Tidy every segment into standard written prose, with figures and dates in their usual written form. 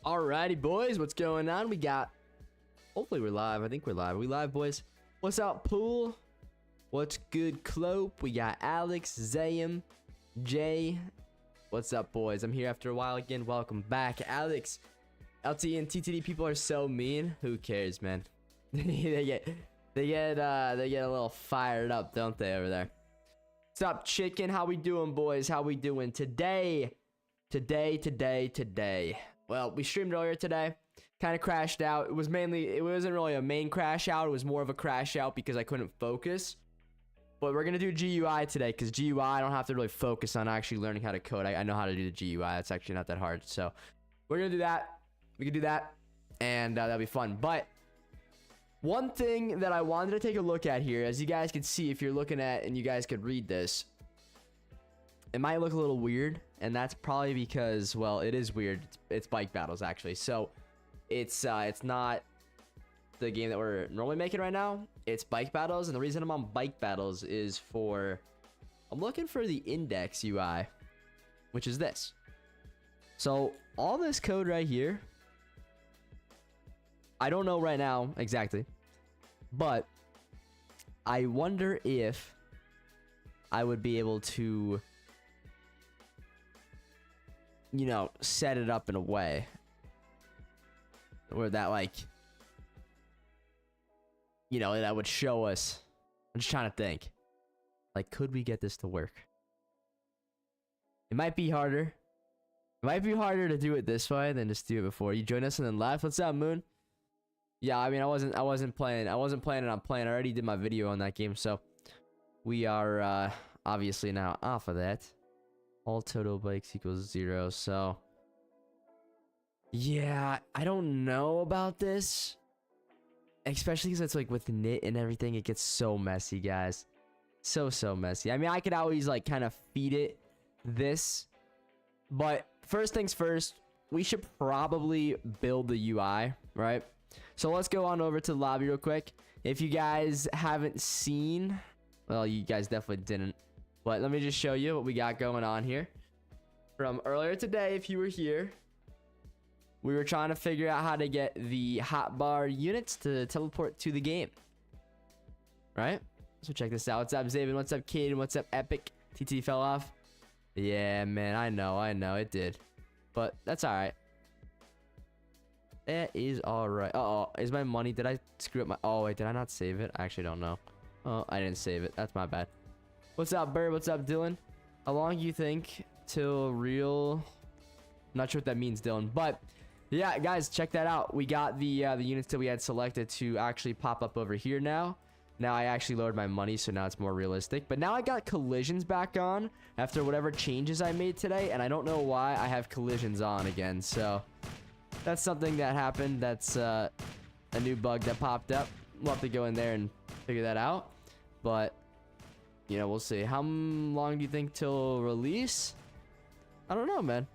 Alrighty, boys, what's going on? We got, hopefully we're live. I think we're live. Are we live, boys? What's up, Pool? What's good, Clope? We got Alex, Zayam, Jay. What's up, boys? I'm here after a while again. Welcome back. Alex, LT and TTD people are so mean. Who cares, man? they get a little fired up, don't they, over there? What's up, Chicken? How we doing, boys? How we doing today? Today. Well, we streamed earlier today. Kind of crashed out. It wasn't really a main crash out. It was more of a crash out because I couldn't focus. But we're going to do GUI today because GUI, I don't have to really focus on actually learning how to code. I know how to do the GUI. That's actually not that hard. So we're going to do that. We can do that. And that'll be fun. But one thing that I wanted to take a look at here, as you guys can see, if you're looking at and you guys could read this, it might look a little weird, and that's probably because, well, it is weird. It's bike battles, actually. So it's not the game that we're normally making right now. It's bike battles, and the reason I'm on bike battles is I'm looking for the index UI, which is this. So all this code right here, I don't know right now exactly, but I wonder if I would be able to, you know, set it up in a way where that, like, you know, that would show us. I'm just trying to think, like, could we get this to work? It might be harder. It might be harder to do it this way than just do it before. You join us and then left. What's up, Moon? Yeah, I mean, I wasn't planning on playing. I already did my video on that game, so we are obviously now off of that. All total bikes equals 0. So yeah, I don't know about this, especially because it's like with knit and everything. It gets so messy, guys. So messy. I mean, I could always like kind of feed it this, but first things first, we should probably build the UI, right? So let's go on over to the lobby real quick. If you guys haven't seen, well, you guys definitely didn't, but let me just show you what we got going on here. From earlier today, if you were here, we were trying to figure out how to get the hotbar units to teleport to the game. Right? So check this out. What's up, Zaven? What's up, Caden? What's up, Epic? TT fell off. Yeah, man. I know. It did. But that's alright. That is alright. Uh-oh. Is my money... Did I screw up my... Oh, wait. Did I not save it? I actually don't know. Oh, I didn't save it. That's my bad. What's up, Bird? What's up, Dylan? How long do you think till real... I'm not sure what that means, Dylan. But, yeah, guys, check that out. We got the units that we had selected to actually pop up over here now. Now I actually lowered my money, so now it's more realistic. But now I got collisions back on after whatever changes I made today. And I don't know why I have collisions on again. So that's something that happened. That's a new bug that popped up. We'll have to go in there and figure that out. But... you know, we'll see. How long do you think till release? I don't know, man.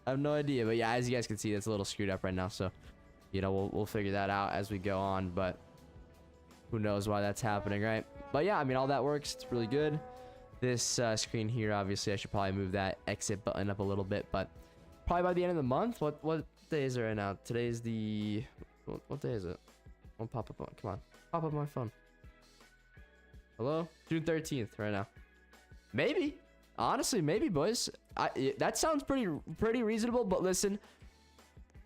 I have no idea. But yeah, as you guys can see, it's a little screwed up right now. So, you know, we'll figure that out as we go on. But who knows why that's happening, right? But yeah, I mean, all that works. It's really good. This screen here, obviously, I should probably move that exit button up a little bit. But probably by the end of the month. What day is it right now? Today's the... What day is it? I'll pop up on... Come on. Pop up my phone. Hello? June 13th right now. Maybe. Honestly, maybe, boys. That sounds pretty reasonable, but listen.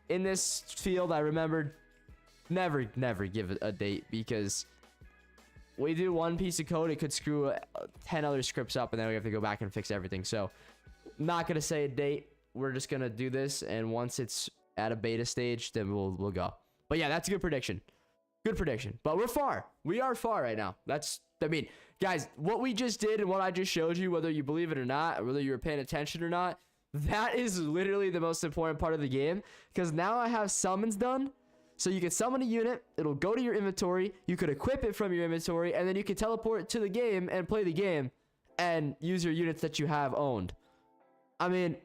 In this field, I remembered never give it a date because we do one piece of code, it could screw 10 other scripts up, and then we have to go back and fix everything. So, not going to say a date. We're just going to do this, and once it's at a beta stage, then we'll go. But yeah, that's a good prediction. Good prediction. But we're far. We are far right now. I mean, guys, what we just did and what I just showed you, whether you believe it or not, or whether you were paying attention or not, that is literally the most important part of the game. Because now I have summons done. So you can summon a unit, it'll go to your inventory, you could equip it from your inventory, and then you can teleport to the game and play the game and use your units that you have owned. I mean,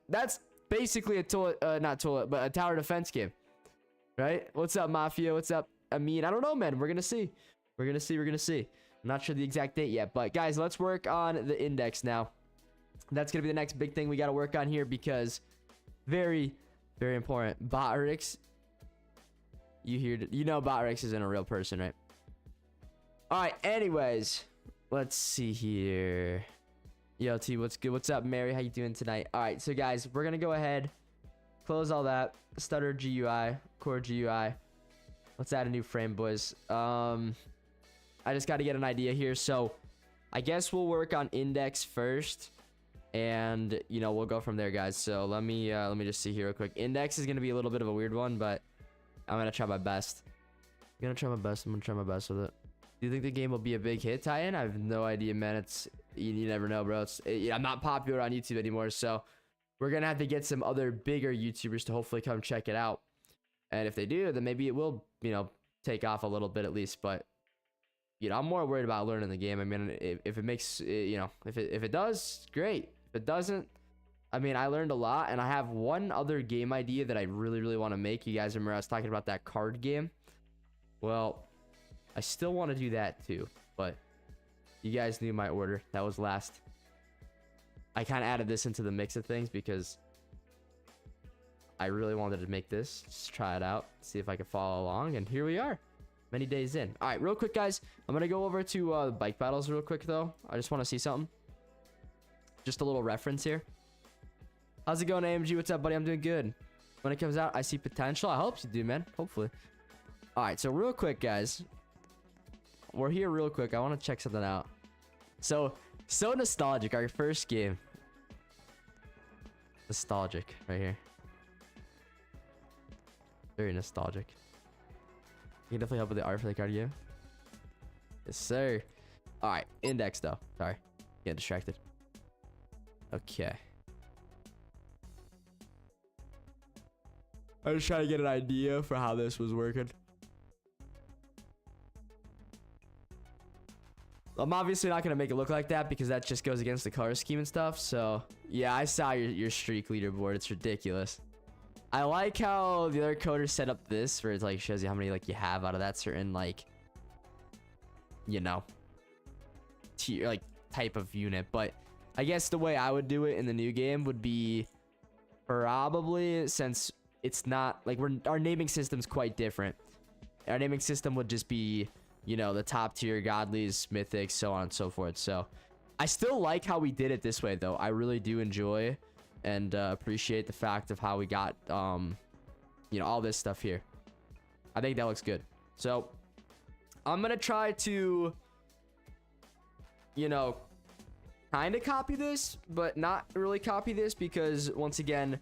that's basically a a tower defense game. Right? What's up, Mafia? What's up, Amin? I don't know, man. We're gonna see. We're gonna see. I'm not sure the exact date yet, but guys, let's work on the index now. That's gonna be the next big thing we got to work on here because very Very important. Botrix. You know Botrix isn't a real person, right? All right. Anyways, let's see here. Yo, T, what's good? What's up, Mary? How you doing tonight? All right. So, guys, we're going to go ahead. Close all that. Stutter GUI. Core GUI. Let's add a new frame, boys. I just got to get an idea here. So, I guess we'll work on index first. And, you know, we'll go from there, guys. So, let me just see here real quick. Index is going to be a little bit of a weird one, but I'm going to try my best. I'm going to try my best. I'm going to try my best with it. Do you think the game will be a big hit, Tyen? I have no idea, man. You never know, bro. I'm not popular on YouTube anymore, so we're going to have to get some other bigger YouTubers to hopefully come check it out. And if they do, then maybe it will, you know, take off a little bit at least. But, you know, I'm more worried about learning the game. I mean, if it makes, you know, if it does, great. If it doesn't, I mean, I learned a lot. And I have one other game idea that I really, really want to make. You guys remember I was talking about that card game? Well, I still want to do that too. But you guys knew my order. That was last. I kind of added this into the mix of things because I really wanted to make this. Just try it out. See if I can follow along. And here we are. Many days in. All right, real quick, guys. I'm going to go over to bike battles real quick, though. I just want to see something. Just a little reference here. How's it going, AMG? What's up, buddy? I'm doing good. When it comes out, I see potential. I hope you do, man. Hopefully. All right, so real quick, guys. We're here real quick. I want to check something out. So nostalgic. Our first game. Nostalgic right here. Very nostalgic. You can definitely help with the art for the card game. Yes, sir. All right, index though. Sorry, getting distracted. Okay. I was trying to get an idea for how this was working. I'm obviously not gonna make it look like that because that just goes against the color scheme and stuff. So yeah, I saw your streak leaderboard. It's ridiculous. I like how the other coders set up this where it like shows you how many like you have out of that certain like, you know, tier like type of unit. But I guess the way I would do it in the new game would be probably, since it's not like our naming system's quite different. Our naming system would just be, you know, the top tier godlies, mythics, so on and so forth. So I still like how we did it this way though. I really do enjoy and appreciate the fact of how we got you know, all this stuff here. I think that looks good. So I'm gonna try to, you know, kind of copy this but not really copy this, because once again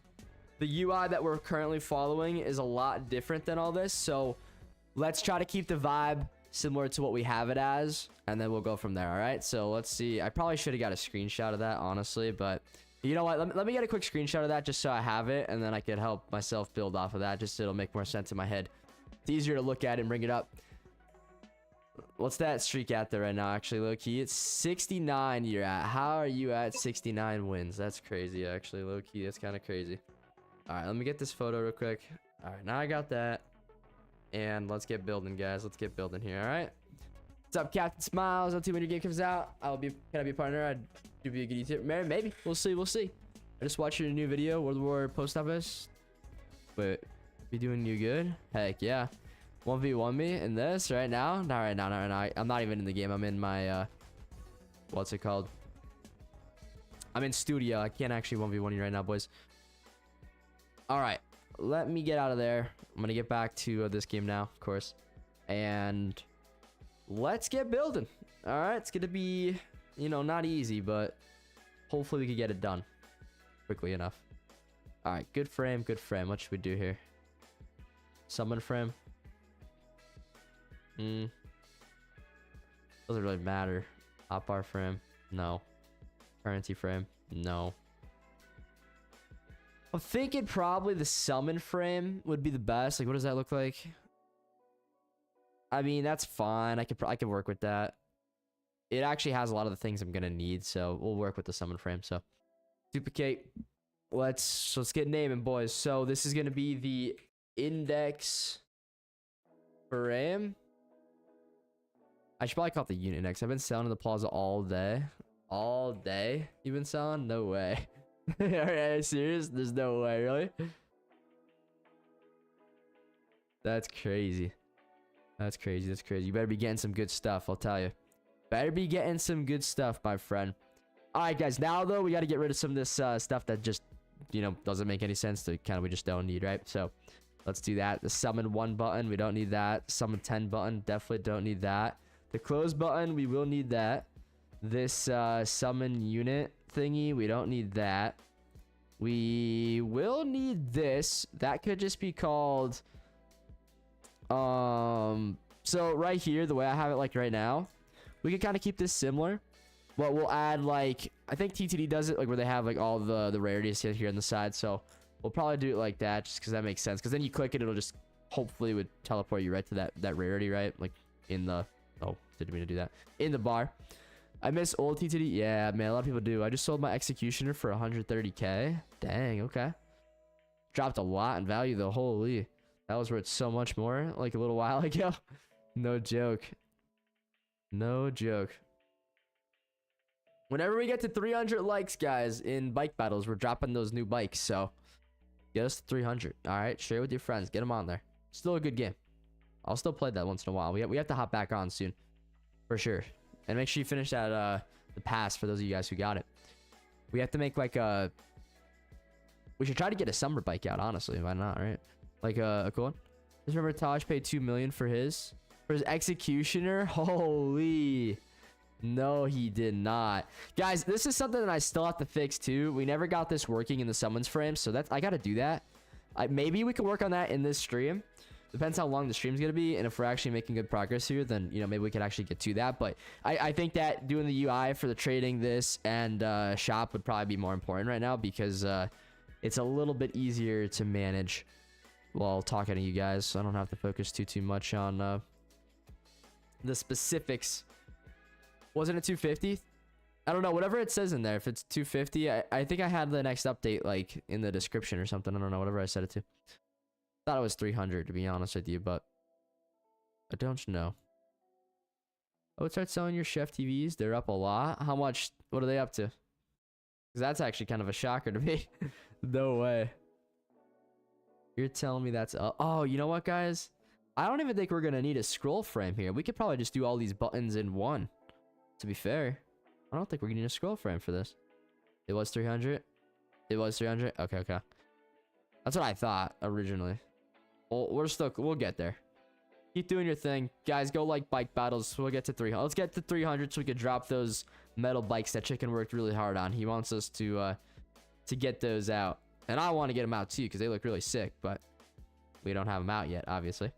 the UI that we're currently following is a lot different than all this. So let's try to keep the vibe similar to what we have it as, and then we'll go from there. All right, so let's see. I probably should have got a screenshot of that, honestly, but you know what, let me get a quick screenshot of that just so I have it, and then I can help myself build off of that. Just so it'll make more sense in my head. It's easier to look at and bring it up. What's that streak at there right now? Actually, low key, it's 69 you're at. How are you at 69 wins? That's crazy. Actually, low key, that's kind of crazy. All right, let me get this photo real quick. All right, now I got that. And let's get building, guys. Let's get building here. All right. What's up, Captain Smiles? I'll tell you when your game comes out. Can I be a partner? I'd do be a good YouTuber. Maybe. We'll see. We'll see. I just watched your new video, World War Post Office. But be doing you good? Heck yeah. 1v1 me in this right now? Not right now. Not right now. I'm not even in the game. I'm in my what's it called? I'm in studio. I can't actually 1v1 you right now, boys. All right. Let me get out of there. I'm gonna get back to this game now, of course, and let's get building. All right, it's gonna be, you know, not easy, but hopefully we can get it done quickly enough. All right, good frame, good frame. What should we do here? Summon frame. Doesn't really matter. Top bar frame, no. Currency frame, no. I'm thinking probably the summon frame would be the best. Like, what does that look like? I mean, that's fine. I could work with that. It actually has a lot of the things I'm gonna need, so we'll work with the summon frame. So, duplicate. Let's get naming, boys. So this is gonna be the index frame. I should probably call it the unit index. I've been selling in the plaza all day. All day? You've been selling? No way. Are you serious? There's no way, really? That's crazy. That's crazy. That's crazy. You better be getting some good stuff, I'll tell you. Better be getting some good stuff, my friend. All right, guys. Now, though, we got to get rid of some of this stuff that just, you know, doesn't make any sense to kind of we just don't need, right? So let's do that. The summon 1 button, we don't need that. Summon 10 button, definitely don't need that. The close button, we will need that. This summon unit thingy, we don't need that. We will need this. That could just be called so right here, the way I have it like right now, we could kind of keep this similar, but we'll add like, I think TTD does it like where they have like all the rarities here on the side. So we'll probably do it like that just because that makes sense, because then you click it, it'll just hopefully would teleport you right to that rarity, right? Like in the, oh, didn't mean to do that, in the bar. I miss old TTD. Yeah, man, a lot of people do. I just sold my executioner for 130k. Dang, okay. Dropped a lot in value though. Holy, that was worth so much more like a little while ago. No joke. No joke. Whenever we get to 300 likes, guys, in bike battles, we're dropping those new bikes. So get us to 300. All right, share with your friends. Get them on there. Still a good game. I'll still play that once in a while. We have to hop back on soon, for sure. And make sure you finish that the pass for those of you guys who got it. We have to make like a. We should try to get a summer bike out. Honestly, why not? Right? Like a cool one. Just remember, Taj paid $2 million for his executioner. Holy. No, he did not. Guys, this is something that I still have to fix too. We never got this working in the summons frame, so that's I gotta do that. Maybe we can work on that in this stream. Depends how long the stream's gonna be, and if we're actually making good progress here, then you know maybe we could actually get to that. But I think that doing the UI for the trading this and shop would probably be more important right now, because it's a little bit easier to manage while talking to you guys, so I don't have to focus too much on the specifics. Wasn't it 250? I don't know, whatever it says in there. If it's 250, I think I had the next update like in the description or something. I don't know, whatever I set it to. Thought it was 300 to be honest with you, but I don't know. Oh, start selling your Chef TVs. They're up a lot. How much? What are they up to? Because that's actually kind of a shocker to me. No way. You're telling me that's up. Oh, you know what, guys? I don't even think we're gonna need a scroll frame here. We could probably just do all these buttons in one. To be fair, I don't think we're gonna need a scroll frame for this. It was 300. It was 300. Okay, okay. That's what I thought originally. Well, we'll get there. Keep doing your thing, guys. Go like bike battles. We'll get to 300. Let's get to 300 so we can drop those metal bikes that Chicken worked really hard on. He wants us to get those out, and I want to get them out too because they look really sick. But we don't have them out yet, obviously.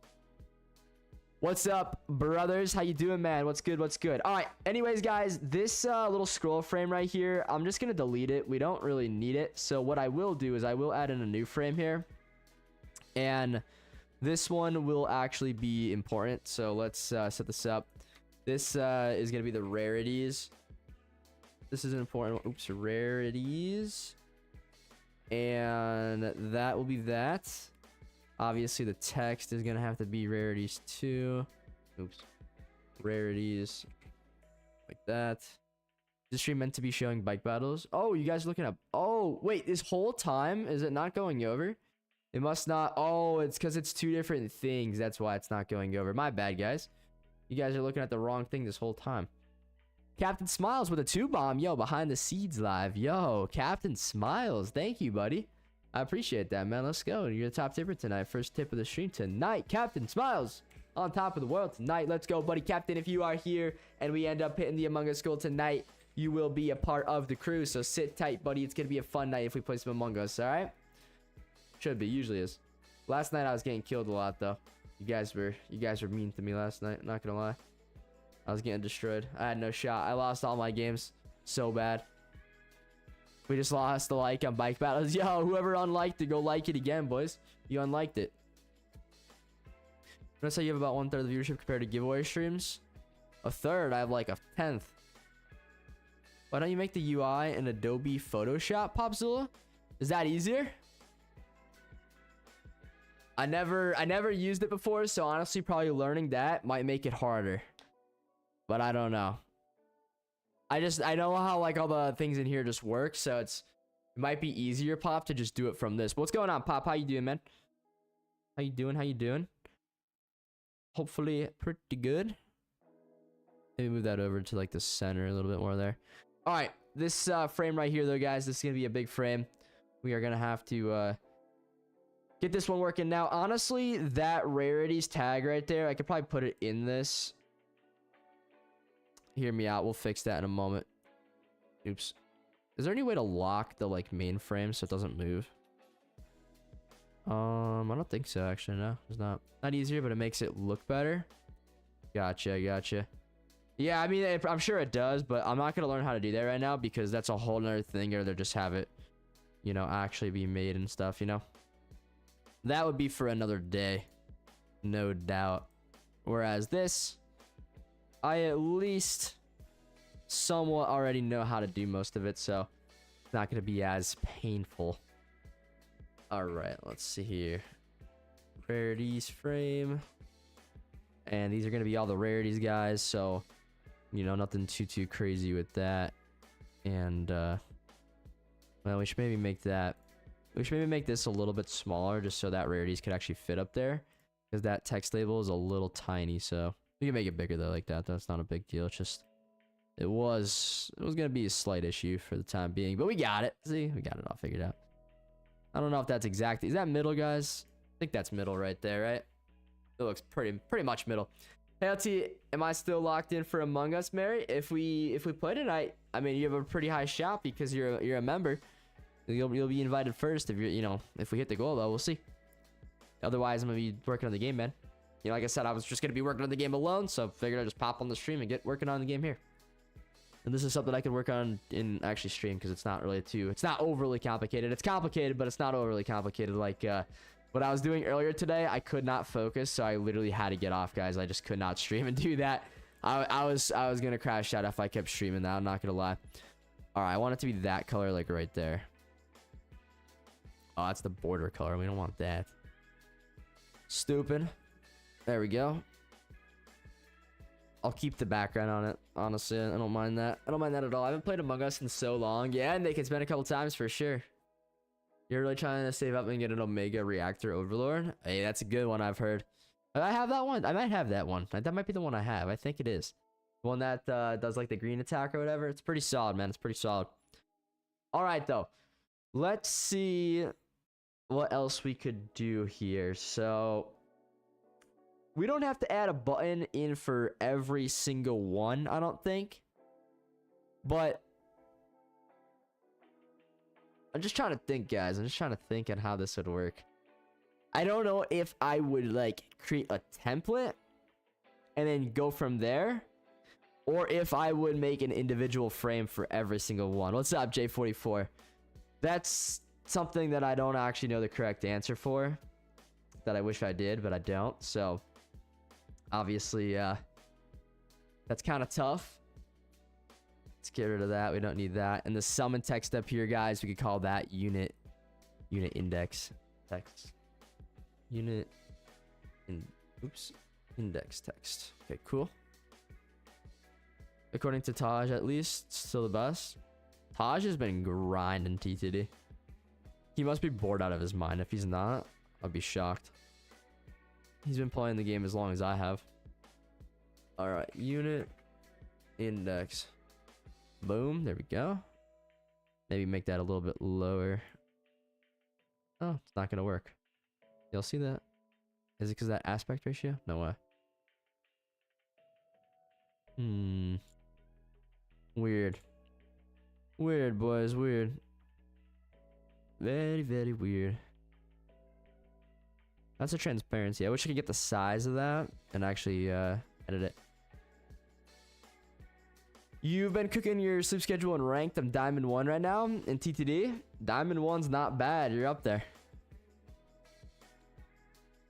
What's up, brothers? How you doing, man? What's good? What's good? All right. Anyways, guys, this little scroll frame right here, I'm just gonna delete it. We don't really need it. So what I will do is I will add in a new frame here, and this one will actually be important. So let's set this up. This is gonna be the rarities. This is an important one. Oops, rarities, and that will be that. Obviously, the text is gonna have to be rarities too. Oops, rarities like that. Is this stream meant to be showing bike battles? Oh, you guys are looking up. Oh, wait, this whole time is it not going over? It must not. Oh, it's because it's two different things. That's why it's not going over. My bad, guys. You guys are looking at the wrong thing this whole time. Captain Smiles with a 2-bomb. Yo, behind the seeds live. Yo, Captain Smiles. Thank you, buddy. I appreciate that, man. Let's go. You're the top tipper tonight. First tip of the stream tonight. Captain Smiles on top of the world tonight. Let's go, buddy. Captain, if you are here and we end up hitting the Among Us goal tonight, you will be a part of the crew. So sit tight, buddy. It's going to be a fun night if we play some Among Us, all right? Should be. Usually is. Last night I was getting killed a lot, though. You guys were mean to me last night. Not going to lie. I was getting destroyed. I had no shot. I lost all my games so bad. We just lost the like on bike battles. Yo, whoever unliked it, go like it again, boys. You unliked it. Notice how you have about 1/3 of the viewership compared to giveaway streams? A third? I have like a 10th. Why don't you make the UI in Adobe Photoshop, Popzilla? Is that easier? I never used it before, so honestly, probably learning that might make it harder. But I don't know. I know how like all the things in here just work, so it might be easier, Pop, to just do it from this. But what's going on, Pop? How you doing, man? How you doing? How you doing? hopefully pretty good. Maybe move that over to like the center a little bit more there. All right, this frame right here though, guys, this is gonna be a big frame. We are gonna have to get this one working. Now honestly, that rarities tag right there, I could probably put it in this. Hear me out, we'll fix that in a moment. Oops. Is there any way to lock the like main frame so it doesn't move? I don't think so, actually. No, it's not easier, but it makes it look better. Gotcha. Yeah, I mean, I'm sure it does, but I'm not gonna learn how to do that right now because that's a whole nother thing, or they'll just have it, you know, actually be made and stuff, you know. That would be for another day, no doubt. Whereas this, I at least somewhat already know how to do most of it, so it's not gonna be as painful. All right, let's see here. Rarities frame, and these are gonna be all the rarities, guys, so you know, nothing too crazy with that. And well, we should maybe make this a little bit smaller just so that rarities could actually fit up there, because that text label is a little tiny. So we can make it bigger though, like that. That's not a big deal. It's just it was gonna be a slight issue for the time being, but we got it. See, we got it all figured out. I don't know if that's exactly, is that middle, guys? I think that's middle right there, right? It looks pretty much middle. Hey, LT, am I still locked in for Among Us, Mary? If we play tonight, I mean, you have a pretty high shot because you're a member. You'll be invited first if if we hit the goal though. We'll see. Otherwise, I'm gonna be working on the game, man. You know, like I said, I was just gonna be working on the game alone, so figured I'd just pop on the stream and get working on the game here. And this is something I can work on in actually stream because it's not overly complicated. It's complicated, but it's not overly complicated. Like what I was doing earlier today, I could not focus, so I literally had to get off, guys. I just could not stream and do that. I was gonna crash out if I kept streaming that. I'm not gonna lie. All right, I want it to be that color, like right there. Oh, that's the border color. We don't want that. Stupid. There we go. I'll keep the background on it. Honestly, I don't mind that. I don't mind that at all. I haven't played Among Us in so long. Yeah, and they can spend a couple times for sure. You're really trying to save up and get an Omega Reactor Overlord? Hey, that's a good one, I've heard. I have that one. I might have that one. That might be the one I have. I think it is. The one that does like the green attack or whatever. It's pretty solid, man. It's pretty solid. All right, though. Let's see what else we could do here. So we don't have to add a button in for every single one, I don't think. But I'm just trying to think, guys. I'm just trying to think on how this would work. I don't know if I would like create a template and then go from there, or if I would make an individual frame for every single one. What's up, J44? That's something that I don't actually know the correct answer for, that I wish I did, but I don't. So obviously that's kind of tough. Let's get rid of that. We don't need that. And the summon text up here, guys, we could call that unit index text. Index text. Okay, cool. According to Taj, at least, still the best. Taj has been grinding TTD. He must be bored out of his mind. If he's not, I'll be shocked. He's been playing the game as long as I have. All right, unit index. Boom, there we go. Maybe make that a little bit lower. Oh, it's not gonna work. Y'all see that? Is it because of that aspect ratio? No way. Weird. Weird, boys, weird. Very, very weird. That's a transparency. I wish I could get the size of that and actually edit it. You've been cooking your sleep schedule in ranked. I'm Diamond 1 right now in TTD. Diamond 1's not bad. You're up there.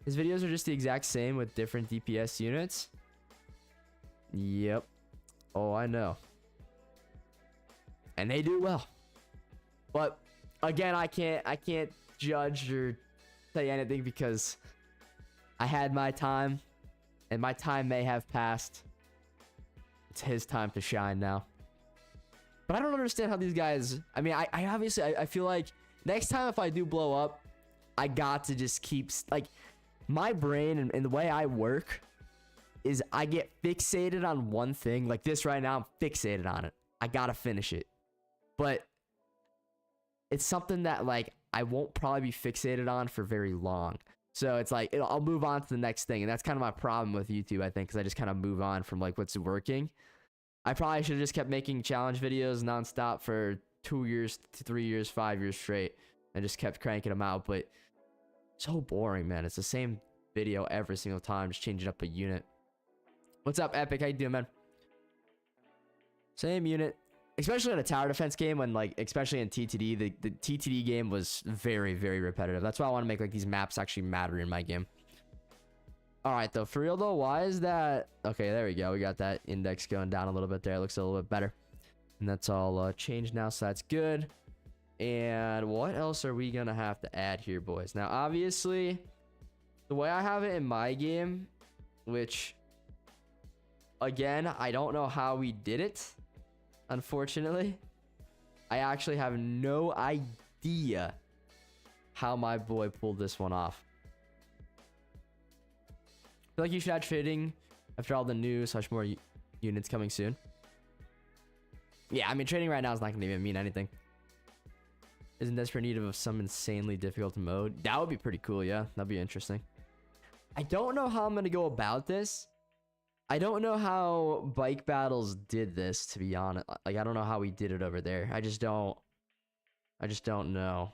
His videos are just the exact same with different DPS units. Yep. Oh, I know. And they do well. But again, I can't judge or say anything because I had my time and my time may have passed. It's his time to shine now. But I don't understand how these guys, I mean, I obviously, I feel like next time if I do blow up, I got to just keep, like, my brain and the way I work, is I get fixated on one thing. Like this right now, I'm fixated on it. I gotta finish it. But it's something that like I won't probably be fixated on for very long. So it's like I'll move on to the next thing. And that's kind of my problem with YouTube, I think, because I just kind of move on from like what's working. I probably should have just kept making challenge videos nonstop for 2 years, 3 years, 5 years straight, and just kept cranking them out. But so boring, man. It's the same video every single time, just changing up a unit. What's up, Epic? How you doing, man? Same unit. Especially in a tower defense game, when like, especially in TTD, the TTD game was very, very repetitive. That's why I want to make like these maps actually matter in my game. All right, though, for real though, why is that? Okay, there we go. We got that index going down a little bit there. It looks a little bit better. And that's all changed now, so that's good. And what else are we gonna have to add here, boys? Now, obviously, the way I have it in my game, which, again, I don't know how we did it, unfortunately. I actually have no idea how my boy pulled this one off. I feel like you should add trading after all the new / more units coming soon. Yeah, I mean, trading right now is not going to even mean anything. Isn't desperate need of some insanely difficult mode? That would be pretty cool, yeah. That'd be interesting. I don't know how I'm going to go about this. I don't know how Bike Battles did this, to be honest. Like, I don't know how he did it over there. I just don't know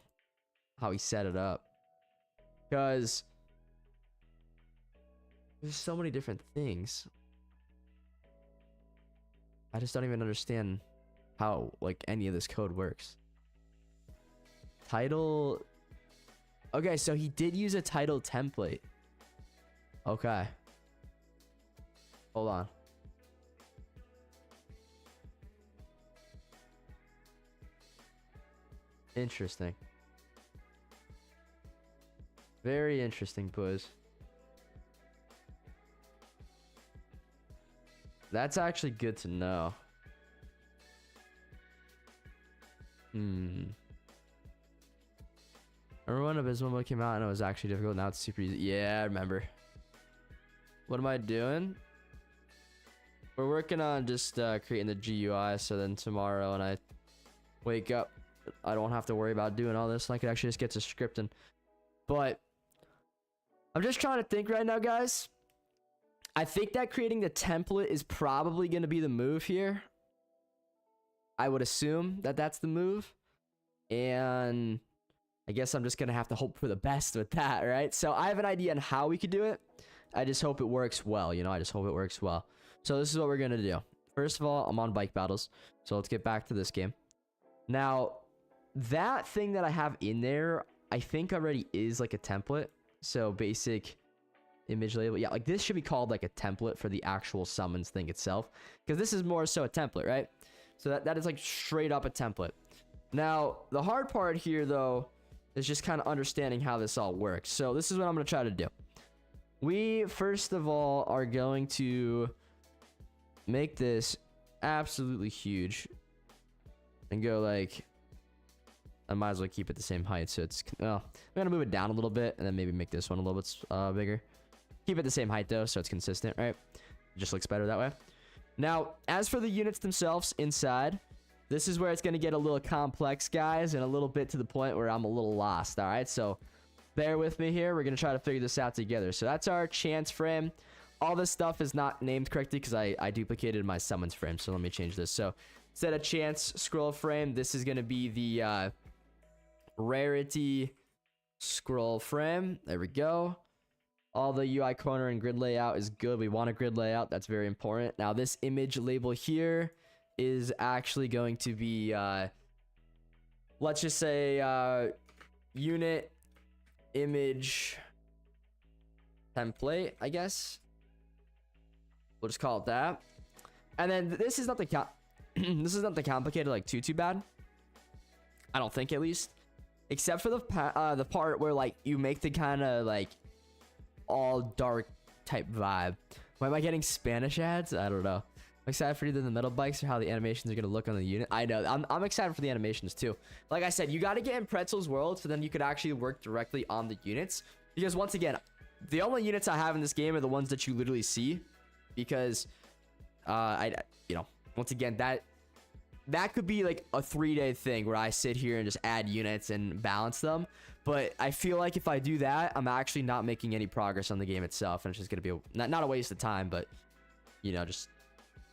how he set it up. Because there's so many different things. I just don't even understand how, like, any of this code works. Title. Okay, so he did use a title template. Okay. Hold on. Interesting. Very interesting, Buzz. That's actually good to know. Remember when Abysmal Mode came out and it was actually difficult? Now it's super easy. Yeah, I remember. What am I doing? We're working on just creating the GUI, so then tomorrow when I wake up, I don't have to worry about doing all this. I could actually just get to scripting. But I'm just trying to think right now, guys. I think that creating the template is probably going to be the move here. I would assume that that's the move. And I guess I'm just going to have to hope for the best with that, right? So I have an idea on how we could do it. I just hope it works well, you know? I just hope it works well. So this is what we're going to do. First of all, I'm on Bike Battles. So let's get back to this game. Now, that thing that I have in there, I think already is like a template. So basic image label. Yeah, like this should be called like a template for the actual summons thing itself. Because this is more so a template, right? So that is like straight up a template. Now, the hard part here, though, is just kind of understanding how this all works. So this is what I'm going to try to do. We, first of all, are going to make this absolutely huge. And go like... I might as well keep it the same height. So it's... Well, I'm going to move it down a little bit. And then maybe make this one a little bit bigger. Keep it the same height, though, so it's consistent, right? It just looks better that way. Now, as for the units themselves inside... This is where it's going to get a little complex, guys, and a little bit to the point where I'm a little lost, all right? So bear with me here. We're going to try to figure this out together. So that's our chance frame. All this stuff is not named correctly because I duplicated my summons frame. So let me change this. So instead of chance scroll frame, this is going to be the rarity scroll frame. There we go. All the UI corner and grid layout is good. We want a grid layout. That's very important. Now, this image label here is actually going to be let's just say unit image template, I guess. We'll just call it that. And then this is not the this is not the complicated, like too bad. I don't think, at least, except for the part where like you make the kind of like all dark type vibe. Why am I getting Spanish ads? I don't know. I'm excited for either the metal bikes or how the animations are going to look on the unit. I know. I'm excited for the animations too. Like I said, you got to get in Pretzel's world so then you could actually work directly on the units. Because once again, the only units I have in this game are the ones that you literally see. because you know, once again, that could be like a 3-day thing where I sit here and just add units and balance them. But I feel like if I do that, I'm actually not making any progress on the game itself, and it's just gonna be not a waste of time, but you know, just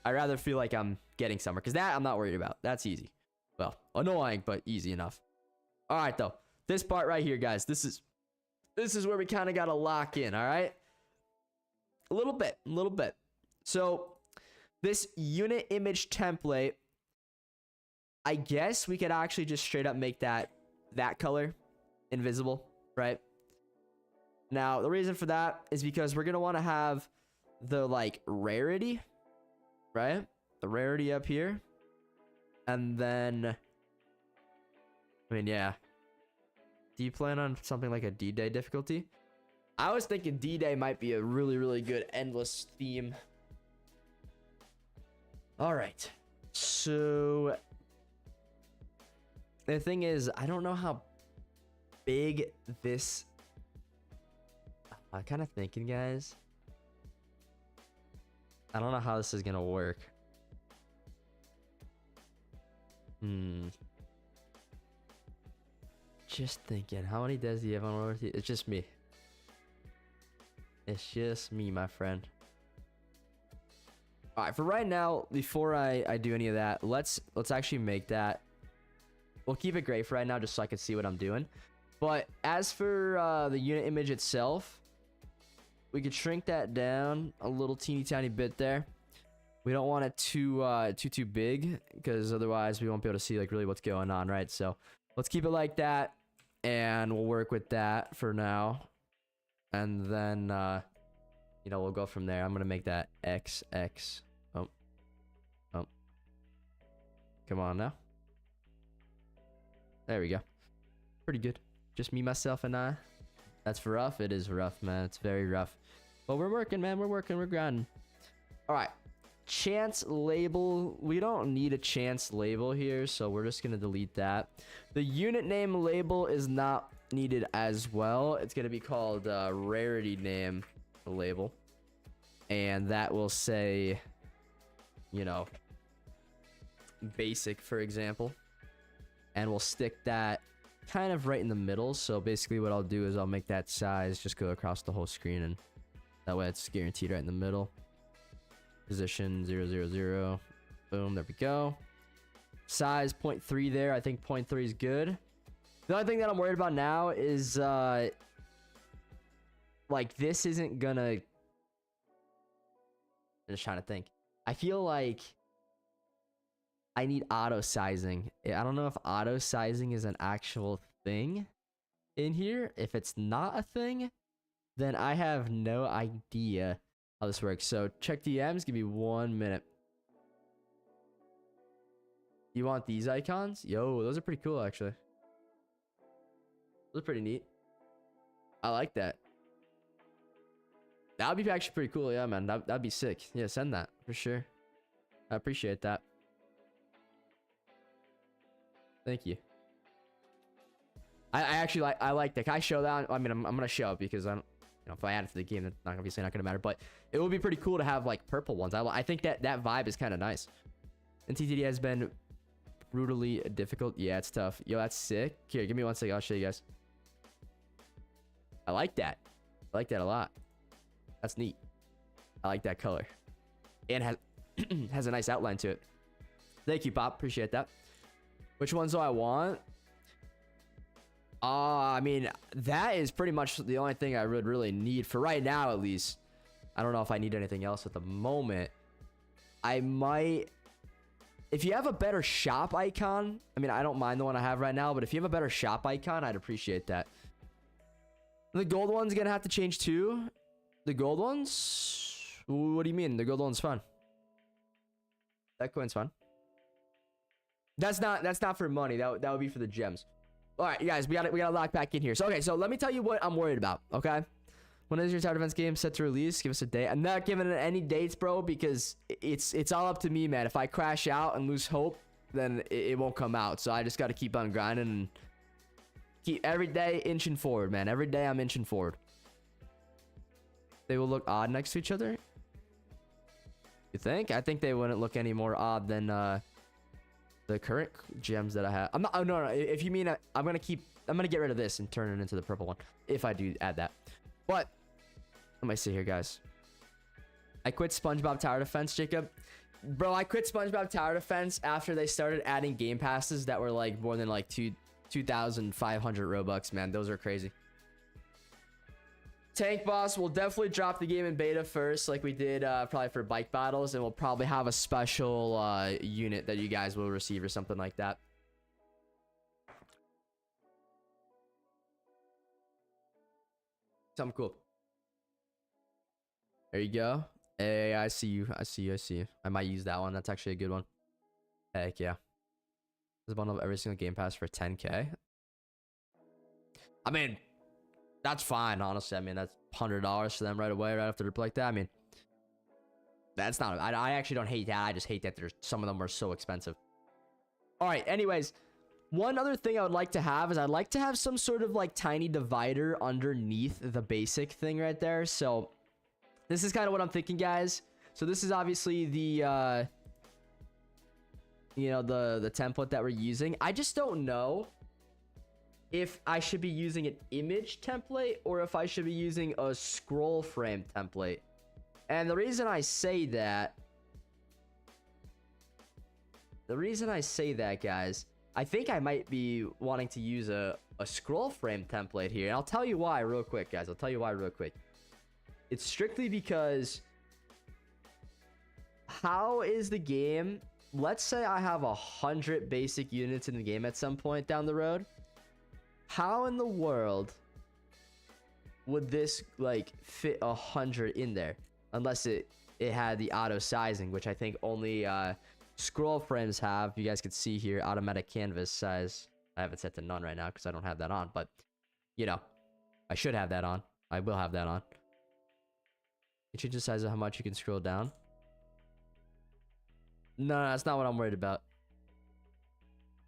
I rather feel like I'm getting somewhere, because that I'm not worried about. That's easy. Well, annoying, but easy enough. All right, though, this part right here, guys, this is where we kind of gotta lock in. All right, a little bit. So this unit image template, I guess we could actually just straight up make that color invisible, right? Now, the reason for that is because we're going to want to have the, like, rarity, right? The rarity up here. And then, I mean, yeah. Do you plan on something like a D-Day difficulty? I was thinking D-Day might be a really, really good endless theme. All right. So the thing is, I don't know how big this... I'm kind of thinking, guys. I don't know how this is going to work. Just thinking. How many devs do you have on over? It's just me. It's just me, my friend. All right, for right now, before I do any of that, let's actually make that. We'll keep it gray for right now, just so I can see what I'm doing. But as for the unit image itself, we could shrink that down a little teeny tiny bit there. We don't want it too big, because otherwise we won't be able to see like really what's going on, right? So let's keep it like that, and we'll work with that for now, and then you know, we'll go from there. I'm gonna make that XX. Oh, come on now. There we go. Pretty good. Just me, myself, and I. That's rough. It is rough, man. It's very rough. But we're working, man. We're working. We're grinding. All right. Chance label. We don't need a chance label here, so we're just going to delete that. The unit name label is not needed as well. It's going to be called rarity name label. And that will say, you know, basic, for example. And we'll stick that kind of right in the middle. So basically what I'll do is I'll make that size just go across the whole screen, and that way it's guaranteed right in the middle. Position 000. Boom, there we go. Size 0.3 there. I think 0.3 is good. The only thing that I'm worried about now is like this isn't gonna... I'm just trying to think. I feel like I need auto sizing. I don't know if auto sizing is an actual thing in here. If it's not a thing, then I have no idea how this works. So check DMs. Give me 1 minute. You want these icons? Yo, those are pretty cool, actually. Those are pretty neat. I like that. That would be actually pretty cool. Yeah, man. That'd be sick. Yeah, send that for sure. I appreciate that. Thank you. I actually like that. Can I show that? I mean, I'm gonna show it because I don't, you know, if I add it to the game, that's not obviously not gonna matter. But it would be pretty cool to have like purple ones. I think that vibe is kind of nice. And TTD has been brutally difficult. Yeah, it's tough. Yo, that's sick. Here, give me 1 second. I'll show you guys. I like that. I like that a lot. That's neat. I like that color. And has a nice outline to it. Thank you, Pop. Appreciate that. Which ones do I want? I mean, that is pretty much the only thing I would really need for right now, at least. I don't know if I need anything else at the moment. I might... If you have a better shop icon, I mean, I don't mind the one I have right now, but if you have a better shop icon, I'd appreciate that. The gold one's gonna have to change too. The gold ones? What do you mean? The gold one's fun. That coin's fun. That's not for money. That would be for the gems. All right, you guys, we gotta lock back in here. So okay, so let me tell you what I'm worried about. Okay, when is your tower defense game set to release? Give us a date. I'm not giving it any dates, bro, because it's all up to me, man. If I crash out and lose hope, then it won't come out. So I just got to keep on grinding and keep every day inching forward, man. Every day I'm inching forward. They will look odd next to each other. You think? I think they wouldn't look any more odd than the current gems that I have. I'm not. Oh, no. If you mean I'm gonna get rid of this and turn it into the purple one if I do add that. But let me see here, guys. I quit SpongeBob Tower Defense, Jacob. Bro, I quit SpongeBob Tower Defense after they started adding game passes that were like more than like 2,500 Robux, man. Those are crazy. Tank Boss will definitely drop the game in beta first, like we did probably for bike battles, and we'll probably have a special unit that you guys will receive or something like that. Something cool. There you go. Hey, I see you. I see you. I see you. I might use that one. That's actually a good one. Heck yeah. There's a bundle of every single game pass for 10K. I mean, that's fine, honestly. I mean, that's $100 for them right away, right after they play like that. I mean, that's not... I actually don't hate that. I just hate that there's some of them are so expensive. All right, anyways. One other thing I would like to have is I'd like to have some sort of like tiny divider underneath the basic thing right there. So this is kind of what I'm thinking, guys. So this is obviously the, you know, the template that we're using. I just don't know if I should be using an image template or if I should be using a scroll frame template. And the reason I say that, guys, I think I might be wanting to use a scroll frame template here. And I'll tell you why real quick, guys. I'll tell you why real quick. It's strictly because how is the game... Let's say I have 100 basic units in the game at some point down the road. How in the world would this like fit 100 in there? Unless it had the auto sizing, which I think only scroll frames have. You guys can see here, automatic canvas size. I have it set to none right now because I don't have that on, but you know, I should have that on. I will have that on. You change the size of how much you can scroll down. No, that's not what I'm worried about.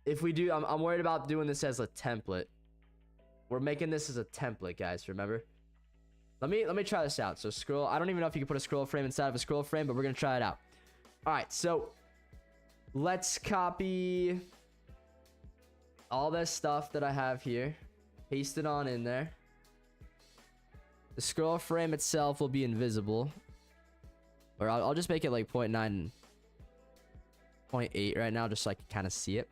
If we do, I'm worried about doing this as a template. We're making this as a template, guys. Remember? Let me try this out. So scroll. I don't even know if you can put a scroll frame inside of a scroll frame, but we're gonna try it out. All right. So let's copy all this stuff that I have here, paste it on in there. The scroll frame itself will be invisible, or I'll just make it like 0.9, 0.8 right now, just so I can kind of see it.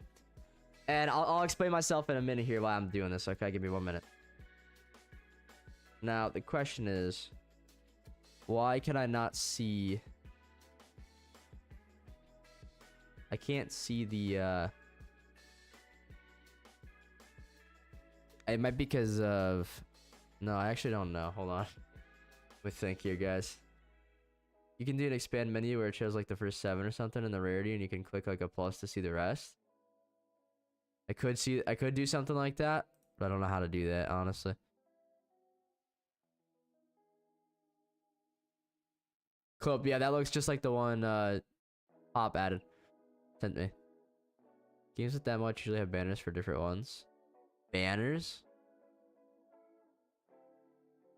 And I'll explain myself in a minute here why I'm doing this. Okay, give me 1 minute. Now the question is, why can I not see? I can't see the. It might be because of. No, I actually don't know. Hold on. Let me think here, guys. You can do an expand menu where it shows like the first 7 or something in the rarity, and you can click like a plus to see the rest. I could do something like that, but I don't know how to do that, honestly. Clip, yeah, that looks just like the one Pop added. Sent me. Games with that much usually have banners for different ones. Banners?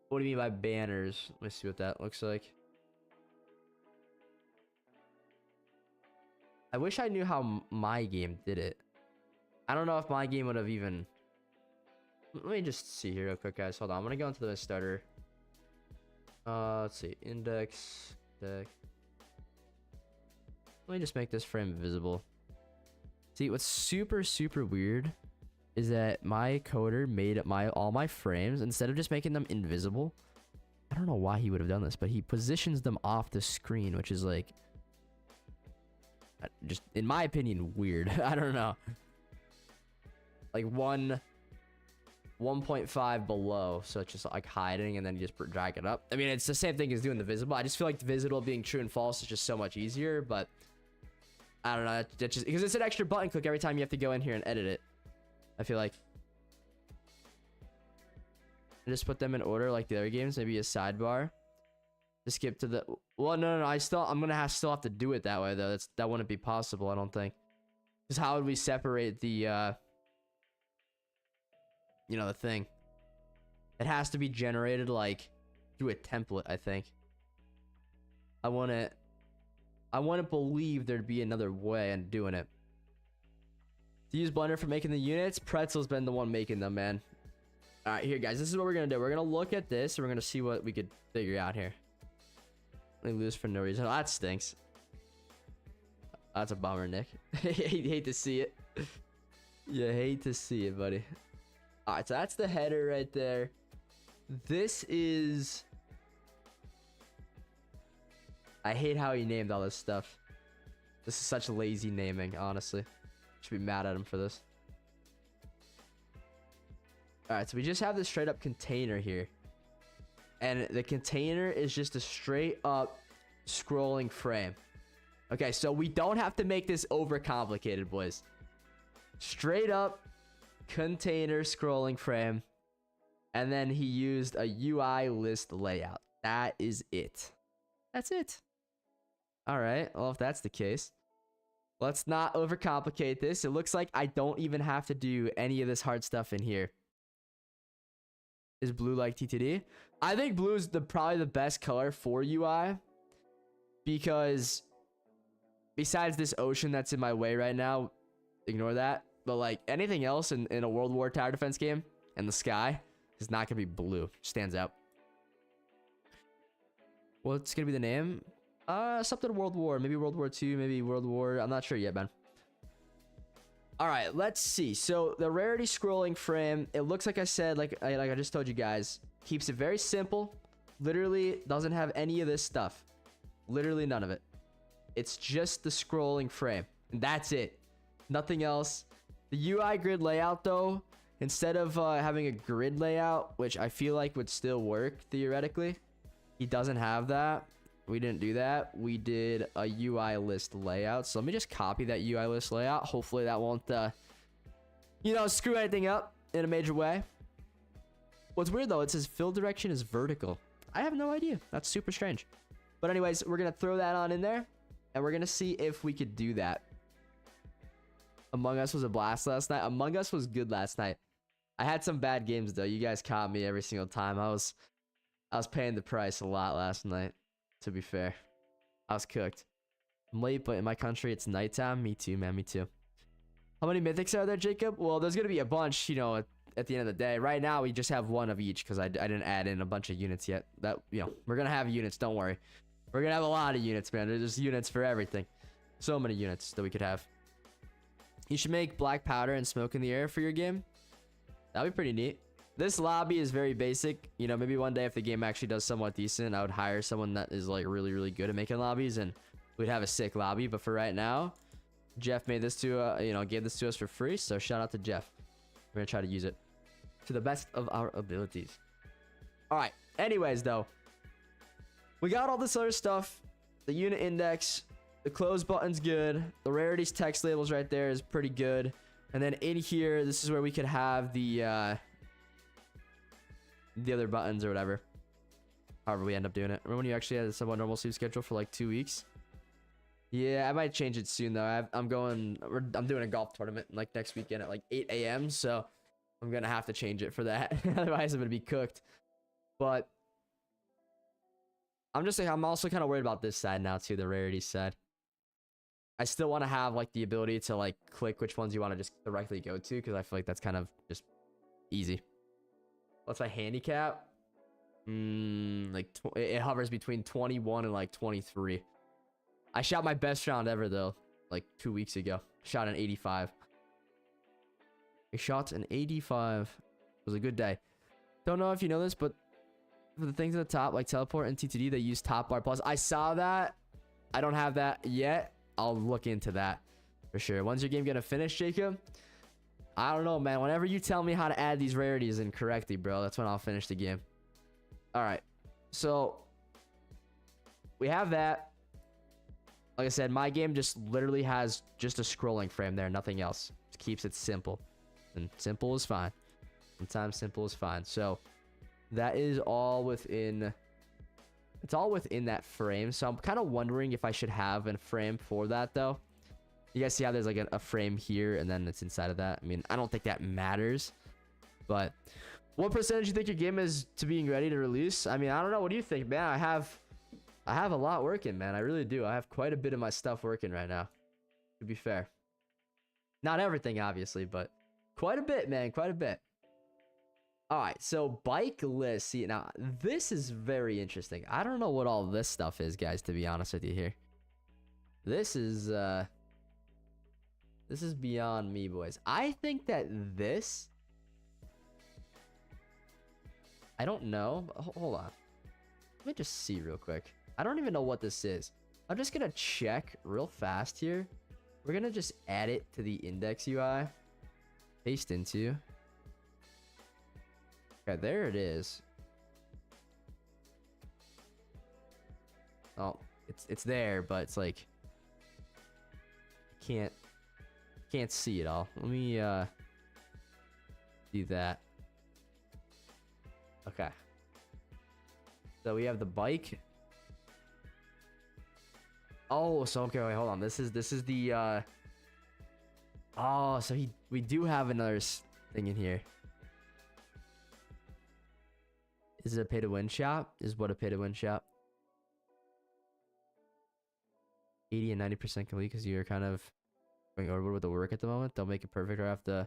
What do you mean by banners? Let me see what that looks like. I wish I knew how my game did it. I don't know if my game would have even... Let me just see here real quick, guys. Hold on. I'm going to go into the starter. Let's see. Index. Deck. Let me just make this frame visible. See, what's super, super weird is that my coder made all my frames, instead of just making them invisible, I don't know why he would have done this, but he positions them off the screen, which is like, just in my opinion, weird. I don't know. Like 1.5 below, so it's just like hiding, and then you just drag it up. I mean, it's the same thing as doing the visible. I just feel like the visible being true and false is just so much easier, but I don't know. That's just because it's an extra button click every time you have to go in here and edit it. I feel like just put them in order like the other games. Maybe a sidebar. Just skip to the. Well, no. I'm gonna still have to do it that way though. That wouldn't be possible. I don't think. Because how would we separate the? You know, the thing. It has to be generated like through a template. I think. I want it. I wouldn't believe there'd be another way of doing it. To use Blender for making the units, Pretzel's been the one making them, man. All right, here, guys. This is what we're going to do. We're going to look at this, and we're going to see what we could figure out here. They lose for no reason. Oh, that stinks. That's a bummer, Nick. hate to see it. You hate to see it, buddy. All right, so that's the header right there. This is... I hate how he named all this stuff. This is such lazy naming, honestly. Should be mad at him for this. Alright, so we just have this straight up container here. And the container is just a straight up scrolling frame. Okay, so we don't have to make this overcomplicated, boys. Straight up container scrolling frame. And then he used a UI list layout. That is it. That's it. Alright, well, if that's the case, let's not overcomplicate this. It looks like I don't even have to do any of this hard stuff in here. Is blue like TTD? I think blue is probably the best color for UI. Because besides this ocean that's in my way right now, ignore that. But like anything else in a World War tower defense game and the sky is not going to be blue. Stands out. What's going to be the name? Something World War. Maybe World War II. Maybe World War. I'm not sure yet, man. All right, let's see. So the rarity scrolling frame, it looks like I said, like I just told you guys, keeps it very simple. Literally doesn't have any of this stuff. Literally none of it. It's just the scrolling frame. And that's it. Nothing else. The UI grid layout, though, instead of having a grid layout, which I feel like would still work theoretically, he doesn't have that. We didn't do that. We did a UI list layout. So let me just copy that UI list layout. Hopefully that won't, you know, screw anything up in a major way. What's weird, though, it says fill direction is vertical. I have no idea. That's super strange. But anyways, we're going to throw that on in there. And we're going to see if we could do that. Among Us was a blast last night. Among Us was good last night. I had some bad games, though. You guys caught me every single time. I was paying the price a lot last night. To be fair, I was cooked. I'm late, but in my country, it's nighttime. Me too, man. Me too. How many mythics are there, Jacob? Well, there's going to be a bunch, you know, at the end of the day. Right now, we just have one of each because I didn't add in a bunch of units yet. That, you know, we're going to have units. Don't worry. We're going to have a lot of units, man. There's units for everything. So many units that we could have. You should make black powder and smoke in the air for your game. That'd be pretty neat. This lobby is very basic. You know, maybe one day if the game actually does somewhat decent, I would hire someone that is like really, really good at making lobbies and we'd have a sick lobby. But for right now, Jeff made this to, you know, gave this to us for free. So shout out to Jeff. We're going to try to use it to the best of our abilities. All right. Anyways, though, we got all this other stuff. The unit index, the close button's good. The rarities text labels right there is pretty good. And then in here, this is where we could have the other buttons or whatever. However we end up doing it. Remember when you actually had a subnormal sleep schedule for like 2 weeks? Yeah, I might change it soon though. I'm doing a golf tournament like next weekend at like 8 a.m. So I'm gonna have to change it for that. Otherwise I'm gonna be cooked. But I'm also kind of worried about this side now too, the rarity side. I still want to have like the ability to like click which ones you want to just directly go to because I feel like that's kind of just easy. What's my handicap? It hovers between 21 and like 23. I shot my best round ever though, like 2 weeks ago. Shot an 85. I shot an 85. It was a good day. Don't know if you know this, but for the things at the top, like teleport and TTD, they use top bar plus. I saw that. I don't have that yet. I'll look into that for sure. When's your game gonna finish, Jacob? I don't know, man. Whenever you tell me how to add these rarities in correctly, bro, that's when I'll finish the game. All right. So we have that. Like I said, my game just literally has just a scrolling frame there, nothing else. Just keeps it simple. And simple is fine. Sometimes simple is fine. So that is all within... It's all within that frame. So I'm kind of wondering if I should have a frame for that, though. You guys see how there's like a frame here and then it's inside of that? I mean, I don't think that matters. But what percentage do you think your game is to being ready to release? I mean, I don't know. What do you think, man? I have I have a lot working, man. I really do. I have quite a bit of my stuff working right now, to be fair. Not everything, obviously, but quite a bit, man. Quite a bit. All right, so bike list. See, now this is very interesting. I don't know what all this stuff is, guys, to be honest with you here. This is beyond me, boys. I think that this, I don't know. Hold on. Let me just see real quick. I don't even know what this is. I'm just gonna check real fast here. We're gonna just add it to the index UI. Paste into. Okay, there it is. Oh, it's there, but it's like can't see it all. Let me do that. Okay. So we have the bike. Oh, so okay, wait, hold on. This is the oh, so we do have another thing in here. Is it a pay to win shop? Is what a pay to win shop? 80 and 90% complete because you're kind of going over with the work at the moment. Don't make it perfect or have to.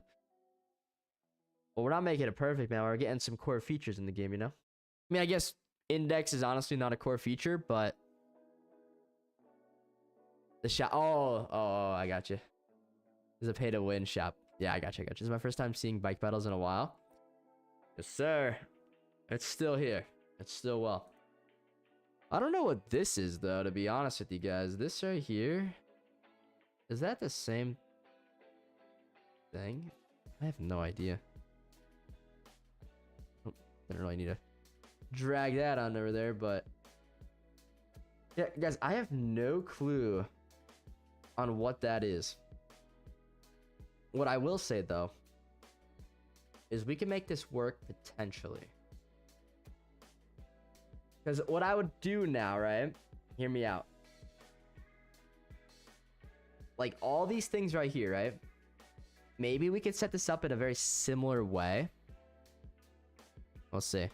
Well, we're not making it perfect, man. We're getting some core features in the game, you know? I mean, I guess index is honestly not a core feature, but the shop. Oh, I got you. There's a pay to win shop. Yeah, I got you. This is my first time seeing bike battles in a while. Yes, sir. It's still here. It's still well. I don't know what this is, though, to be honest with you guys. This right here, is that the same thing? I have no idea. Oh, didn't really need to drag that on over there, but yeah, guys, I have no clue on what that is. What I will say, though, is we can make this work potentially. Because what I would do now, right? Hear me out. Like all these things right here, right? Maybe we could set this up in a very similar way. We'll see.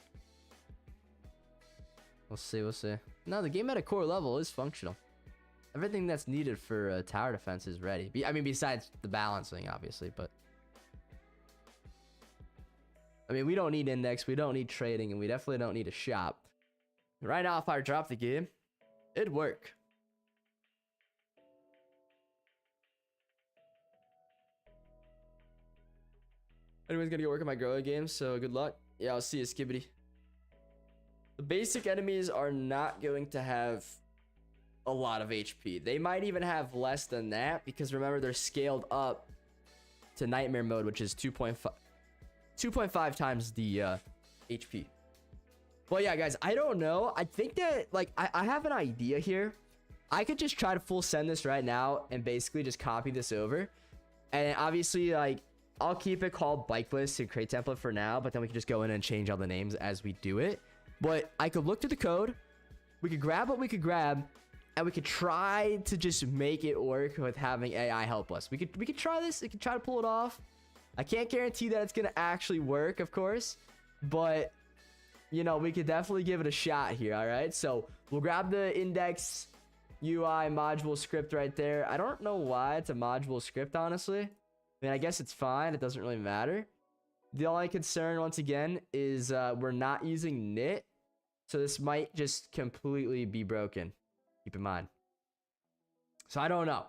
We'll see. No, the game at a core level is functional. Everything that's needed for tower defense is ready. I mean, besides the balancing, obviously, but I mean, we don't need index, we don't need trading, and we definitely don't need a shop. Right now, if I drop the game, it'd work. Anyone's gonna go work on my Gorilla game, so good luck. Yeah, I'll see you, Skibbity. The basic enemies are not going to have a lot of HP. They might even have less than that, because remember, they're scaled up to Nightmare mode, which is 2.5 times the HP. Well, yeah, guys, I don't know. I think that, like, I have an idea here. I could just try to full send this right now and basically just copy this over. And obviously, like, I'll keep it called bike list and create template for now, but then we can just go in and change all the names as we do it. But I could look to the code. We could grab what we could grab, and we could try to just make it work with having AI help us. We could try this. We could try to pull it off. I can't guarantee that it's going to actually work, of course, but you know, we could definitely give it a shot here. All right, so we'll grab the index UI module script right there. I don't know why it's a module script, honestly. I mean, I guess it's fine. It doesn't really matter. The only concern, once again, is we're not using knit, so this might just completely be broken. Keep in mind. So I don't know.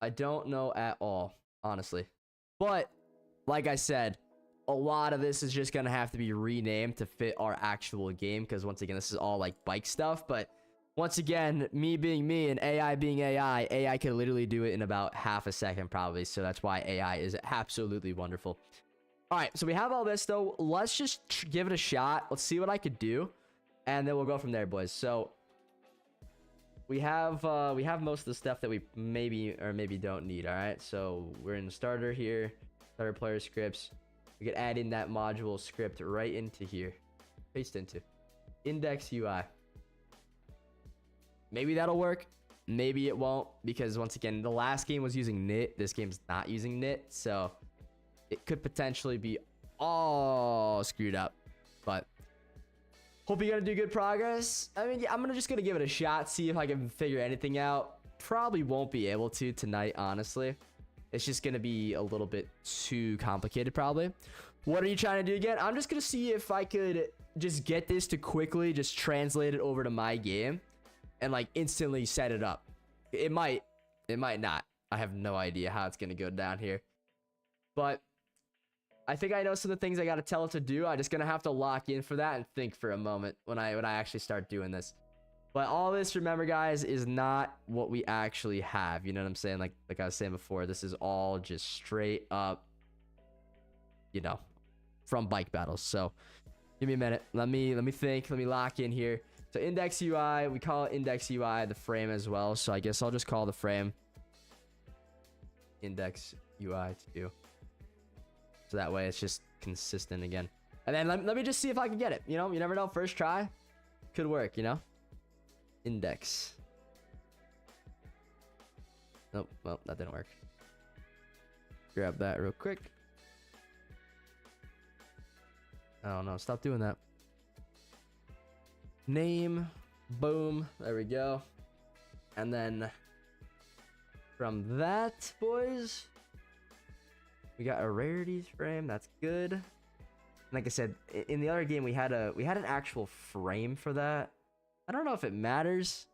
I don't know at all, honestly. But like I said, a lot of this is just gonna have to be renamed to fit our actual game, because once again, this is all like bike stuff. But once again, me being me and AI being AI can literally do it in about half a second probably. So that's why AI is absolutely wonderful. All right, so we have all this though. Let's just give it a shot. Let's see what I could do, and then we'll go from there, boys. So we have most of the stuff that we maybe or maybe don't need. All right, so we're in the starter here, starter player scripts. We could add in that module script right into here. Paste into. Index UI. Maybe that'll work. Maybe it won't, because once again, the last game was using knit. This game's not using knit, so it could potentially be all screwed up. But Hope you're gonna do good progress. I mean, yeah, I'm just gonna give it a shot, see if I can figure anything out. Probably won't be able to tonight, honestly. It's just gonna be a little bit too complicated, probably. What are you trying to do again? I'm just gonna see if I could just get this to quickly just translate it over to my game and like instantly set it up. It might not. I have no idea how it's gonna go down here, but I think I know some of the things I gotta tell it to do. I'm just gonna have to lock in for that and think for a moment when I actually start doing this. But all this, remember guys, is not what we actually have. You know what I'm saying? Like I was saying before, this is all just straight up, you know, from bike battles. So give me a minute. Let me think. Let me lock in here. So index UI, we call it index UI the frame as well. So I guess I'll just call the frame index UI 2. So that way it's just consistent again. And then let me just see if I can get it. You know, you never know. First try could work, you know? Index. Nope, well, that didn't work. Grab that real quick. Oh no, stop doing that. Name, boom, there we go. And then from that, boys, we got a rarities frame. That's good. Like I said, in the other game, we had an actual frame for that. I don't know if it matters.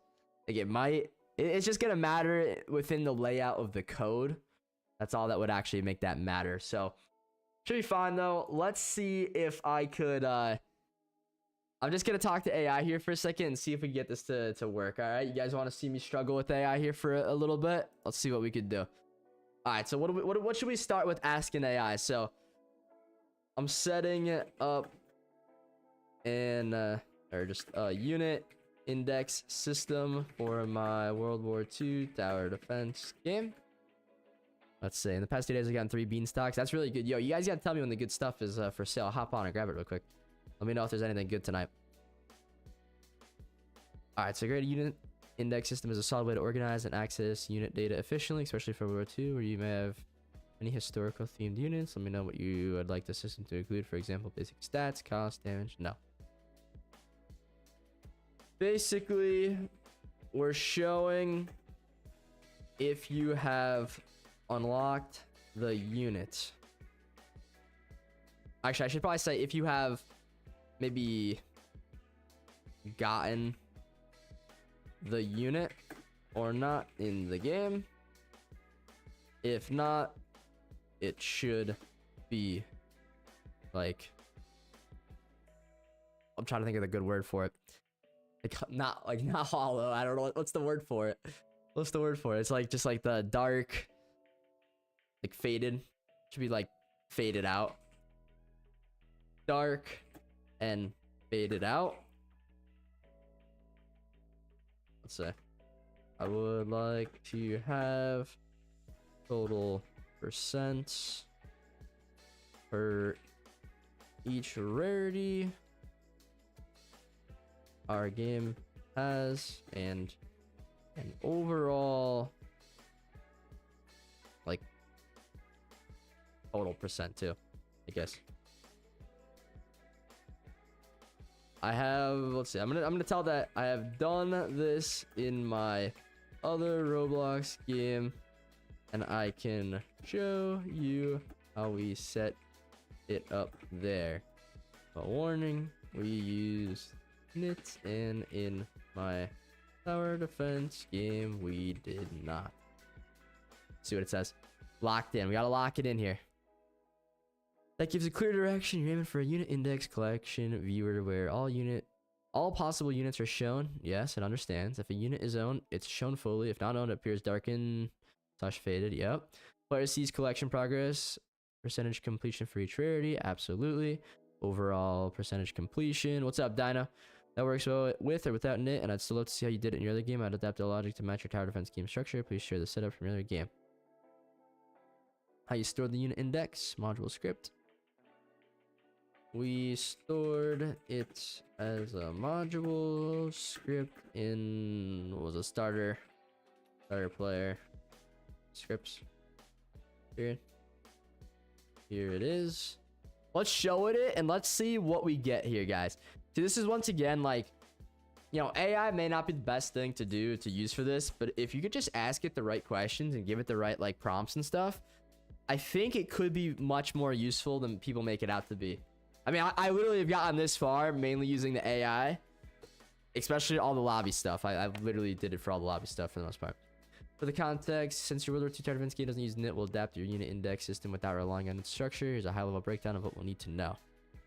Like it might. It's just gonna matter within the layout of the code. That's all that would actually make that matter. So should be fine though. Let's see if I could. I'm just gonna talk to AI here for a second and see if we can get this to work. All right, you guys want to see me struggle with AI here for a little bit? Let's see what we could do. All right, so what should we start with asking AI? So I'm setting it up in or just unit index system for my World War II tower defense game. Let's see. In the past 2 days, I've gotten 3 beanstalks. That's really good. Yo, you guys gotta tell me when the good stuff is for sale. I'll hop on and grab it real quick. Let me know if there's anything good tonight. All right, so great unit index system is a solid way to organize and access unit data efficiently, especially for World War II, where you may have any historical themed units. Let me know what you would like the system to include. For example, basic stats, cost, damage. No. Basically, we're showing if you have unlocked the unit. Actually, I should probably say if you have maybe gotten the unit or not in the game. If not, it should be like, I'm trying to think of the good word for it. Not hollow. I don't know what's the word for it. What's the word for it? It's like just like the dark, like faded. Should be like faded out. Dark and faded out. Let's say I would like to have total percent for each rarity our game has, and an overall like total percent too, I guess. I have, let's see, I'm gonna tell that I have done this in my other Roblox game, and I can show you how we set it up there. But warning, we use knit, and in my tower defense game we did not. See what it says. Locked in. We gotta lock it in here. That gives a clear direction. You're aiming for a unit index collection viewer where all possible units are shown. Yes, it understands. If a unit is owned, it's shown fully. If not owned, it appears darkened / faded. Yep. Player sees collection progress, percentage completion for each rarity. Absolutely. Overall percentage completion. What's up, Dino? That works well with or without knit, and I'd still love to see how you did it in your other game. I'd adapt the logic to match your tower defense game structure. Please share the setup from your other game. How you store the unit index module script. We stored it as a module script in, what was a starter player scripts. Here it is. Let's show it and let's see what we get here, guys. See, this is once again like, you know, AI may not be the best thing to do to use for this, but if you could just ask it the right questions and give it the right like prompts and stuff, I think it could be much more useful than people make it out to be. I mean, I literally have gotten this far mainly using the AI, especially all the lobby stuff. I literally did it for all the lobby stuff for the most part. For the context, since your World War II Tower Defense game doesn't use NIT, will adapt your unit index system without relying on its structure. Here's a high-level breakdown of what we'll need to know.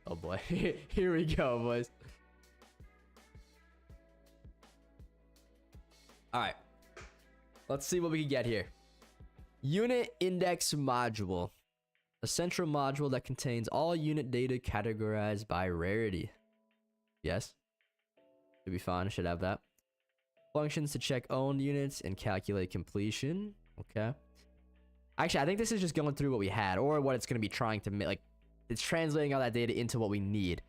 Oh boy, here we go, boys. All right, let's see what we can get here. Unit index module. A central module that contains all unit data categorized by rarity. Yes. Should be fine. Should have that. Functions to check owned units and calculate completion. Okay. Actually, I think this is just going through what we had or what it's going to be trying to make. Like, it's translating all that data into what we need.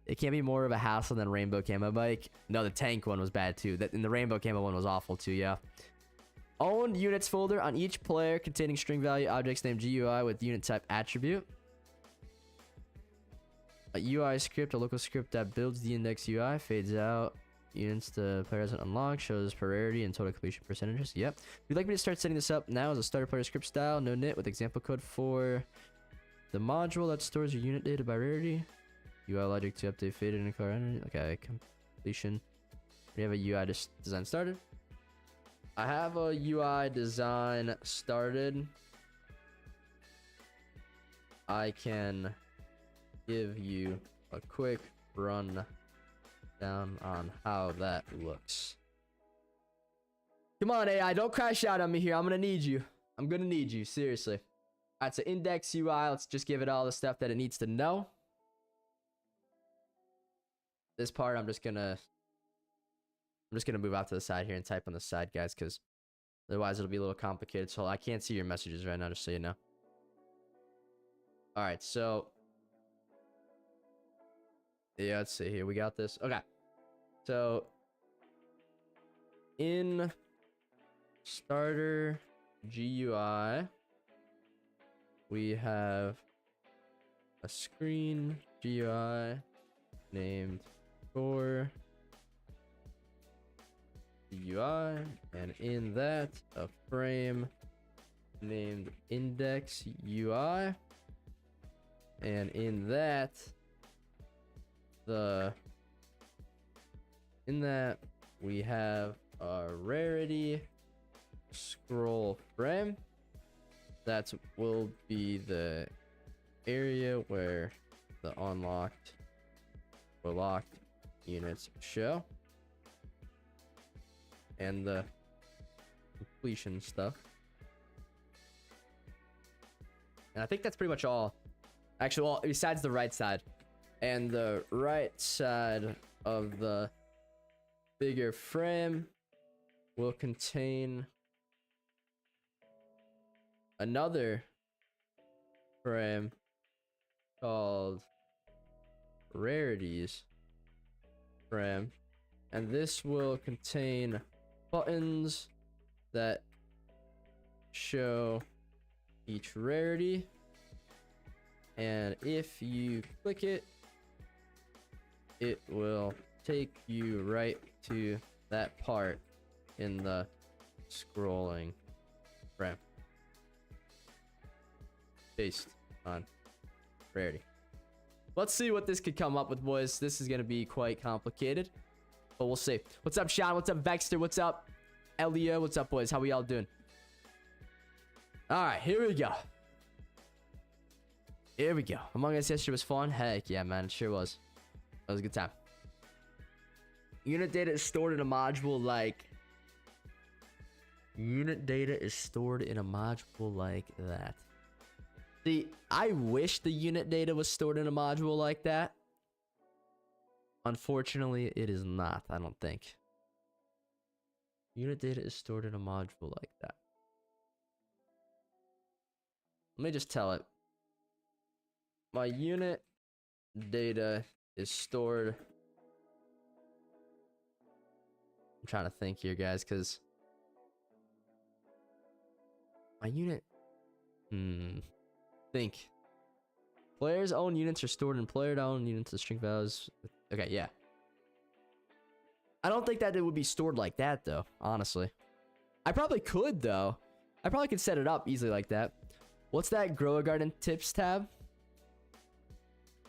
It can't be more of a hassle than Rainbow Camo Bike. No, the tank one was bad too. And the Rainbow Camo one was awful too, yeah. Owned units folder on each player containing string value objects named GUI with unit type attribute. A UI script, a local script that builds the index UI, fades out units the player hasn't unlocked, shows priority and total completion percentages. Yep. We'd like me to start setting this up now as a starter player script style, no NIT with example code for the module that stores your unit data by rarity. UI logic to update faded and color entity. Okay, completion. We have a UI design started. I have a UI design started. I can give you a quick run down on how that looks. Come on, AI, don't crash out on me here. I'm gonna need you. I'm gonna need you, seriously. All right, so index UI, let's just give it all the stuff that it needs to know. This part, I'm just gonna move out to the side here and type on the side, guys, because otherwise it'll be a little complicated. So I can't see your messages right now, just so you know. All right, so yeah, let's see here. We got this. Okay, so in starter GUI, we have a screen GUI named core UI, and in that a frame named index UI, and in that we have a rarity scroll frame that will be the area where the unlocked or locked units show, and the completion stuff. And I think that's pretty much all. Actually, well, besides the right side. And the right side of the bigger frame will contain another frame called rarities frame, and this will contain buttons that show each rarity, and if you click it, it will take you right to that part in the scrolling frame based on rarity. Let's see what this could come up with, boys. This is gonna be quite complicated, but we'll see. What's up, Sean? What's up, Vexter? What's up, Elia? What's up, boys? How we all doing? All right, here we go. Here we go. Among Us yesterday was fun. Heck yeah, man, it sure was. That was a good time. Unit data is stored in a module like that. See, I wish the unit data was stored in a module like that. Unfortunately, it is not, I don't think. Unit data is stored in a module like that. Let me just tell it. My unit data is stored. I'm trying to think here, guys, because my unit. Think. Players' own units are stored in player-owned units. The string values with Okay, yeah. I don't think that it would be stored like that, though, honestly. I probably could, though. I probably could set it up easily like that. What's that Grow a Garden tips tab?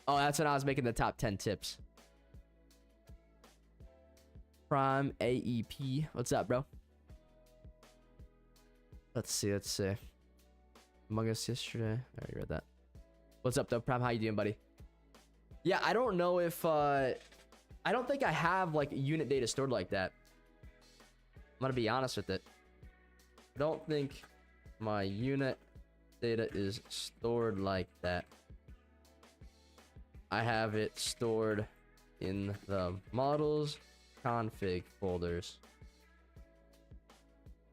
Oh, that's when I was making the top 10 tips. Prime AEP. What's up, bro? Let's see. Among Us yesterday. I already read that. What's up, though, Prime? How you doing, buddy? Yeah, I don't know if... I don't think I have, like, unit data stored like that. I'm gonna be honest with it. I don't think my unit data is stored like that. I have it stored in the models config folders.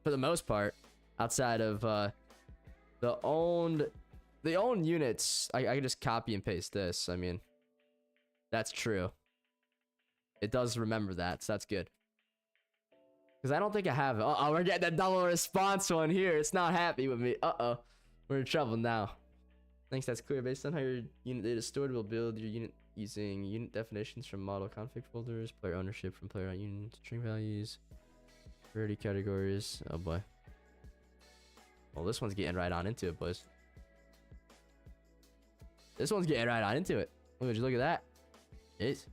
For the most part, outside of the owned units, I can just copy and paste this. I mean, that's true. It does remember that, so that's good. Because I don't think I have it. Uh-oh, we're getting that double response one here. It's not happy with me. Uh-oh. We're in trouble now. Thanks, that's clear. Based on how your unit data is stored, we'll build your unit using unit definitions from model config folders, player ownership from player unit string values, priority categories. Oh boy. Well, this one's getting right on into it, boys. This one's getting right on into it. Would you look at that? Jeez.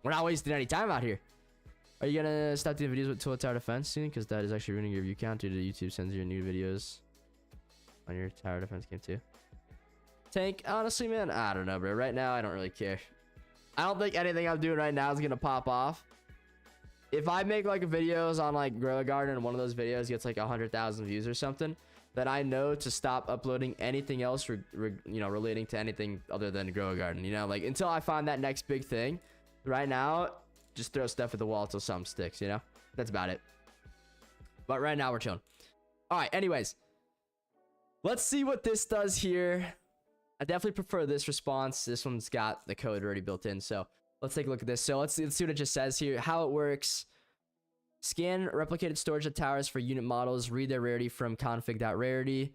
We're not wasting any time out here. Are you gonna stop doing videos with tower defense soon? Because that is actually ruining your view count due to YouTube sends you new videos on your tower defense game too. Tank, honestly, man, I don't know, bro. Right now, I don't really care. I don't think anything I'm doing right now is gonna pop off. If I make like videos on like Grow a Garden and one of those videos gets like 100,000 views or something, then I know to stop uploading anything else, relating to anything other than Grow a Garden. You know, like until I find that next big thing. Right now, just throw stuff at the wall until something sticks. You know, that's about it. But right now we're chilling. All right. Anyways, let's see what this does here. I definitely prefer this response. This one's got the code already built in. So let's take a look at this. So let's see what it just says here. How it works. Scan replicated storage of towers for unit models. Read their rarity from config.rarity.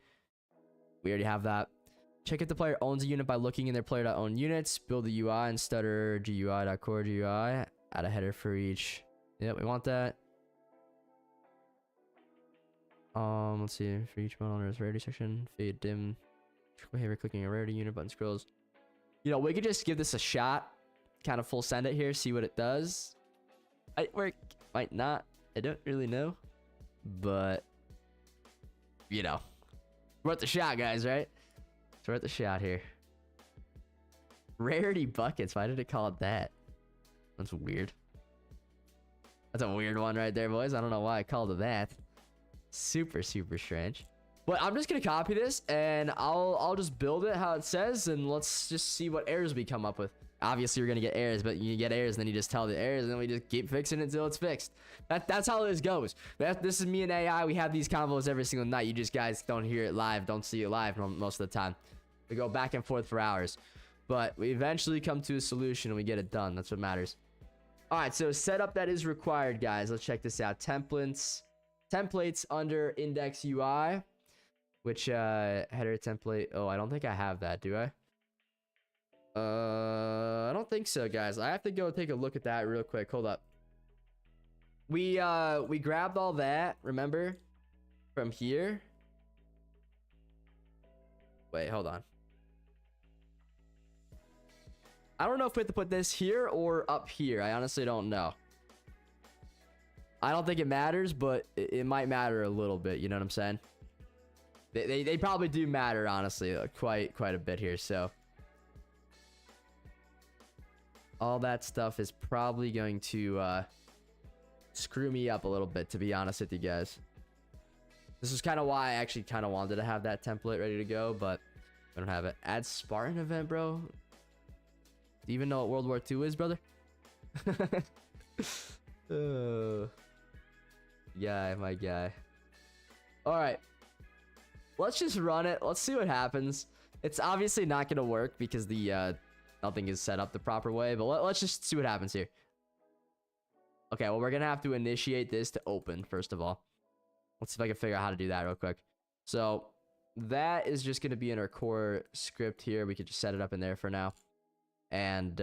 We already have that. Check if the player owns a unit by looking in their player.own units. Build the UI and stutter GUI.core GUI. Add a header for each. Yep, we want that. Let's see. For each model, there's rarity section. Fade dim. Behavior clicking a rarity unit button scrolls. You know, we could just give this a shot. Kind of full send it here. See what it does. Might work. Might not. I don't really know. But, you know. Worth the shot, guys, right? It's worth the shot here. Rarity buckets. Why did it call it that? That's weird. That's a weird one right there, boys. I don't know why I called it that. Super, super strange. But I'm just gonna copy this and I'll just build it how it says, and let's just see what errors we come up with. Obviously, you're gonna get errors, but you get errors, and then you just tell the errors, and then we just keep fixing it until it's fixed. That's how this goes. This is me and AI. We have these convos every single night. You just guys don't hear it live, don't see it live most of the time. We go back and forth for hours, but we eventually come to a solution and we get it done. That's what matters. All right, so setup that is required, guys. Let's check this out. Templates under index UI, which header template. Oh, I don't think I have that. Do I? I don't think so, guys. I have to go take a look at that real quick. Hold up. We grabbed all that, remember, from here. Wait, hold on. I don't know if we have to put this here or up here. I honestly don't know. I don't think it matters, but it might matter a little bit. You know what I'm saying? They probably do matter, honestly, quite a bit here. So all that stuff is probably going to screw me up a little bit, to be honest with you guys. This is kind of why I actually kind of wanted to have that template ready to go, but I don't have it. Add Spartan event, bro. Do you even know what World War II is, brother? My guy. All right. Let's just run it. Let's see what happens. It's obviously not going to work because the nothing is set up the proper way, but let's just see what happens here. Okay, well, we're going to have to initiate this to open, first of all. Let's see if I can figure out how to do that real quick. So that is just going to be in our core script here. We could just set it up in there for now. And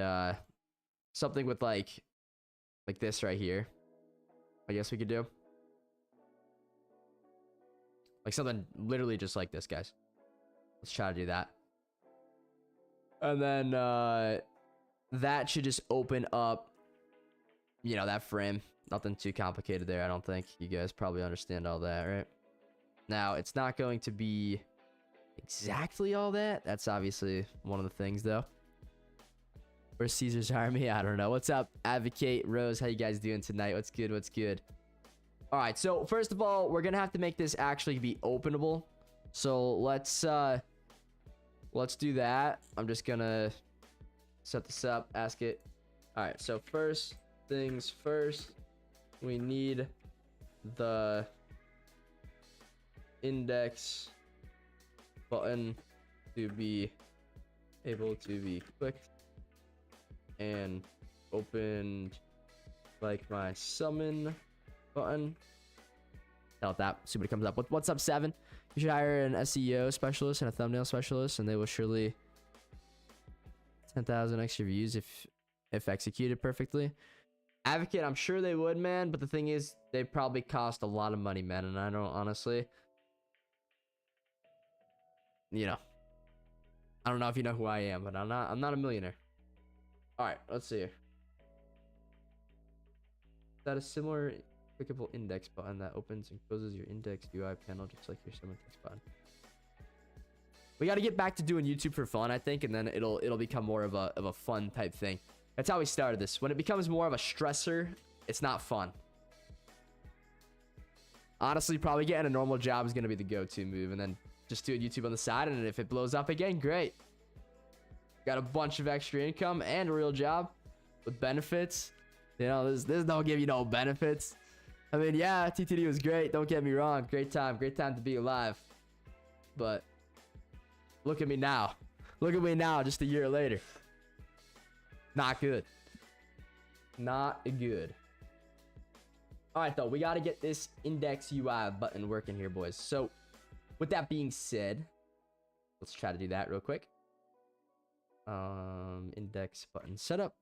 something with like this right here. I guess we could do like something literally just like this, guys. Let's try to do that. And then that should just open up, you know, that frame. Nothing too complicated there. I don't think you guys probably understand all that, right? Now, it's not going to be exactly all that. That's obviously one of the things, though. Where's Caesar's Army? I don't know. What's up, Advocate, Rose? How you guys doing tonight? What's good? What's good? All right, so first of all, we're gonna have to make this actually be openable. So let's do that. I'm just gonna set this up, ask it. All right, so first things first, we need the index button to be able to be clicked and opened like my summon button. Tell that. See what it comes up with. What's up, 7? You should hire an SEO specialist and a thumbnail specialist, and they will surely 10,000 extra views if executed perfectly. Advocate, I'm sure they would, man, but the thing is, they probably cost a lot of money, man, and I don't honestly, you know, I don't know if you know who I am, but I'm not a millionaire. All right, let's see here. Is that a similar clickable index button that opens and closes your index UI panel just like your summon text button? We got to get back to doing YouTube for fun, I think, and then it'll become more of a fun type thing. That's how we started this. When it becomes more of a stressor, it's not fun. Honestly, probably getting a normal job is going to be the go-to move, and then just doing YouTube on the side, and if it blows up again, great. Got a bunch of extra income and a real job with benefits. You know, this don't give you no benefits. I mean, yeah, TTD was great. Don't get me wrong. Great time to be alive. But look at me now. Look at me now, just a year later. Not good. Not good. All right, though, we got to get this index UI button working here, boys. So with that being said, let's try to do that real quick. Index button setup.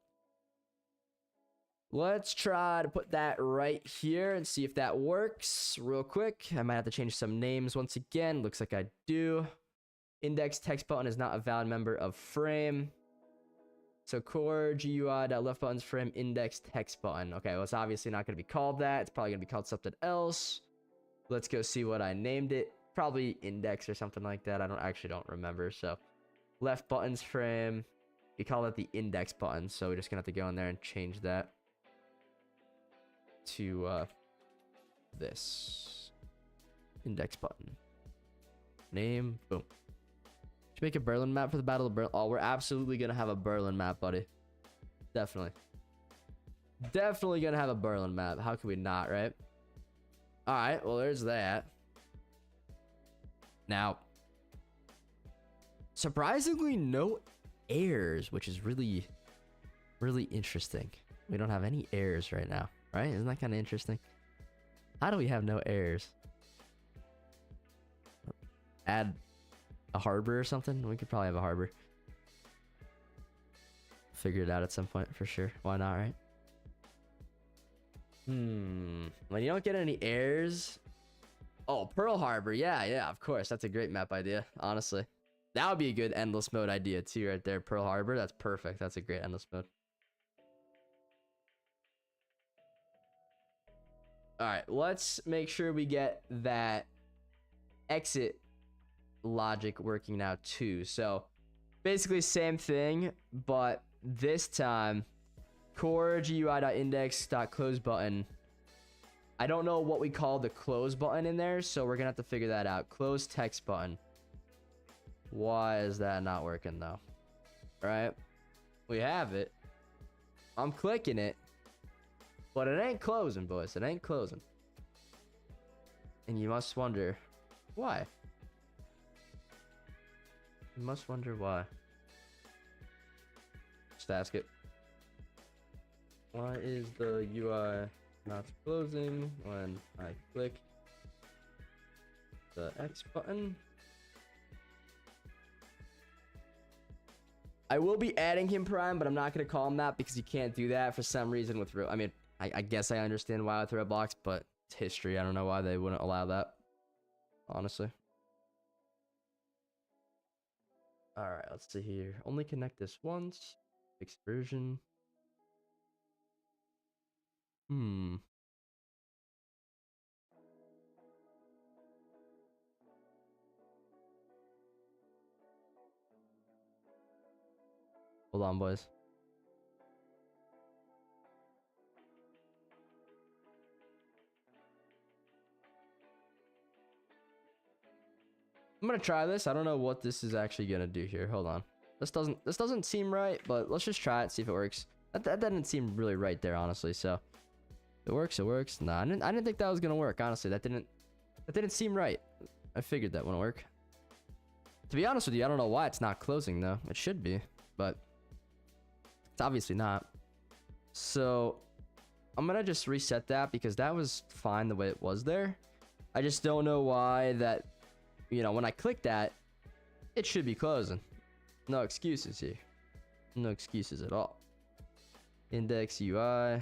Let's try to put that right here and see if that works real quick. I might have to change some names once again. Looks like I do. Index text button is not a valid member of frame. So core GUI.left button's frame index text button. Okay, well, it's obviously not going to be called that. It's probably going to be called something else. Let's go see what I named it. Probably index or something like that. I don't remember. So left button's frame. We call it the index button. So we're just going to have to go in there and change that to this index button. Name. Boom. Should make a Berlin map for the Battle of Berlin. Oh, we're absolutely gonna have a Berlin map, buddy. Definitely gonna have a Berlin map. How can we not, right? All right, well, there's that. Now, surprisingly, no errors, which is really interesting. We don't have any errors right now, right? Isn't that kind of interesting? How do we have no errors? Add a harbor or something? We could probably have a harbor. Figure it out at some point for sure. Why not, right? When you don't get any errors. Oh, Pearl Harbor. Yeah, of course. That's a great map idea, honestly. That would be a good endless mode idea too, right there. Pearl Harbor. That's perfect. That's a great endless mode. All right, let's make sure we get that exit logic working now too. So basically same thing, but this time core GUI.index.close button. I don't know what we call the close button in there, so we're gonna have to figure that out. Close text button. Why is that not working though? Right, we have it. I'm clicking it, but it ain't closing, boys. It ain't closing. And you must wonder why. You must wonder why. Just ask it. Why is the UI not closing when I click the X button? I will be adding him Prime, but I'm not going to call him that because you can't do that for some reason with... I mean, I guess I understand why with Roblox, but it's history. I don't know why they wouldn't allow that, honestly. Alright, let's see here. Only connect this once. Fixed version. Hold on, boys. I'm gonna try this. I don't know what this is actually gonna do here. Hold on. This doesn't seem right, but let's just try it, see if it works. That didn't seem really right there, honestly. So it works, it works. Nah, I didn't think that was gonna work, honestly. That didn't seem right. I figured that wouldn't work. To be honest with you, I don't know why it's not closing though. It should be, but it's obviously not. So I'm gonna just reset that because that was fine the way it was there. I just don't know why that, you know, when I click that, it should be closing. No excuses here. No excuses at all. Index UI.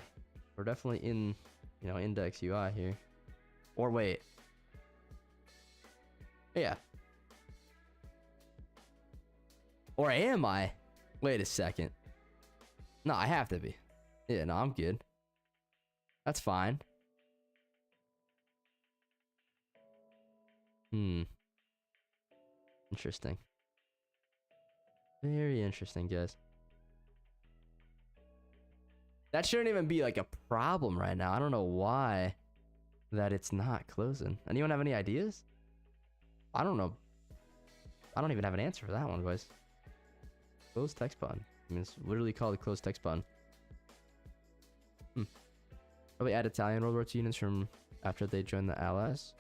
We're definitely in, you know, index UI here. Or wait. Yeah. Or am I? Wait a second. No, I have to be. Yeah, no, I'm good. That's fine. Interesting. Very interesting, guys. That shouldn't even be like a problem right now. I don't know why that it's not closing. Anyone have any ideas? I don't know. I don't even have an answer for that one, boys. Close text button. I mean, it's literally called a close text button. Probably add Italian World War II units from after they join the Allies.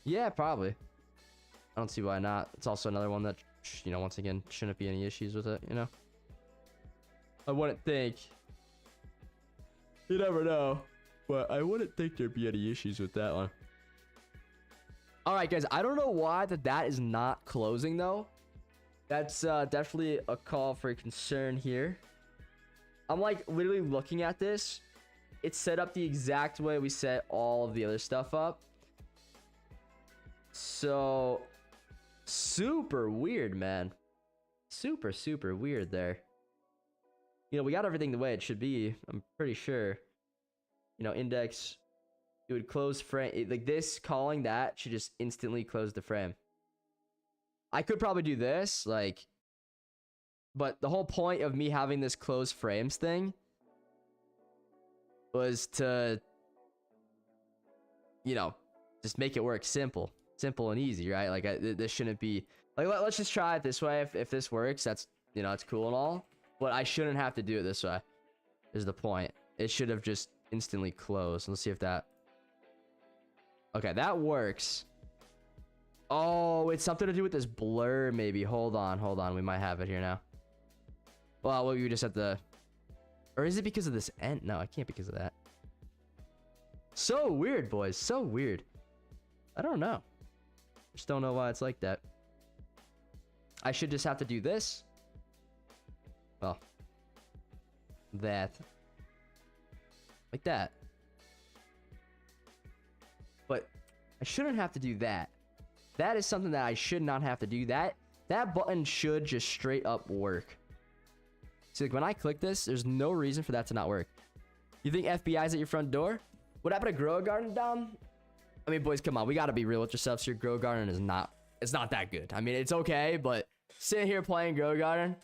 Yeah, probably. I don't see why not. It's also another one that, you know, once again, shouldn't be any issues with it, you know? I wouldn't think. You never know. But I wouldn't think there'd be any issues with that one. Alright, guys. I don't know why that is not closing, though. That's definitely a call for concern here. I'm, like, literally looking at this. It's set up the exact way we set all of the other stuff up. So... super weird, man. Super weird there. You know, we got everything the way it should be. I'm pretty sure. You know, index. It would close frame. Like this, calling that should just instantly close the frame. I could probably do this, like. But the whole point of me having this close frames thing was to, you know, just make it work simple and easy, right? Like this shouldn't be like, let's just try it this way. If this works, that's, you know, it's cool and all, but I shouldn't have to do it this way is the point. It should have just instantly closed. Let's see if that, okay, that works. Oh, it's something to do with this blur, maybe. Hold on, we might have it here now. Well, we just have to, or is it because of this end? No, it can't be because of that. So weird, boys, so weird. I don't know. Just don't know why it's like that. I should just have to do this. Well, that. Like that. But I shouldn't have to do that. That is something that I should not have to do. That button should just straight up work. See, like when I click this, there's no reason for that to not work. You think FBI's at your front door? What happened to Grow a Garden, Dom? I mean, boys, come on. We got to be real with yourselves. Your Grow Garden is not... it's not that good. I mean, it's okay, but sitting here playing Grow Garden,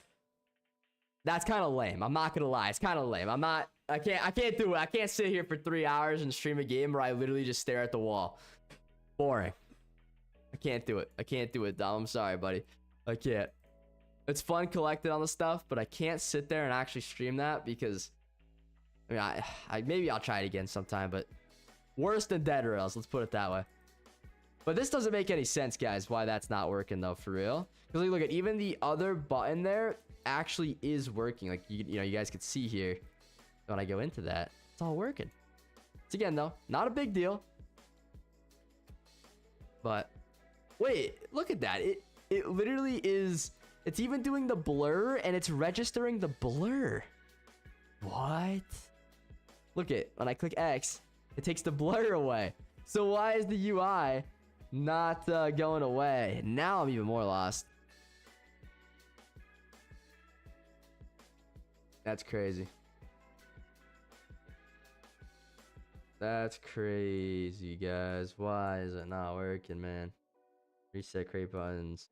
that's kind of lame. I'm not going to lie. It's kind of lame. I can't do it. I can't sit here for 3 hours and stream a game where I literally just stare at the wall. Boring. I can't do it. I can't do it, Dom. I'm sorry, buddy. I can't. It's fun collecting on the stuff, but I can't sit there and actually stream that because... I mean, maybe I'll try it again sometime, but... worse than Dead Rails, let's put it that way. But this doesn't make any sense, guys, why that's not working, though, for real. Because, look at even the other button there actually is working. Like, you know, you guys could see here when I go into that. It's all working. It's, again, though, not a big deal. But, wait, look at that. It literally is It's even doing the blur and it's registering the blur. What? Look it, when I click X, it takes the blur away. So why is the UI not going away? Now I'm even more lost. That's crazy. That's crazy, guys. Why is it not working, man? Reset create buttons.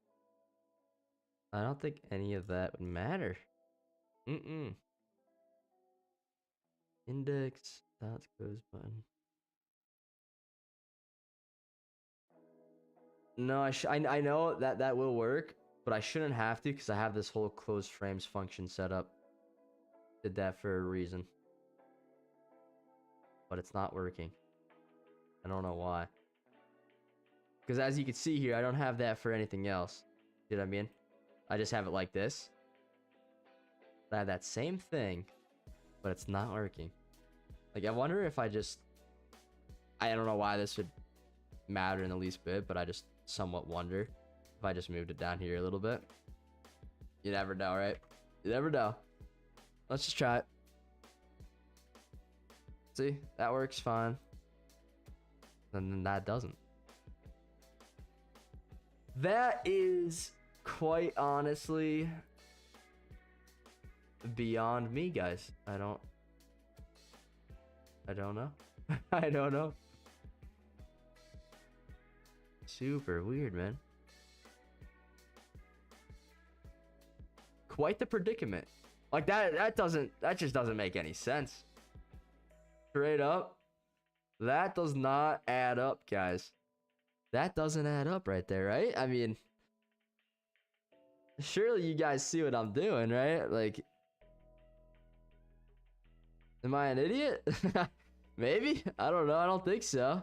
I don't think any of that would matter. Index dot goes button. No, I know that will work, but I shouldn't have to because I have this whole close frames function set up. Did that for a reason. But it's not working. I don't know why. Because as you can see here, I don't have that for anything else. See what I mean? I just have it like this. I have that same thing, but it's not working. Like, I wonder if I don't know why this would matter in the least bit, but I just somewhat wonder if I just moved it down here a little bit. You never know, right? You never know. Let's just try it. See, that works fine. And then that doesn't. That is quite honestly beyond me, guys. I don't know. I don't know. Super weird, man. Quite the predicament. Like that just doesn't make any sense. Straight up. That does not add up, guys. That doesn't add up right there, right? I mean, surely you guys see what I'm doing, right? Like, am I an idiot? Maybe? I don't know. I don't think so.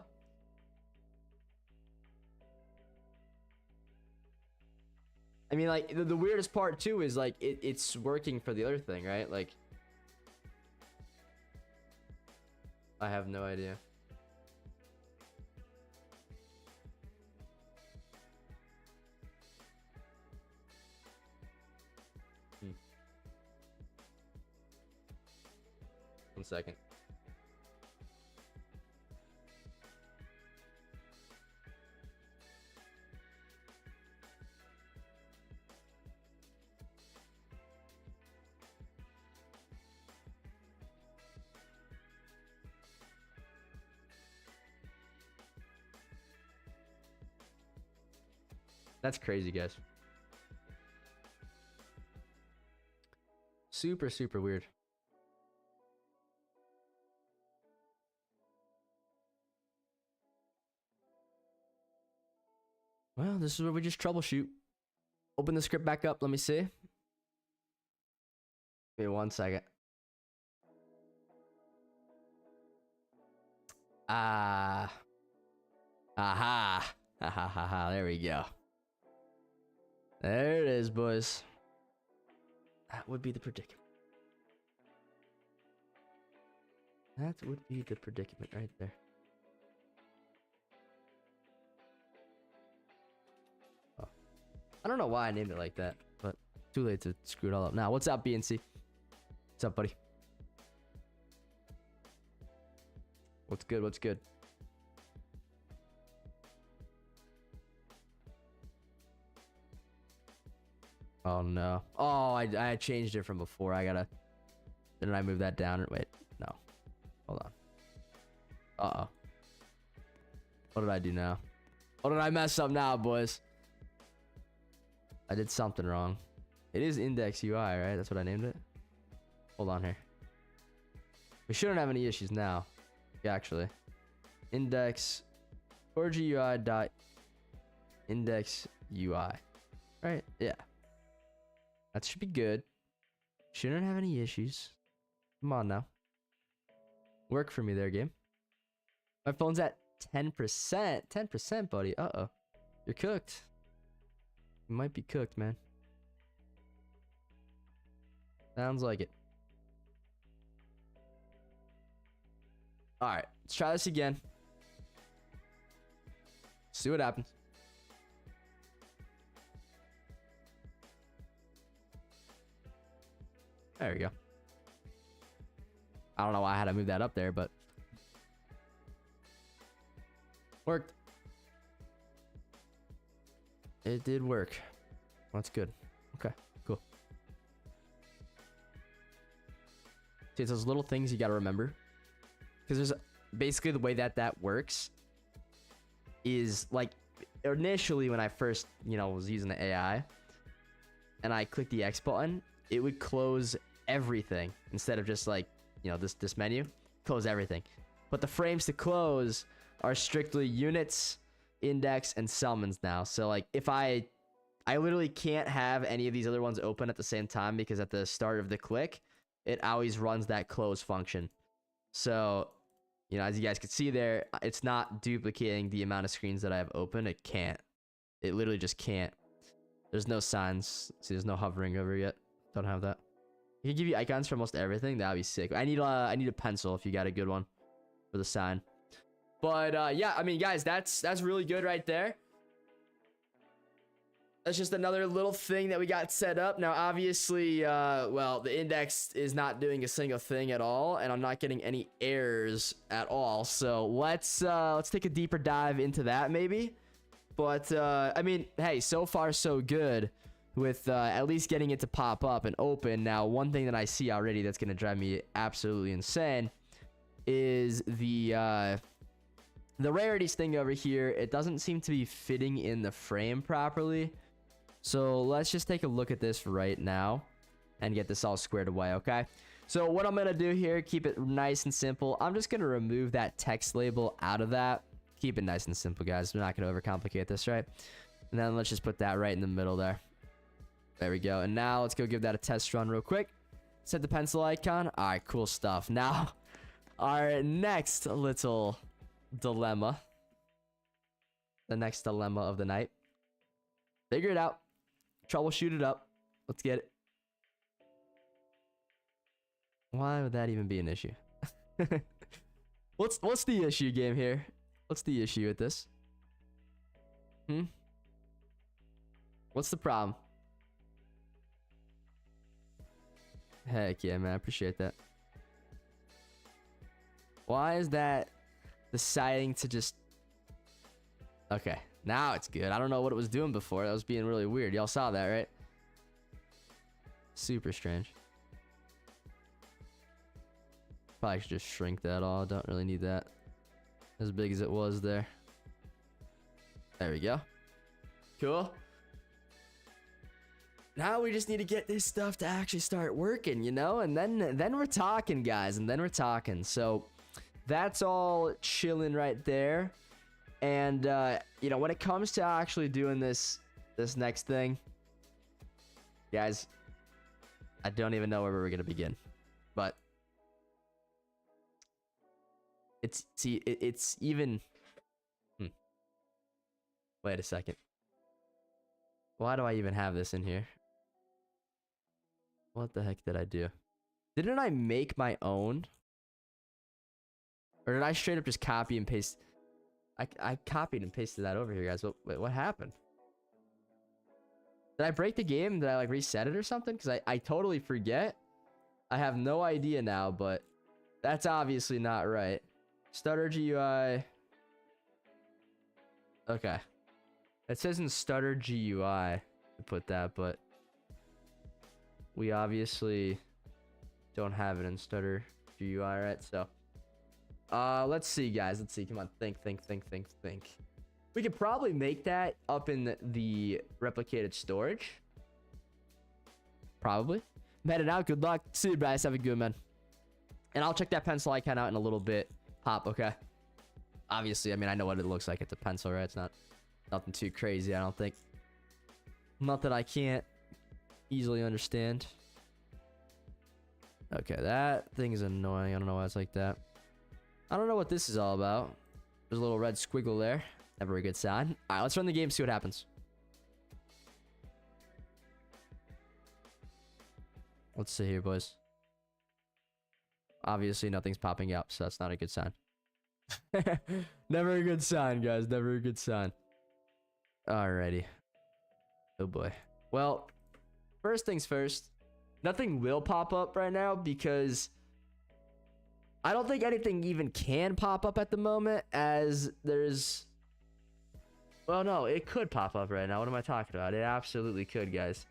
I mean, like, the weirdest part, too, is, like, it's working for the other thing, right? Like, I have no idea. One second. That's crazy, guys. Super, super weird. Well, this is where we just troubleshoot. Open the script back up. Let me see. Give me 1 second. Aha. Ha ha ha ha. There we go. There it is, boys. That would be the predicament. That would be the predicament right there. Oh. I don't know why I named it like that, but too late to screw it all up. Now, what's up, BNC? What's up, buddy? What's good? What's good? Oh no. Oh, I changed it from before. Didn't I move that down? Wait, no. Hold on. Uh-oh. What did I do now? What did I mess up now, boys? I did something wrong. It is index UI, right? That's what I named it. Hold on here. We shouldn't have any issues now. Yeah, actually. Index core GUI dot index UI. Right? Yeah. That should be good. Shouldn't have any issues. Come on now. Work for me there, game. My phone's at 10%. 10%, buddy. Uh-oh. You're cooked. You might be cooked, man. Sounds like it. Alright. Let's try this again. See what happens. There we go. I don't know why I had to move that up there, but worked. It did work. That's good. Okay, cool. See, it's those little things you gotta remember. Because there's basically the way that that works is like initially when I first, was using the AI and I clicked the X button, it would close everything instead of just like, this menu, close everything. But the frames to close are strictly units, index, and summons now. So like if I literally can't have any of these other ones open at the same time because at the start of the click, it always runs that close function. So, as you guys can see there, it's not duplicating the amount of screens that I have open. It can't. It literally just can't. There's no signs. See, there's no hovering over yet. Don't have that. You can give you icons for almost everything. That'd be sick. I need a pencil if you got a good one for the sign. But yeah, I mean, guys, that's really good right there. That's just another little thing that we got set up. Now, obviously, well, the index is not doing a single thing at all, and I'm not getting any errors at all. So let's take a deeper dive into that, maybe. But I mean, hey, so far so good with at least getting it to pop up and open. Now, one thing that I see already that's gonna drive me absolutely insane is the rarities thing over here. It doesn't seem to be fitting in the frame properly. So let's just take a look at this right now and get this all squared away, okay? So what I'm going to do here, keep it nice and simple. I'm just going to remove that text label out of that. Keep it nice and simple, guys. We're not going to overcomplicate this, right? And then let's just put that right in the middle there. There we go. And now let's go give that a test run real quick. Set the pencil icon. All right, cool stuff. Now, our next little dilemma. The next dilemma of the night. Figure it out. Troubleshoot it up. Let's get it. Why would that even be an issue? What's the issue, game here? What's the issue with this? What's the problem? Heck yeah, man. I appreciate that. Why is that deciding to just... Okay. Now it's good. I don't know what it was doing before. That was being really weird. Y'all saw that, right? Super strange. Probably should just shrink that all. Don't really need that as big as it was there. There we go. Cool. Now we just need to get this stuff to actually start working, and then we're talking, guys, and then we're talking. So that's all chilling right there. And when it comes to actually doing this next thing, guys, I don't even know where we're gonna begin. But it's even wait a second. Why do I even have this in here? What the heck did I do? Didn't I make my own? Or did I straight up just copy and paste? I copied and pasted that over here, guys. Wait, what happened? Did I break the game? Did I like reset it or something? Because I totally forget. I have no idea now, but that's obviously not right. Stutter GUI. Okay. It says in Stutter GUI to put that, but we obviously don't have it in Stutter GUI, right? So let's see, guys. Let's see. Come on. Think. We could probably make that up in the replicated storage. Probably. I'm headed out. Good luck. See you, guys. Have a good man. And I'll check that pencil icon out in a little bit. Pop, okay? Obviously, I mean, I know what it looks like. It's a pencil, right? It's not nothing too crazy, I don't think. Not that I can't easily understand. Okay, that thing is annoying. I don't know why it's like that. I don't know what this is all about. There's a little red squiggle there. Never a good sign. All right, let's run the game, see what happens. Let's see here, boys. Obviously, nothing's popping up, so that's not a good sign. Never a good sign, guys. Never a good sign. Alrighty. Oh, boy. Well, first things first. Nothing will pop up right now because I don't think anything even can pop up at the moment, as there's... Well, no, it could pop up right now. What am I talking about? It absolutely could, guys.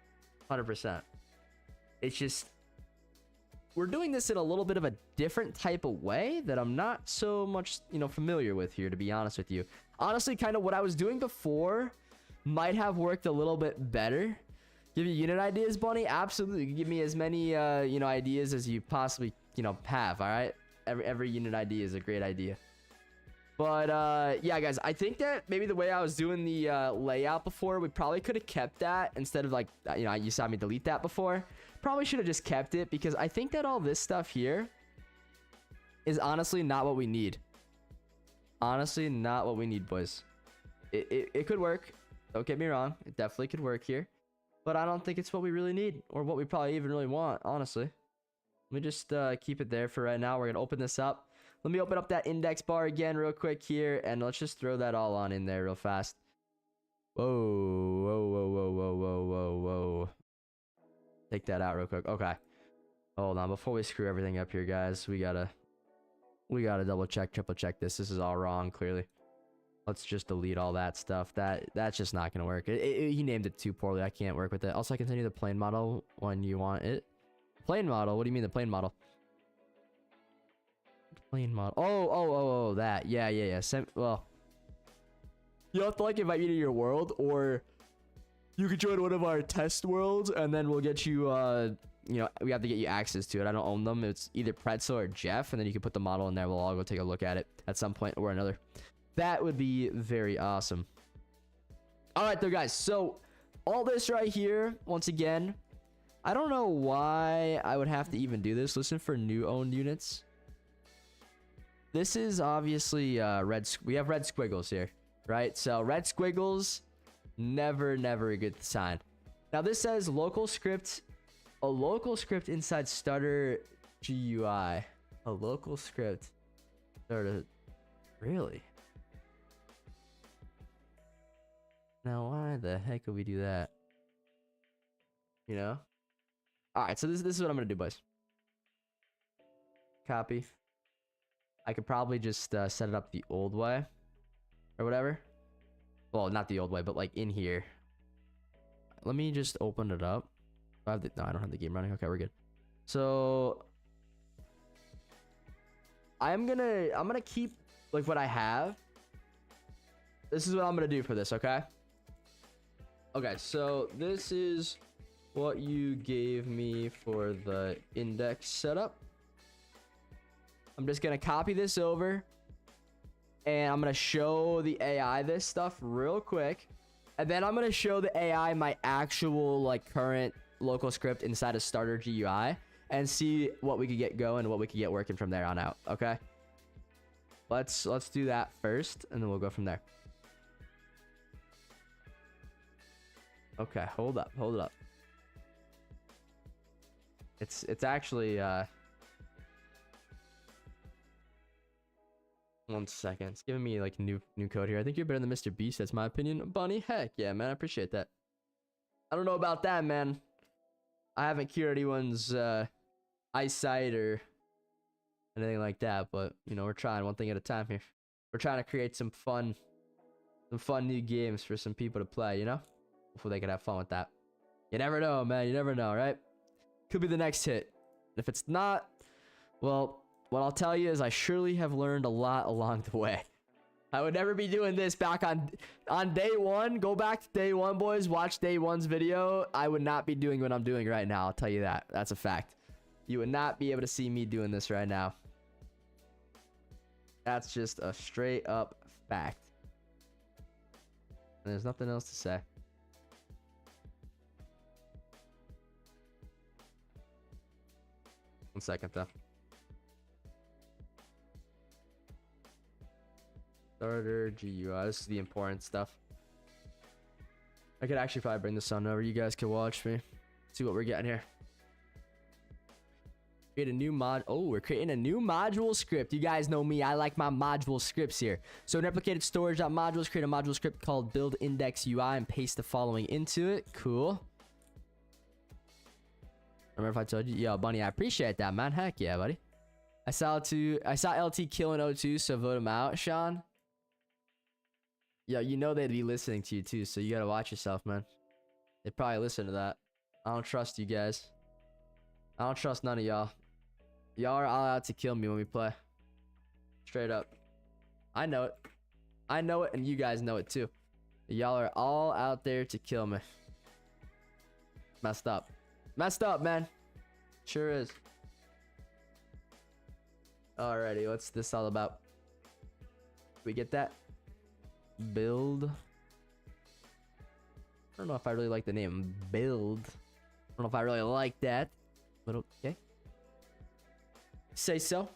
100%. It's just... We're doing this in a little bit of a different type of way that I'm not so much, you know, familiar with here, to be honest with you. Honestly, kind of what I was doing before might have worked a little bit better. Give you unit ideas, Bunny? Absolutely. Give me as many, you know, ideas as you possibly, you know, have, all right? Every unit idea is a great idea. But, yeah, guys, I think that maybe the way I was doing the layout before, we probably could have kept that instead of, like, you know, you saw me delete that before. Probably should have just kept it, because I think that all this stuff here is honestly not what we need. Honestly, not what we need, boys. It could work. Don't get me wrong. It definitely could work here. But I don't think it's what we really need, or what we probably even really want, honestly. Let me just keep it there for right now. We're going to open this up. Let me open up that index bar again real quick here, and let's just throw that all on in there real fast. Whoa, whoa, whoa, whoa, whoa, whoa, whoa, whoa. Take that out real quick. Okay. Hold on. Before we screw everything up here, guys, we gotta double check, triple check this. This is all wrong, clearly. Let's just delete all that stuff. That's just not gonna work. He named it too poorly. I can't work with it. Also, I continue the plane model when you want it. Plane model? What do you mean the plane model? Plane model. Oh, that. Yeah. Well, you have to like invite me to your world, or you could join one of our test worlds, and then we'll get you. You know, we have to get you access to it. I don't own them. It's either Pretzel or Jeff, and then you can put the model in there. We'll all go take a look at it at some point or another. That would be very awesome. All right, though, guys. So all this right here, once again, I don't know why I would have to even do this. Listen for new owned units. This is obviously red. We have red squiggles here, right? So red squiggles, never a good sign. Now this says local script, a local script inside starter GUI, a local script. Starter, really? Now why the heck would we do that? You know? All right, so this is what I'm gonna do, boys. Copy. I could probably just set it up the old way or whatever. Well, not the old way, but like in here. Let me just open it up. No, I don't have the game running. Okay, we're good. So I'm gonna keep like what I have. This is what I'm gonna do for this, okay? Okay, so this is what you gave me for the index setup. I'm just gonna copy this over, and I'm gonna show the AI this stuff real quick, and then I'm gonna show the AI my actual like current local script inside of starter GUI, and see what we could get going and what we could get working from there on out. Okay, let's do that first, and then we'll go from there. Okay, hold up. It's actually 1 second. It's giving me like new code here. I think you're better than Mr. Beast. That's my opinion. Bunny, heck yeah, man. I appreciate that. I don't know about that, man. I haven't cured anyone's eyesight or anything like that, but you know, we're trying one thing at a time here. We're trying to create some fun new games for some people to play, you know? Hopefully they can have fun with that. You never know, man. You never know, right? Could be the next hit. If it's not, well, what I'll tell you is I surely have learned a lot along the way. I would never be doing this back on day one. Go back to day one, boys. Watch day one's video. I would not be doing what I'm doing right now. I'll tell you that. That's a fact. You would not be able to see me doing this right now. That's just a straight up fact. And there's nothing else to say. One second, though. Starter GUI. This is the important stuff. I could actually probably bring the sun over. You guys can watch me. See what we're getting here. Create a new mod. Oh, we're creating a new module script. You guys know me. I like my module scripts here. So in replicated storage.modules, create a module script called build index UI and paste the following into it. Cool. Remember if I told you? Yo, Bunny, I appreciate that, man. Heck yeah, buddy. I saw LT killing O2, so vote him out, Sean. Yo, you know they'd be listening to you too, so you gotta watch yourself, man. They probably listen to that. I don't trust you guys. I don't trust none of y'all. Y'all are all out to kill me when we play. Straight up. I know it. I know it, and you guys know it too. Y'all are all out there to kill me. Messed up. Messed up, man. Sure is. Alrighty, what's this all about? We get that? Build. I don't know if I really like the name build. I don't know if I really like that, but okay. Say so.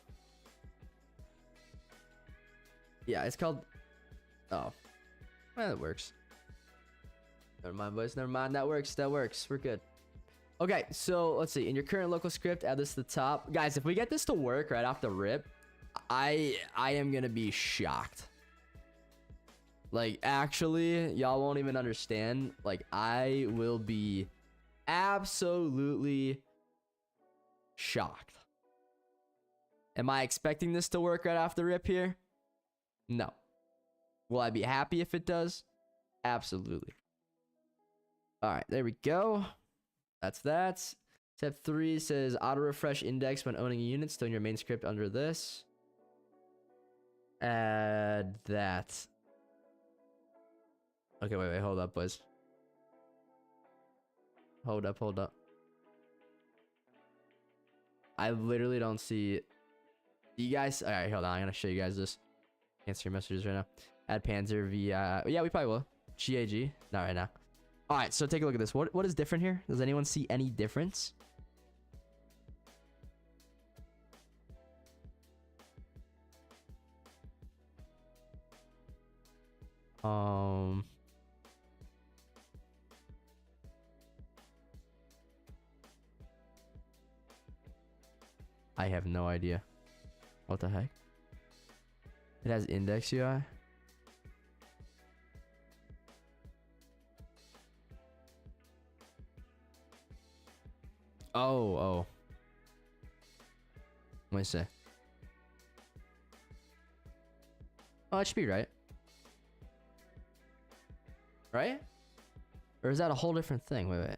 Yeah, it's called. Oh, well, that works. Never mind, boys. Never mind. That works. That works. We're good. Okay, so let's see. In your current local script, add this to the top, guys. If we get this to work right off the rip, I am gonna be shocked. Like, actually, y'all won't even understand. Like, I will be absolutely shocked. Am I expecting this to work right off the rip here? No. Will I be happy if it does? Absolutely. All right, there we go. That's that. Step 3 says auto refresh index when owning a unit. Still in your main script under this. Add that. Okay, wait, hold up, boys. Hold up. I literally don't see. You guys, all right, hold on. I'm gonna show you guys this. Answer your messages right now. Add Panzer via. Yeah, we probably will. GAG. Not right now. All right, so take a look at this. What is different here? Does anyone see any difference? I have no idea. What the heck? It has index UI. Oh. Let me see. Oh, that should be right. Right? Or is that a whole different thing? Wait.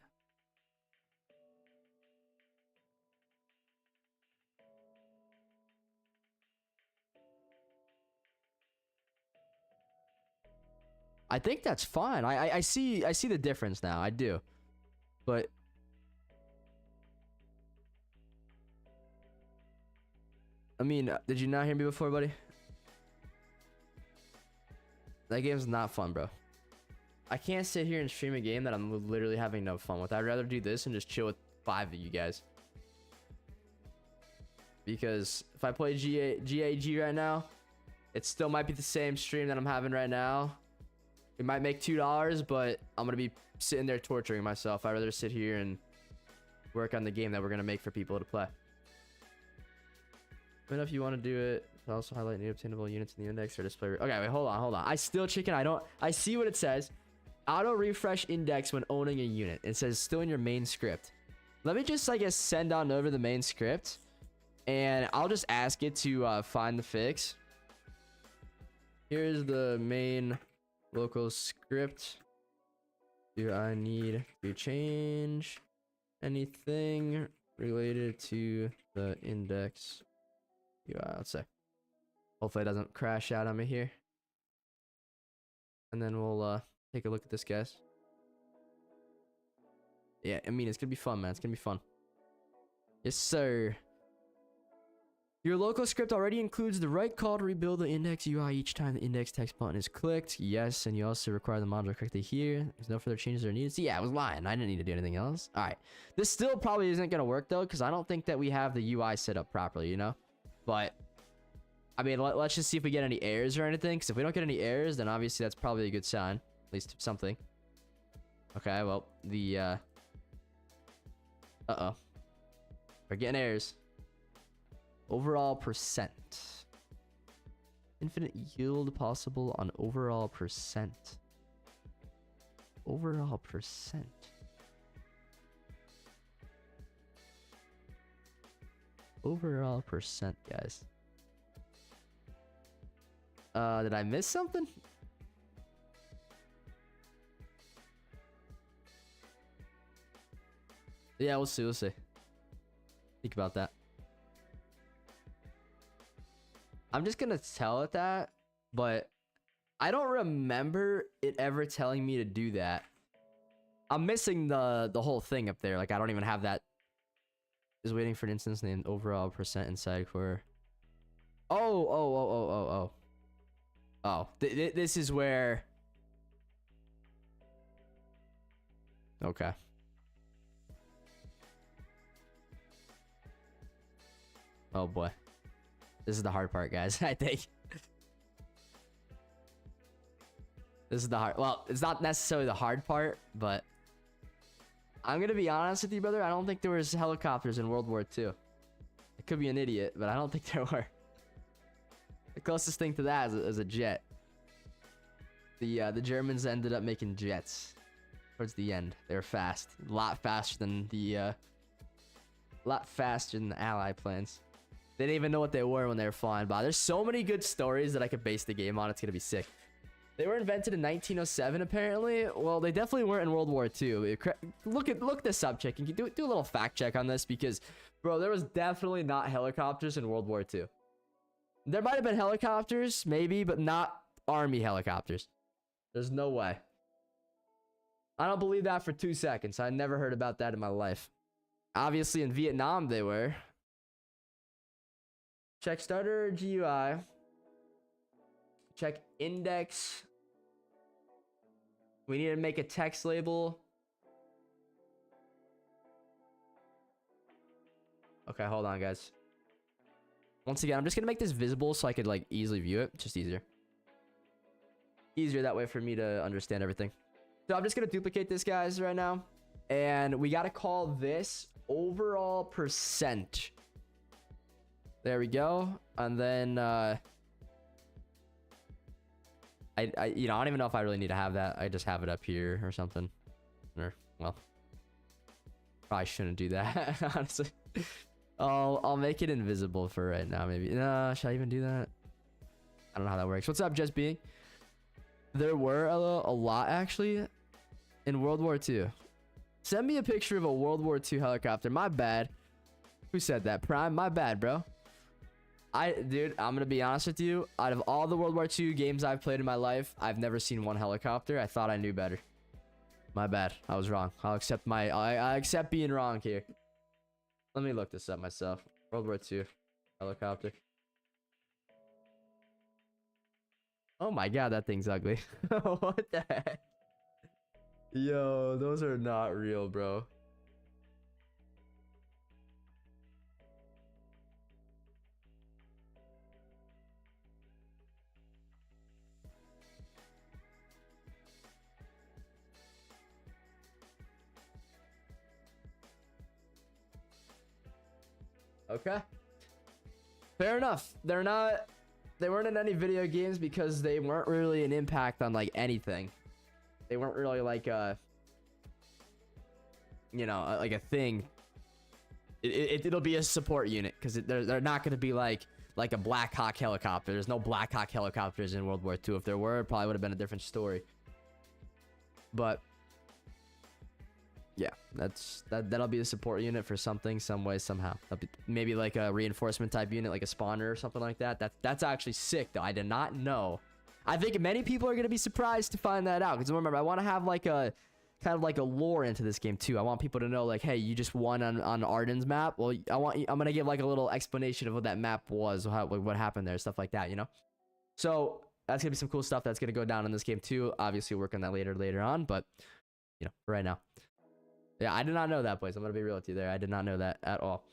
I think that's fine. I see the difference now. I do. But I mean, did you not hear me before, buddy? That game's not fun, bro. I can't sit here and stream a game that I'm literally having no fun with. I'd rather do this and just chill with 5 of you guys. Because if I play GAG right now, it still might be the same stream that I'm having right now. It might make $2, but I'm going to be sitting there torturing myself. I'd rather sit here and work on the game that we're going to make for people to play. Let me know if you want to do it. Also highlight new obtainable units in the index or display. Okay, wait, hold on. I still chicken. I see what it says. Auto refresh index when owning a unit. It says still in your main script. Let me just, I guess, send on over the main script. And I'll just ask it to find the fix. Here's the main local script. Do I need to change anything related to the index? Let's say. Hopefully it doesn't crash out on me here. And then we'll take a look at this, guys. Yeah, I mean, it's gonna be fun, man. It's gonna be fun. Yes, sir. Your local script already includes the right call to rebuild the index UI each time the index text button is clicked. Yes, and you also require the module correctly here. There's no further changes are needed. See, yeah, I was lying. I didn't need to do anything else. All right. This still probably isn't going to work, though, because I don't think that we have the UI set up properly, you know? But, I mean, let's just see if we get any errors or anything, because if we don't get any errors, then obviously that's probably a good sign. At least something. Okay, well, the, uh-oh. We're getting errors. Overall percent. Infinite yield possible on overall percent. Overall percent. overall percent, guys. Did I miss something? Yeah, we'll see. We'll see. Think about that. I'm just gonna tell it that, but I don't remember it ever telling me to do that. I'm missing the whole thing up there. Like, I don't even have that. Is waiting for an instance named overall percent inside core. Oh. This is where. Okay. Oh boy. This is the hard part, guys. I think. This is the hard. Well, it's not necessarily the hard part, but I'm gonna be honest with you, brother. I don't think there was helicopters in World War II. I could be an idiot, but I don't think there were. The closest thing to that is a jet. The Germans ended up making jets towards the end. They were fast, a lot faster than the Allied planes. They didn't even know what they were when they were flying by. There's so many good stories that I could base the game on. It's gonna be sick. They were invented in 1907, apparently. Well, they definitely weren't in World War II. Look this up, chick. You can do a little fact check on this because, bro, there was definitely not helicopters in World War II. There might have been helicopters, maybe, but not army helicopters. There's no way. I don't believe that for 2 seconds. I never heard about that in my life. Obviously, in Vietnam, they were. Check starter GUI. Check index. We need to make a text label. Okay, hold on, guys. Once again, I'm just gonna make this visible so I could like easily view it. Just easier. Easier that way for me to understand everything. So I'm just gonna duplicate this, guys, right now. And we gotta call this overall percent. There we go. And then I don't even know if I really need to have that. I just have it up here or something. Or, well, probably shouldn't do that, honestly. I'll make it invisible for right now, maybe. Should I even do that? I don't know how that works. What's up, Just Being? There were a lot, actually, in World War II. Send me a picture of a World War II helicopter. My bad. Who said that? Prime? My bad, bro. Dude, I'm gonna be honest with you. Out of all the World War II games I've played in my life, I've never seen one helicopter. I thought I knew better. My bad. I was wrong. I accept being wrong here. Let me look this up myself. World War II helicopter. Oh my god, that thing's ugly. What the heck? Yo, those are not real, bro. Okay. Fair enough. They weren't in any video games because they weren't really an impact on like anything. They weren't really like a like a thing. It'll be a support unit because they're not going to be like a Black Hawk helicopter. There's no Black Hawk helicopters in World War II. If there were, it probably would have been a different story. But yeah, that'll be the support unit for something, some way, somehow. Maybe like a reinforcement type unit, like a spawner or something like that. That's actually sick, though. I did not know. I think many people are gonna be surprised to find that out. Because remember, I want to have like a kind of like a lore into this game too. I want people to know, like, hey, you just won on Arden's map. Well, I'm gonna give like a little explanation of what that map was, what happened there, stuff like that. So that's gonna be some cool stuff that's gonna go down in this game too. Obviously, work on that later on, but right now. Yeah, I did not know that, boys. I'm gonna be real with you there. I did not know that at all.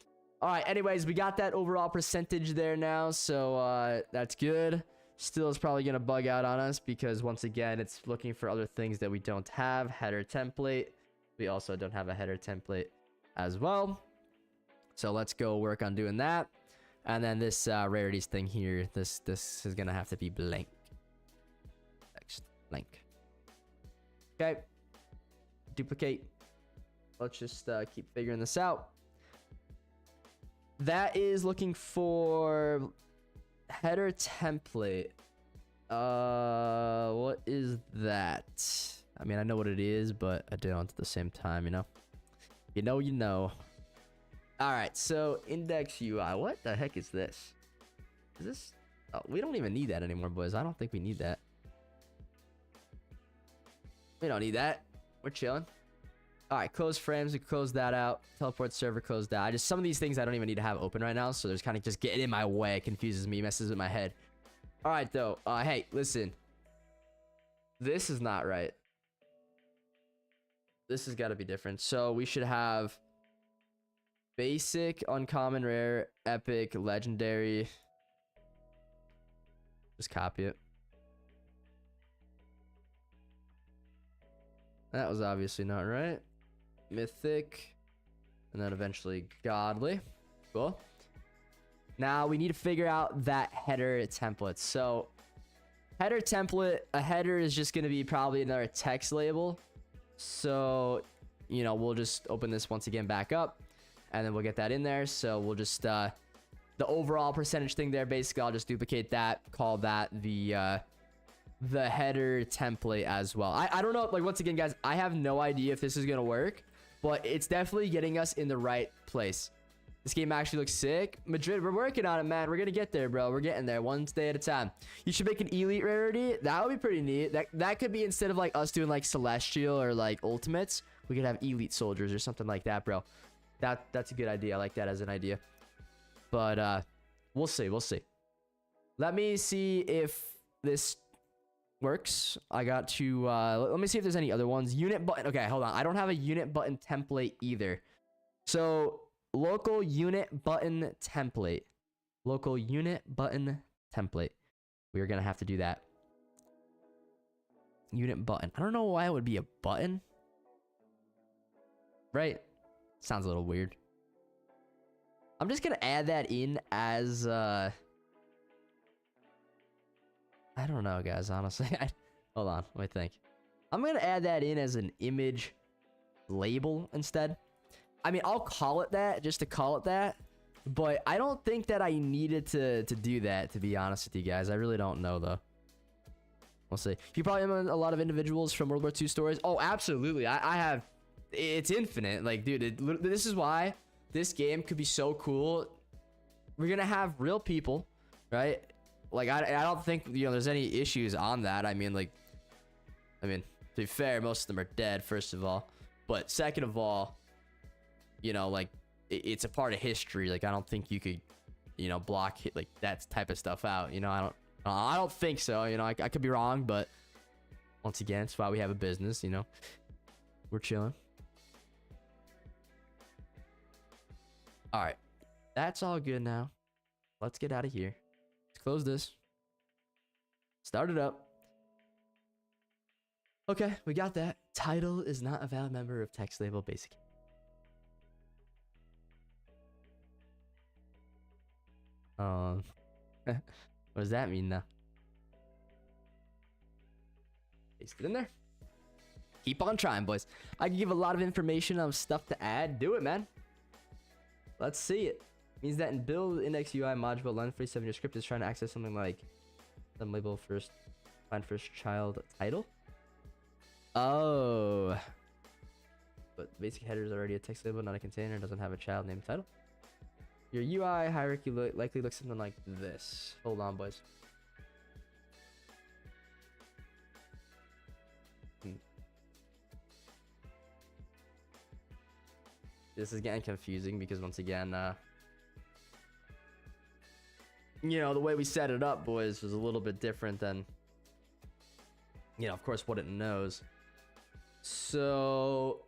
All right, anyways, we got that overall percentage there now, so that's good. Still is probably gonna bug out on us because once again, it's looking for other things that we don't have. Header template. We also don't have a header template as well. So let's go work on doing that. And then this rarities thing here, this is gonna have to be blank. Text blank. Okay. Duplicate. Let's just keep figuring this out. That is looking for header template. What is that? I mean, I know what it is, but I don't at the same time, you know? You know. All right, so index UI. What the heck is this? Is this? Oh, we don't even need that anymore, boys. I don't think we need that. We don't need that. We're chilling. All right, close frames. We close that out. Teleport server, close that. Some of these things I don't even need to have open right now, so there's kind of just getting in my way. It confuses me, messes with my head. All right, though. Hey, listen. This is not right. This has got to be different. So we should have basic, uncommon, rare, epic, legendary. Just copy it. That was obviously not right. Mythic. And then eventually godly. Cool. Now we need to figure out that header template. So header template, a header is just going to be probably another text label. So, you know, we'll just open this once again back up. And then we'll get that in there. So we'll just, the overall percentage thing there, basically, I'll just duplicate that, call that the header template as well. I don't know, like, once again, guys, I have no idea if this is going to work, but it's definitely getting us in the right place. This game actually looks sick. Madrid, we're working on it, man. We're going to get there, bro. We're getting there one day at a time. You should make an elite rarity. That would be pretty neat. That could be, instead of like us doing like celestial or like ultimates, we could have elite soldiers or something like that, bro. That's a good idea. I like that as an idea. But we'll see. We'll see. Let me see if this works. I got to let me see if there's any other ones. Unit button. Okay, hold on. I don't have a unit button template either. So local unit button template. Local unit button template. We are gonna have to do that. Unit button. I don't know why it would be a button. Right? Sounds a little weird. I'm just gonna add that in as I don't know, guys, honestly. Hold on, let me think. I'm gonna add that in as an image label instead. I mean, I'll call it that just to call it that, but I don't think that I needed to do that, to be honest with you guys. I really don't know, though. We'll see. You probably have a lot of individuals from World War II stories. Oh, absolutely. I have. It's infinite. Like, dude, this is why this game could be so cool. We're gonna have real people, right? Like, I don't think, you know, there's any issues on that. I mean, to be fair, most of them are dead, first of all. But second of all, you know, like, it's a part of history. Like, I don't think you could, you know, block like that type of stuff out. You know, I don't think so. You know, I could be wrong, but once again, it's why we have a business. You know, we're chilling. All right, that's all good now. Let's get out of here. Let's close this. Start it up. Okay, we got that. Title is not a valid member of text label basic. What does that mean now? Paste it in there. Keep on trying, boys. I can give a lot of information of stuff to add. Do it, man. Let's see it. Means that in build index UI module len 47 your script is trying to access something like some label first, find first child title. Oh, but basic header is already a text label, not a container. Doesn't have a child name title. Your UI hierarchy likely looks something like this. Hold on, boys. This is getting confusing because once again, you know, the way we set it up, boys, was a little bit different than, you know, of course, what it knows. So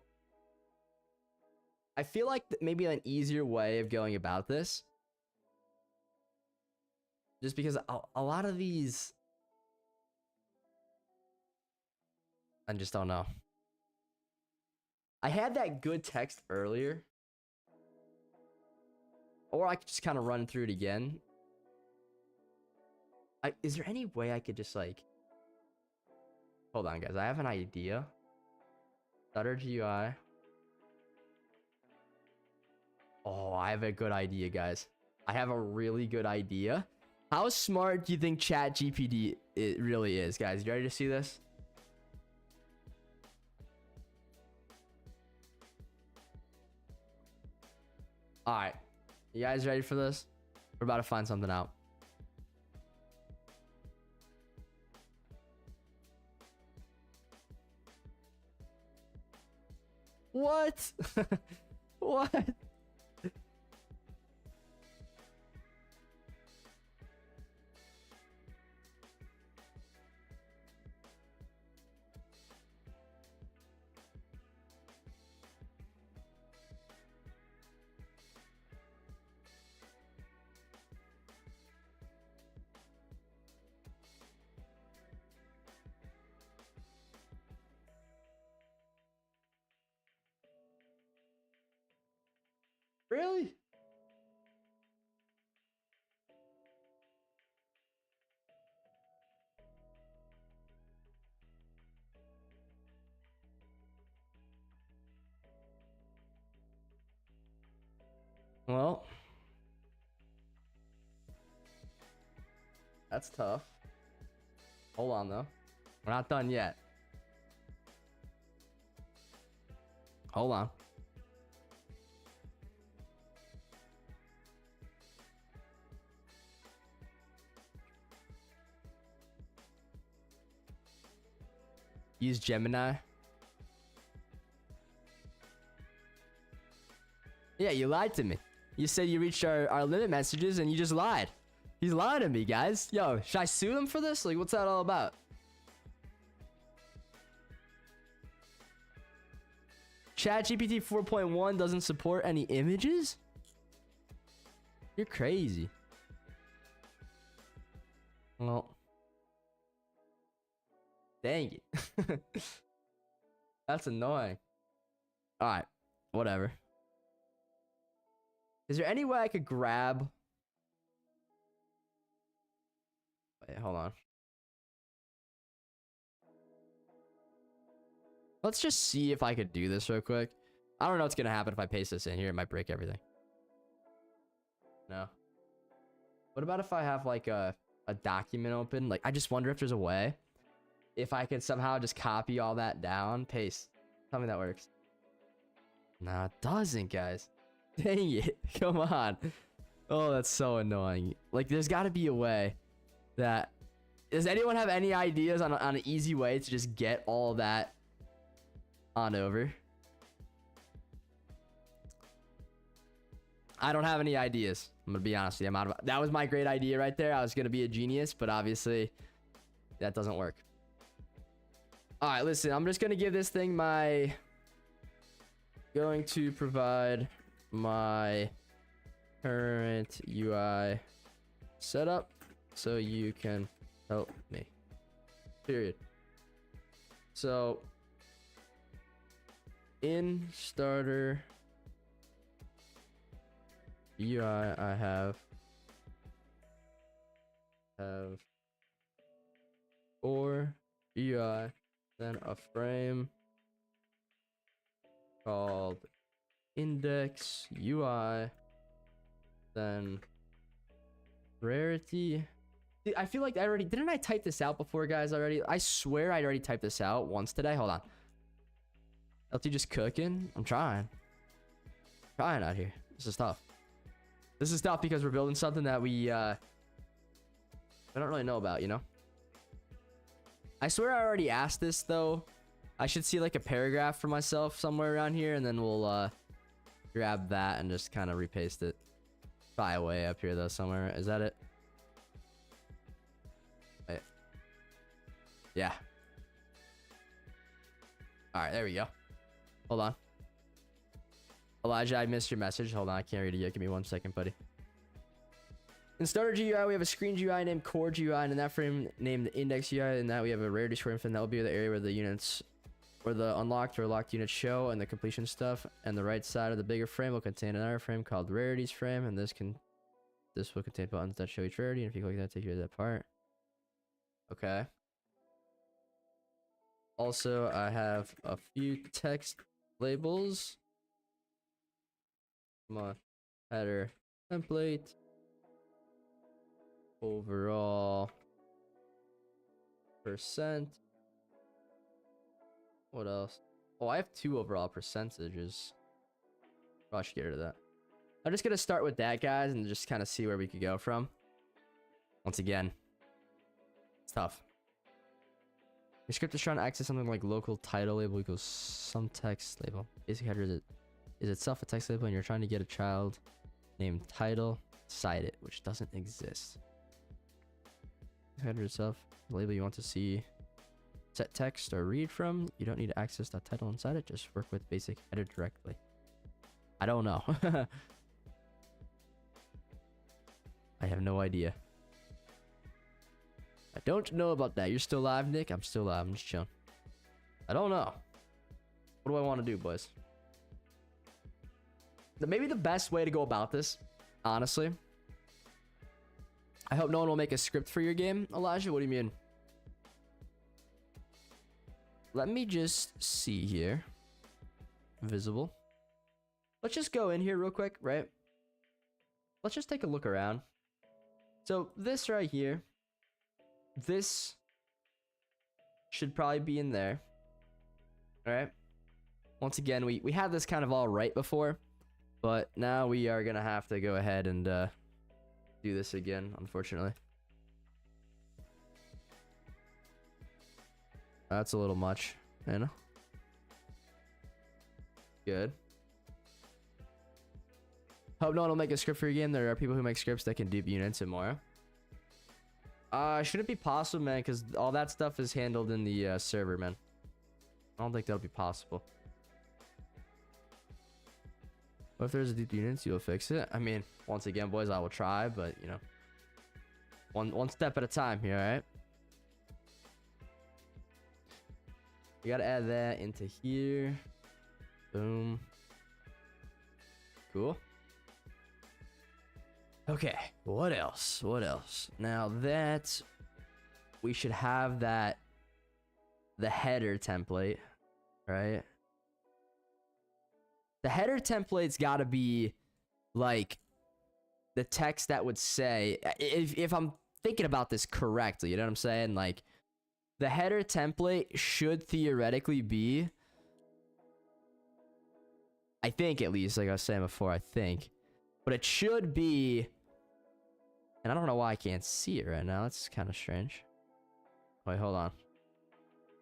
I feel like maybe an easier way of going about this, just because a lot of these, I just don't know. I had that good text earlier, or I could just kind of run through it again. Is there any way I could just like, hold on, guys, I have an idea. Stutter GUI. Oh, I have a good idea, guys. I have a really good idea. How smart do you think ChatGPT it really is, guys? You ready to see this? All right. You guys ready for this? We're about to find something out. What? What? Really? Well, that's tough. Hold on, though. We're not done yet. Hold on. Use Gemini. Yeah, you lied to me. You said you reached our limit messages and you just lied. He's lying to me, guys. Yo, should I sue him for this? Like, what's that all about? ChatGPT 4.1 doesn't support any images? You're crazy. Well, dang it. That's annoying. All right, whatever. Is there any way I could grab... Wait, hold on. Let's just see if I could do this real quick. I don't know what's gonna happen if I paste this in here. It might break everything. No. What about if I have like a document open? Like, I just wonder if there's a way. If I could somehow just copy all that down, paste. Tell me that works. No, it doesn't, guys. Dang it. Come on. Oh, that's so annoying. Like, there's got to be a way that... Does anyone have any ideas on an easy way to just get all that on over? I don't have any ideas. I'm gonna be honest with you. I'm out of... That was my great idea right there. I was gonna be a genius, but obviously that doesn't work. All right, listen. I'm just gonna give this thing my... Going to provide my current UI setup so you can help me. Period. So in starter UI, I have or UI, then a frame called index UI, then rarity. I feel like I already didn't I type this out before, guys? Already, I swear I already typed this out once today. Hold on. LT just cooking. I'm trying out here. This is tough. This is tough because we're building something that we don't really know about, you know. I swear I already asked this though. I should see like a paragraph for myself somewhere around here, and then we'll grab that and just kind of repaste it. Probably way up here though somewhere. Is that it? Wait. Yeah. All right, there we go. Hold on. Elijah, I missed your message. Hold on, I can't read it yet. Give me 1 second, buddy. In starter GUI, we have a screen GUI named core GUI, and in that frame named index UI, and that we have a rarity frame, and that will be the area where the units, where the unlocked or locked units show, and the completion stuff. And the right side of the bigger frame will contain another frame called rarities frame, and this will contain buttons that show each rarity. And if you click that, take you to that part. Okay. Also, I have a few text labels. Come on. header template. Overall percent. What else? Oh, I have 2 overall percentages. Probably should get rid of that. I'm just gonna start with that, guys, and just kind of see where we could go from. Once again, it's tough. Your script is trying to access something like local title label equals some text label. Basic header is itself a text label, and you're trying to get a child named title. Cite it, which doesn't exist. Header itself, the label you want to see. Set text or read from. You don't need to access that title inside it. Just work with basic header directly. I don't know. I have no idea. I don't know about that. You're still live, Nick? I'm still live. I'm just chilling. I don't know. What do I want to do, boys? Maybe the best way to go about this, honestly. I hope no one will make a script for your game. Elijah, what do you mean? Let me just see here. Visible. Let's just go in here real quick, right? Let's just take a look around. So this right here. This should probably be in there. All right. Once again, we had this kind of all right before. But now we are going to have to go ahead and do this again, unfortunately. That's a little much, you know? Good. Hope no one will make a script for your game. There are people who make scripts that can dupe units and more. Shouldn't be possible, man, because all that stuff is handled in the server, man. I don't think that'll be possible. What if there's a dupe units? You'll fix it. I mean, once again, boys, I will try, but you know, one step at a time here, all right? We gotta add that into here. Boom. Cool. Okay, what else? What else? Now that we should have that, the header template, right? The header template's gotta be like the text that would say, if I'm thinking about this correctly, you know what I'm saying? Like, the header template should theoretically be, I think at least, like I was saying before, I think. But it should be, and I don't know why I can't see it right now. That's kind of strange. Wait, hold on.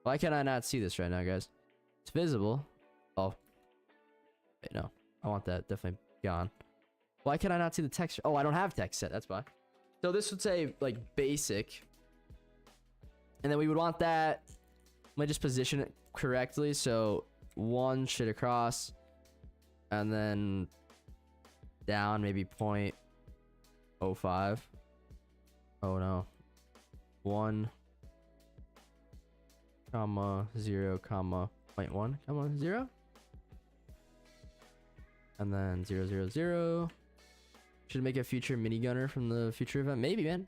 Why can I not see this right now, guys? It's visible. Oh. Wait, no. I want that definitely gone. Why can I not see the text? Oh, I don't have text set. That's why. So this would say, like, basic. And then we would want that. Let me just position it correctly. So 1 should across. And then down maybe 0.05. Oh no. 1, 0, 0.1, 0. And then 0. Should make a future minigunner from the future event. Maybe, man.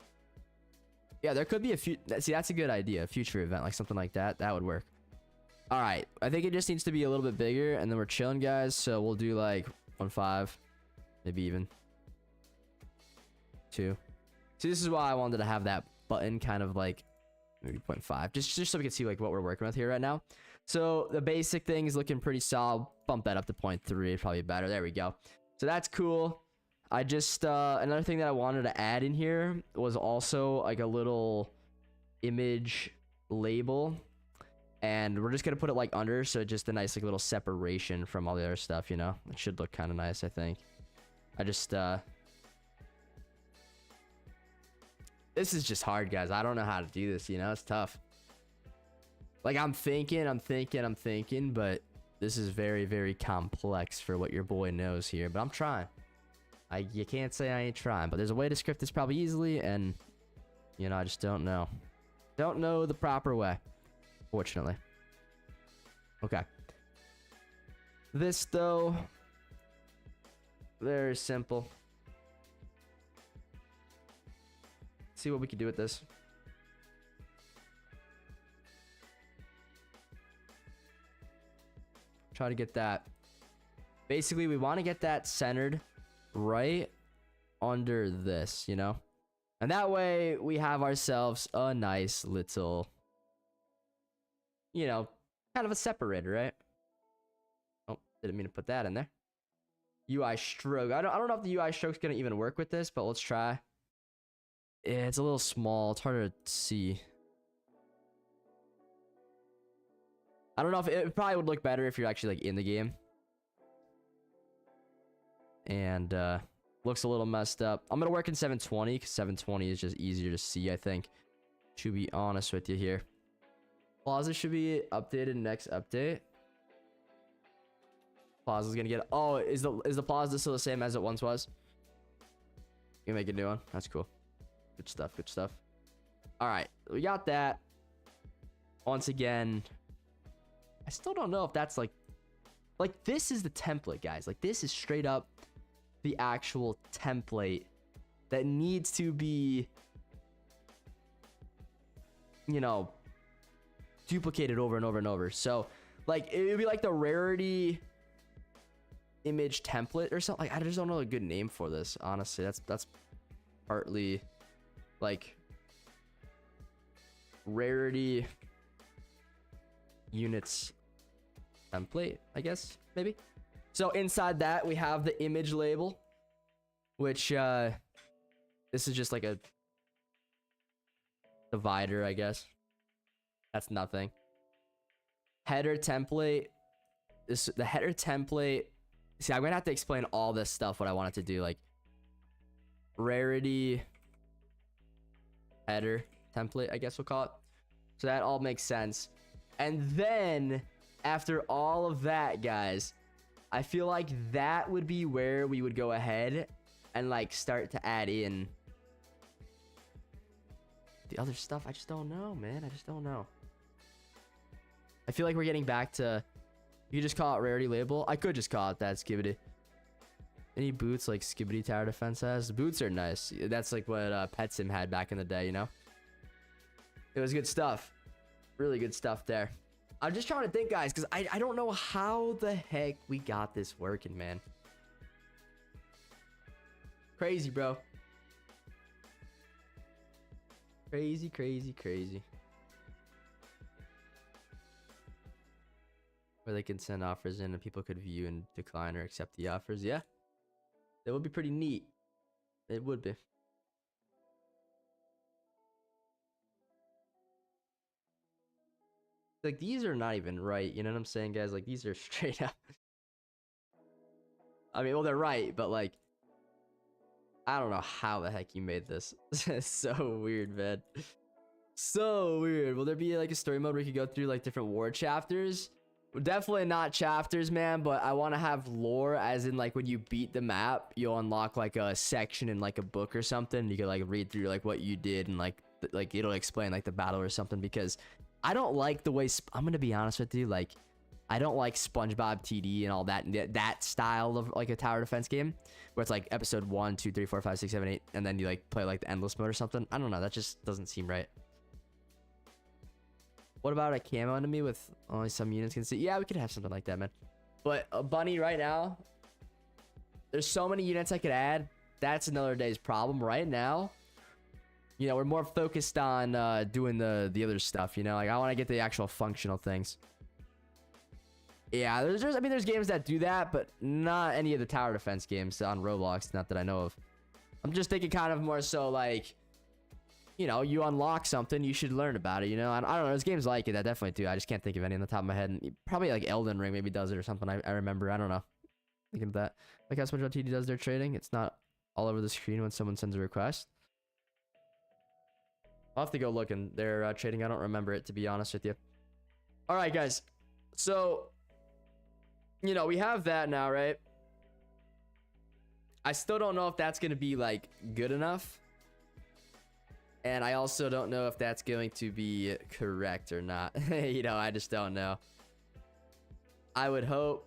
Yeah, there could be a few. See, that's a good idea. A future event, like something like that. That would work. All right. I think it just needs to be a little bit bigger, and then we're chilling, guys. So we'll do like 1.5, maybe even 2. See, this is why I wanted to have that button kind of like maybe 0.5, just so we can see like what we're working with here right now. So the basic thing is looking pretty solid. Bump that up to 0.3, probably better. There we go. So that's cool. I just another thing that I wanted to add in here was also like a little image label, and we're just gonna put it like under, so just a nice like little separation from all the other stuff, you know. It should look kind of nice, I think. I just this is just hard, guys. I don't know how to do this, you know. It's tough. Like, I'm thinking, but this is very, very complex for what your boy knows here. But I'm trying. You can't say I ain't trying, but there's a way to script this probably easily, and you know, I just don't know. Don't know the proper way, fortunately. Okay. This though, very simple. See what we can do with this. Try to get that. Basically, we want to get that centered right under this, you know? And that way we have ourselves a nice little, you know, kind of a separator, right? Oh, didn't mean to put that in there. UI stroke. I don't know if the UI stroke's gonna even work with this, but let's try. Yeah, it's a little small. It's harder to see. I don't know if it probably would look better if you're actually like in the game. And looks a little messed up. I'm gonna work in 720 because 720 is just easier to see, I think. To be honest with you here. Plaza should be updated next update. Plaza's gonna get. Oh, is the Plaza still the same as it once was? You can make a new one. That's cool. Good stuff. Good stuff. All right, we got that. Once again, I still don't know if that's like this is the template, guys. Like this is straight up the actual template that needs to be, you know, duplicated over and over and over. So like it would be like the rarity image template or something. Like I just don't know a good name for this, honestly. That's partly like rarity units template, I guess, maybe. So inside that we have the image label, which this is just like a divider, I guess. That's nothing. Header template. The header template. See, I'm gonna have to explain all this stuff, what I wanted to do, like rarity header template, I guess we'll call it. So that all makes sense. And then after all of that, guys, I feel like that would be where we would go ahead and like start to add in the other stuff. I just don't know, man. I just don't know. I feel like we're getting back to, you just call it rarity label. I could just call it that, Skibbity. Any boots like Skibbity Tower Defense has? The boots are nice. That's like what Pet Sim had back in the day, you know? It was good stuff. Really good stuff there. I'm just trying to think, guys, because I don't know how the heck we got this working, man. Crazy, bro. Crazy, crazy, crazy. Where they can send offers in and people could view and decline or accept the offers. Yeah. That would be pretty neat. It would be. Like, these are not even right. You know what I'm saying, guys? Like, these are straight up. I mean, well, they're right, but like, I don't know how the heck you made this. It's so weird, man. So weird. Will there be like a story mode where you could go through like different war chapters? Definitely not chapters, man, but I want to have lore, as in like when you beat the map, you'll unlock like a section in like a book or something. You can like read through like what you did and like it'll explain like the battle or something, because I don't like the way I'm gonna be honest with you, like I don't like SpongeBob TD and all that style of like a tower defense game where it's like episode 1, 2, 3, 4, 5, 6, 7, 8 and then you like play like the endless mode or something. I don't know, that just doesn't seem right. What about a camo enemy with only some units can see? Yeah, we could have something like that, man. But a bunny right now, there's so many units I could add. That's another day's problem. Right now, you know, we're more focused on doing the other stuff, you know? Like, I want to get the actual functional things. Yeah, I mean, there's games that do that, but not any of the tower defense games on Roblox, not that I know of. I'm just thinking kind of more so like, you know, you unlock something, you should learn about it, you know? I don't know, there's games like it that definitely do. I just can't think of any on the top of my head. And probably like Elden Ring maybe does it or something. I remember, I don't know. Thinking of that. Like how SpongeBob TD does their trading. It's not all over the screen when someone sends a request. I'll have to go look in their trading. I don't remember it, to be honest with you. All right, guys. So, you know, we have that now, right? I still don't know if that's going to be like good enough. And I also don't know if that's going to be correct or not. You know, I just don't know. I would hope.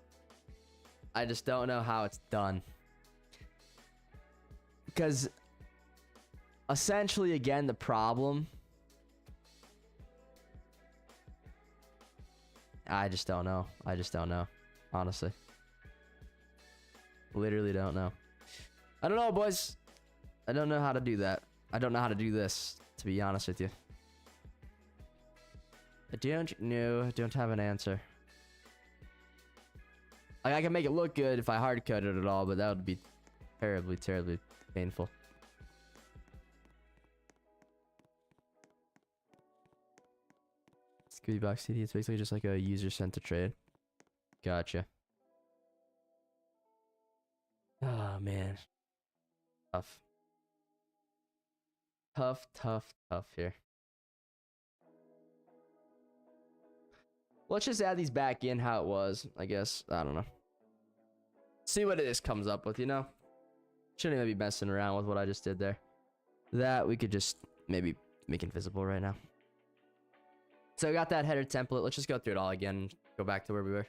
I just don't know how it's done. Because essentially, again, the problem, I just don't know. I just don't know. Honestly. Literally don't know. I don't know, boys. I don't know how to do that. I don't know how to do this, to be honest with you. I don't know. I don't have an answer. Like, I can make it look good if I hard code it at all, but that would be terribly, terribly painful. GUI box CD, it's basically just like a user sent to trade. Gotcha. Oh, man. Tough. Tough, tough, tough here. Let's just add these back in how it was, I guess. I don't know. See what this comes up with, you know? Shouldn't even be messing around with what I just did there. That we could just maybe make invisible right now. So I got that header template. Let's just go through it all again and go back to where we were.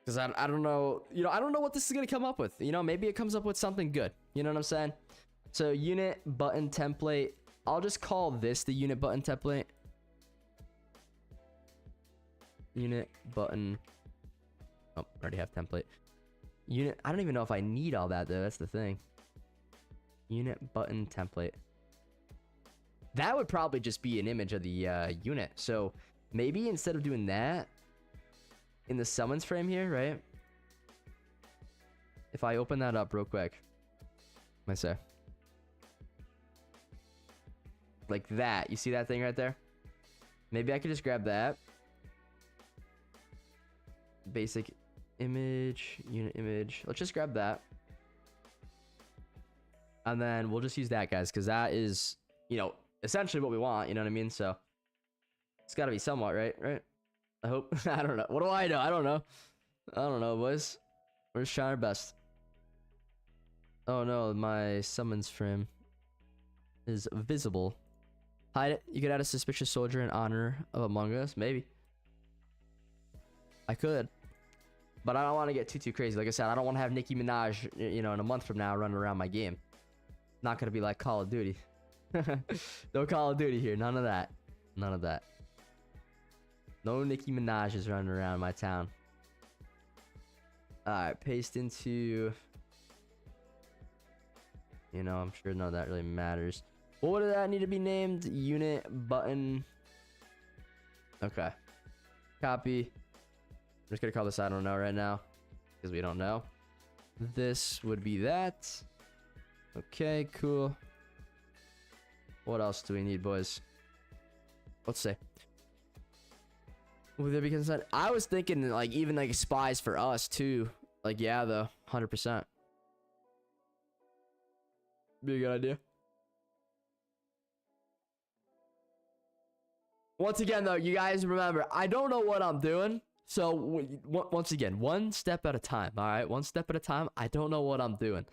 Because I don't know, you know, I don't know what this is going to come up with. You know, maybe it comes up with something good. You know what I'm saying? So unit button template. I'll just call this the unit button template. Unit button. Oh, I already have template. Unit. I don't even know if I need all that though. That's the thing. Unit button template. That would probably just be an image of the unit. So maybe instead of doing that in the summons frame here, right? If I open that up real quick, what I say? Like that. You see that thing right there? Maybe I could just grab that. Basic image, unit image. Let's just grab that. And then we'll just use that, guys, because that is, you know, essentially what we want. You know what I mean? So it's got to be somewhat, right? Right? I hope. I don't know. What do I know? I don't know. I don't know, boys. We're just trying our best. Oh, no. My summons frame is visible. Hide it. You could add a suspicious soldier in honor of Among Us. Maybe. I could. But I don't want to get too crazy. Like I said, I don't want to have Nicki Minaj, you know, in a month from now running around my game. Not going to be like Call of Duty. No Call of Duty here. None of that. None of that. No Nicki Minaj is running around my town. Alright, paste into... You know, I'm sure none of that really matters. What did that need to be named? Unit button. Okay. Copy. I'm just gonna call this I don't know right now, because we don't know. This would be that. Okay, cool. What else do we need, boys? Let's see. Would there be consent? I was thinking like even like spies for us too. Like yeah, though, 100%. Be a good idea. Once again, though, you guys remember, I don't know what I'm doing. So, once again, one step at a time, all right? One step at a time. I don't know what I'm doing.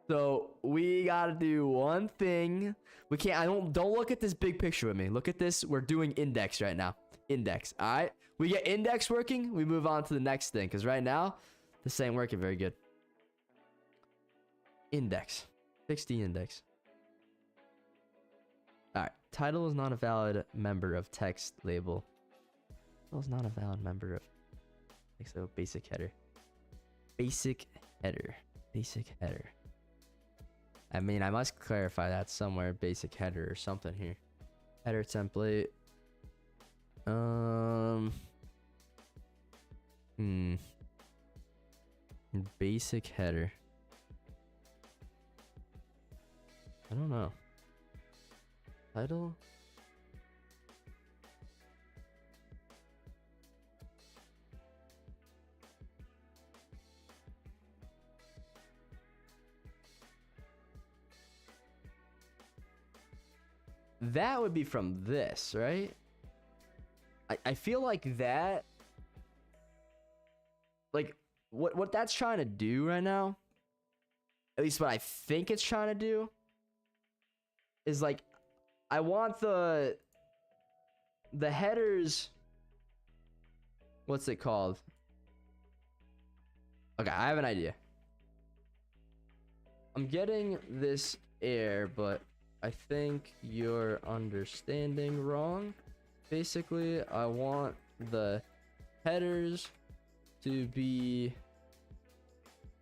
So, we got to do one thing. We can't, don't look at this big picture with me. Look at this. We're doing index right now. Index, all right? We get index working, we move on to the next thing. Because right now, this ain't working very good. Index. Fix the index. Alright, title is not a valid member of text label. Title is not a valid member of... So, basic header. Basic header. Basic header. I mean, I must clarify that somewhere. Basic header or something here. Header template. Basic header. I don't know. Title? That would be from this, right? I feel like that... Like, what that's trying to do right now, at least what I think it's trying to do, is like, I want the headers... What's it called? Okay, I have an idea. I'm getting this error, but I think you're understanding wrong. Basically, I want the headers to be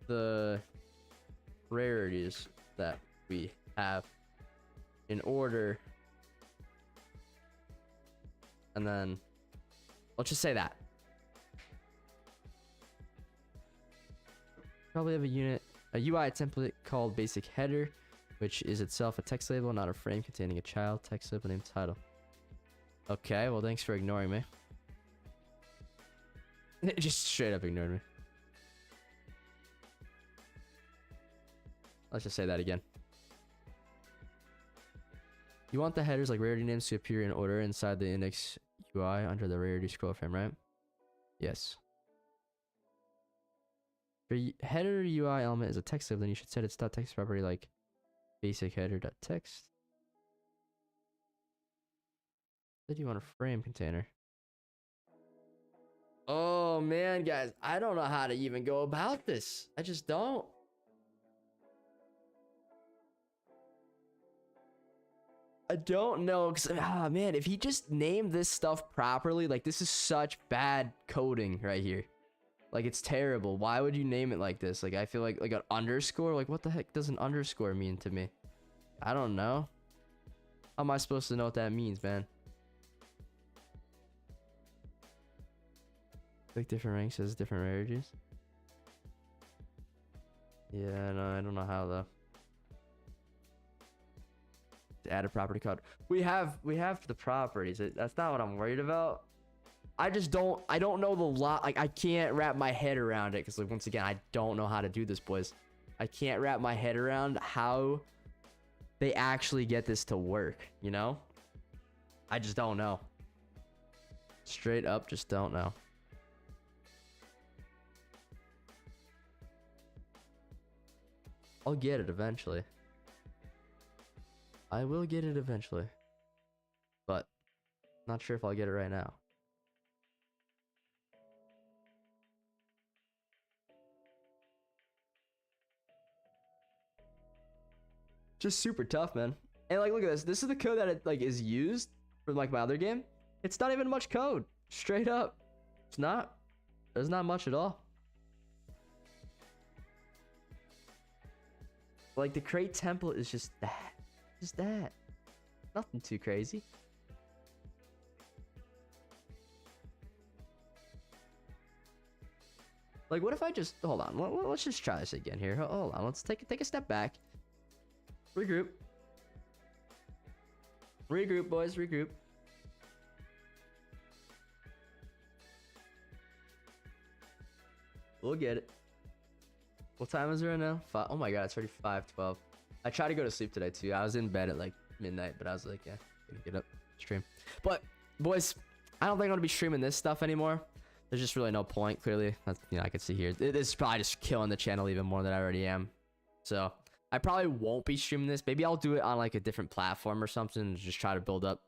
the rarities that we have in order, and then let's just say that. Probably have a UI template called basic header, which is itself a text label, not a frame containing a child text label named title. Okay, well, thanks for ignoring me. It just straight up ignored me. Let's just say that again. You want the headers like rarity names to appear in order inside the index UI under the rarity scroll frame, right? Yes. For header UI element is a text label, then you should set its .text property like basic header.text. Then you want a frame container. Oh man, guys, I don't know how to even go about this. I just don't. I don't know, because man, if he just named this stuff properly, like this is such bad coding right here. Like it's terrible. Why would you name it like this? Like I feel like an underscore. Like what the heck does an underscore mean to me? I don't know. How am I supposed to know what that means, man? Like different ranks has different rarities. Yeah, no, I don't know how though. Add a property code. We have the properties. That's not what I'm worried about. I don't know the lot. Like I can't wrap my head around it because like once again I don't know how to do this, boys. I can't wrap my head around how they actually get this to work, you know? I just don't know. Straight up just don't know. I'll get it eventually. I will get it eventually. But not sure if I'll get it right now. Just super tough, man. And like look at this. This is the code that it like is used for like my other game. It's not even much code. Straight up. It's not. There's not much at all. Like the crate template is just that. Just that. Nothing too crazy. Like what if I just hold on? Let's just try this again here. Hold on. Let's take a step back. Regroup. Regroup, boys. Regroup. We'll get it. What time is it right now? Oh my god, it's already 5:12. I tried to go to sleep today too. I was in bed at like midnight, but I was like, yeah, gonna get up, stream. But boys, I don't think I'm gonna be streaming this stuff anymore. There's just really no point. Clearly, that's, you know, I can see here. This is probably just killing the channel even more than I already am. So I probably won't be streaming this. Maybe I'll do it on like a different platform or something. And just try to build up,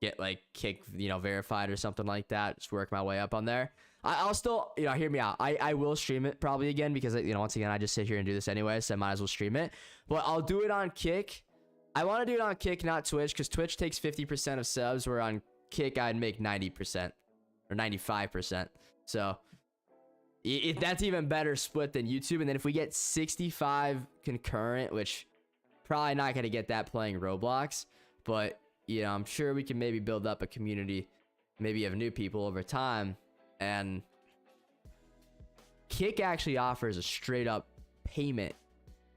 get like kick, you know, verified or something like that. Just work my way up on there. I'll still, you know, hear me out. I will stream it probably again because, you know, once again, I just sit here and do this anyway, so I might as well stream it. But I'll do it on Kick. I want to do it on Kick, not Twitch, because Twitch takes 50% of subs, where on Kick, I'd make 90% or 95%. So that's even better split than YouTube. And then if we get 65 concurrent, which probably not going to get that playing Roblox, but, you know, I'm sure we can maybe build up a community, maybe of new people over time. And Kick actually offers a straight up payment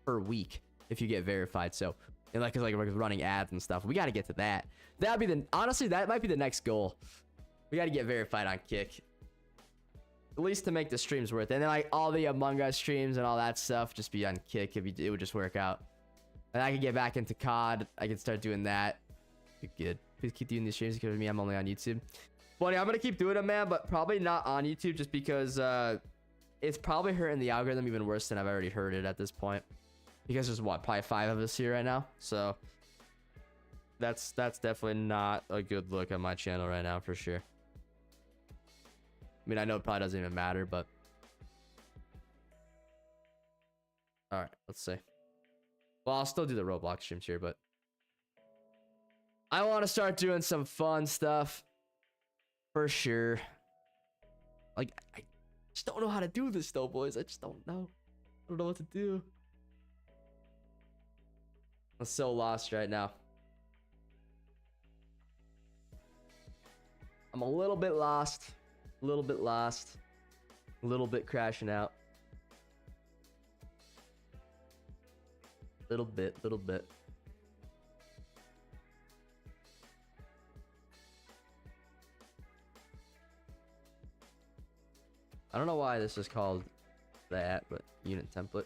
per week if you get verified. So, and like, cause like we're running ads and stuff. We got to get to that. That'd be honestly, that might be the next goal. We got to get verified on Kick, at least to make the streams worth it. And then like all the Among Us streams and all that stuff just be on Kick. It would just work out. And I could get back into COD. I could start doing that. Be good. Please keep doing these streams because me, I'm only on YouTube. But I'm gonna keep doing it, man, but probably not on YouTube just because it's probably hurting the algorithm even worse than I've already heard it at this point. Because there's what, probably 5 of us here right now, so that's definitely not a good look on my channel right now for sure. I mean, I know it probably doesn't even matter, but all right, let's see. Well, I'll still do the Roblox streams here, but I want to start doing some fun stuff. For sure. Like, I just don't know how to do this though, boys. I just don't know. I don't know what to do. I'm so lost right now. I'm a little bit lost. A little bit lost. A little bit crashing out. Little bit. I don't know why this is called that, but unit template.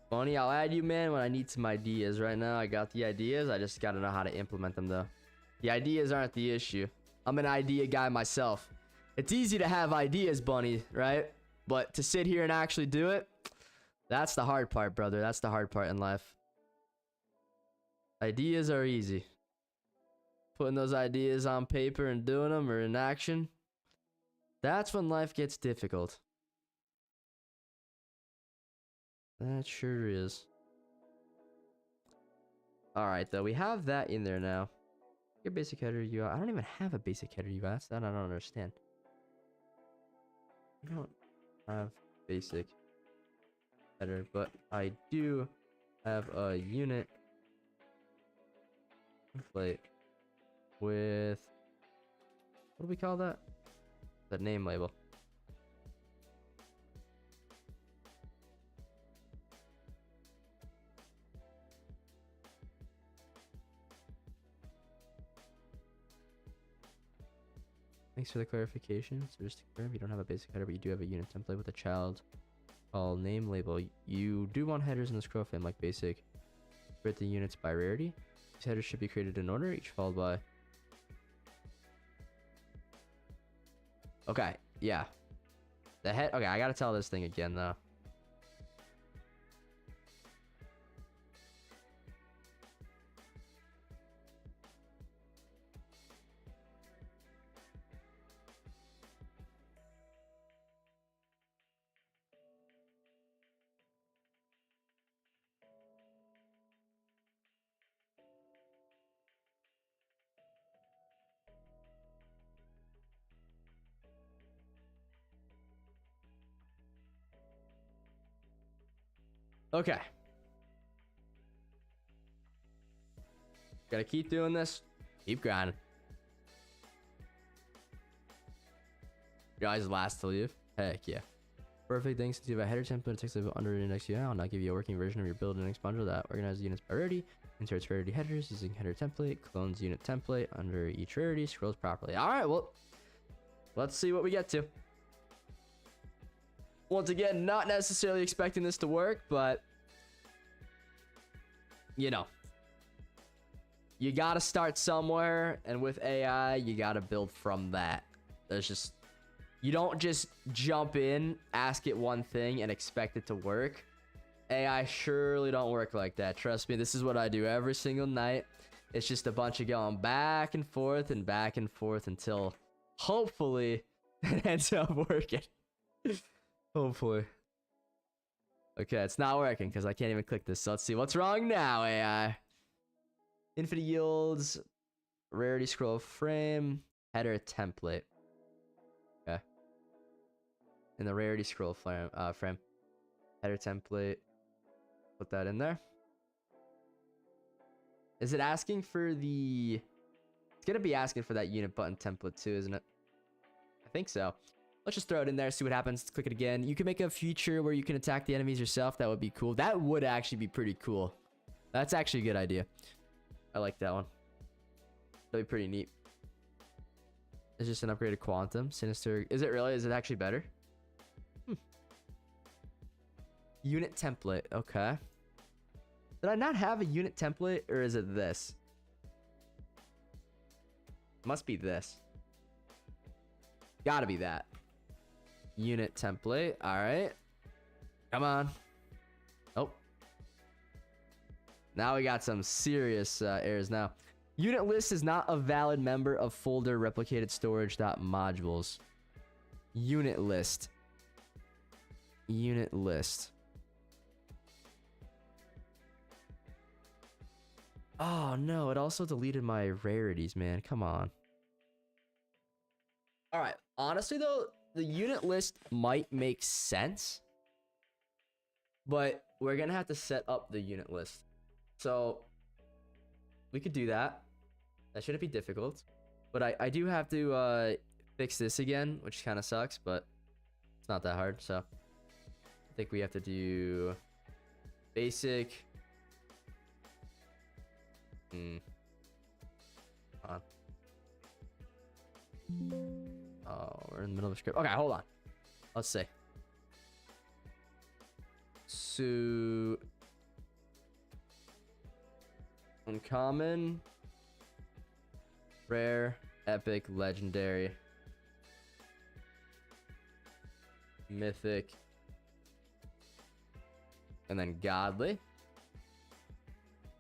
Funny, I'll add you, man, when I need some ideas. Right now, I got the ideas. I just gotta know how to implement them, though. The ideas aren't the issue. I'm an idea guy myself. It's easy to have ideas, Bunny, right? But to sit here and actually do it, that's the hard part, brother. That's the hard part in life. Ideas are easy. Putting those ideas on paper and doing them or in action, that's when life gets difficult. That sure is. Alright, though. We have that in there now. Your basic header UI. I don't even have a basic header UI. That's that I don't understand. I don't have basic header, but I do have a unit template with, what do we call that? The name label. Thanks for the clarification. So just to confirm, you don't have a basic header, but you do have a unit template with a child called name label. You do want headers in the scroll frame like basic. Create the units by rarity. These headers should be created in order, each followed by. Okay, yeah. The head. Okay, I gotta tell this thing again though. Okay. Gotta keep doing this. Keep grinding. Your eyes last to leave. Heck yeah. Perfect. Thanks. Since you have a header template and text label under index UI, I'll now give you a working version of your build index bundle that organizes units by rarity, inserts rarity headers using header template, clones unit template under each rarity, scrolls properly. All right. Well, let's see what we get to. Once again, not necessarily expecting this to work, but you know, you gotta start somewhere, and with AI, you gotta build from that. There's just, you don't just jump in, ask it one thing, and expect it to work. AI surely don't work like that. Trust me, this is what I do every single night. It's just a bunch of going back and forth until hopefully it ends up working. Hopefully. Okay, it's not working because I can't even click this. So let's see what's wrong now, AI. Infinite yields, rarity scroll frame, header template. Okay. In the rarity scroll frame, header template. Put that in there. Is it asking for the? It's gonna be asking for that unit button template too, isn't it? I think so. Let's just throw it in there, see what happens. Click it again. You can make a feature where you can attack the enemies yourself. That would be cool. That would actually be pretty cool. That's actually a good idea. I like that one. That'd be pretty neat. It's just an upgraded quantum. Sinister. Is it really? Is it actually better? Unit template. Okay. Did I not have a unit template, or is it this? Must be this. Gotta be that. Unit template. All right. Come on. Oh. Now we got some serious errors now. Unit list is not a valid member of folder replicated storage.modules. Unit list. Unit list. Oh no, it also deleted my rarities, man. Come on. All right. Honestly though, the unit list might make sense, but we're gonna have to set up the unit list. So we could do that. That shouldn't be difficult. But I do have to fix this again, which kind of sucks, but it's not that hard. So I think we have to do basic. Hold on. Oh, we're in the middle of a script. Okay, hold on. Let's see. So uncommon, rare, epic, legendary, mythic, and then godly.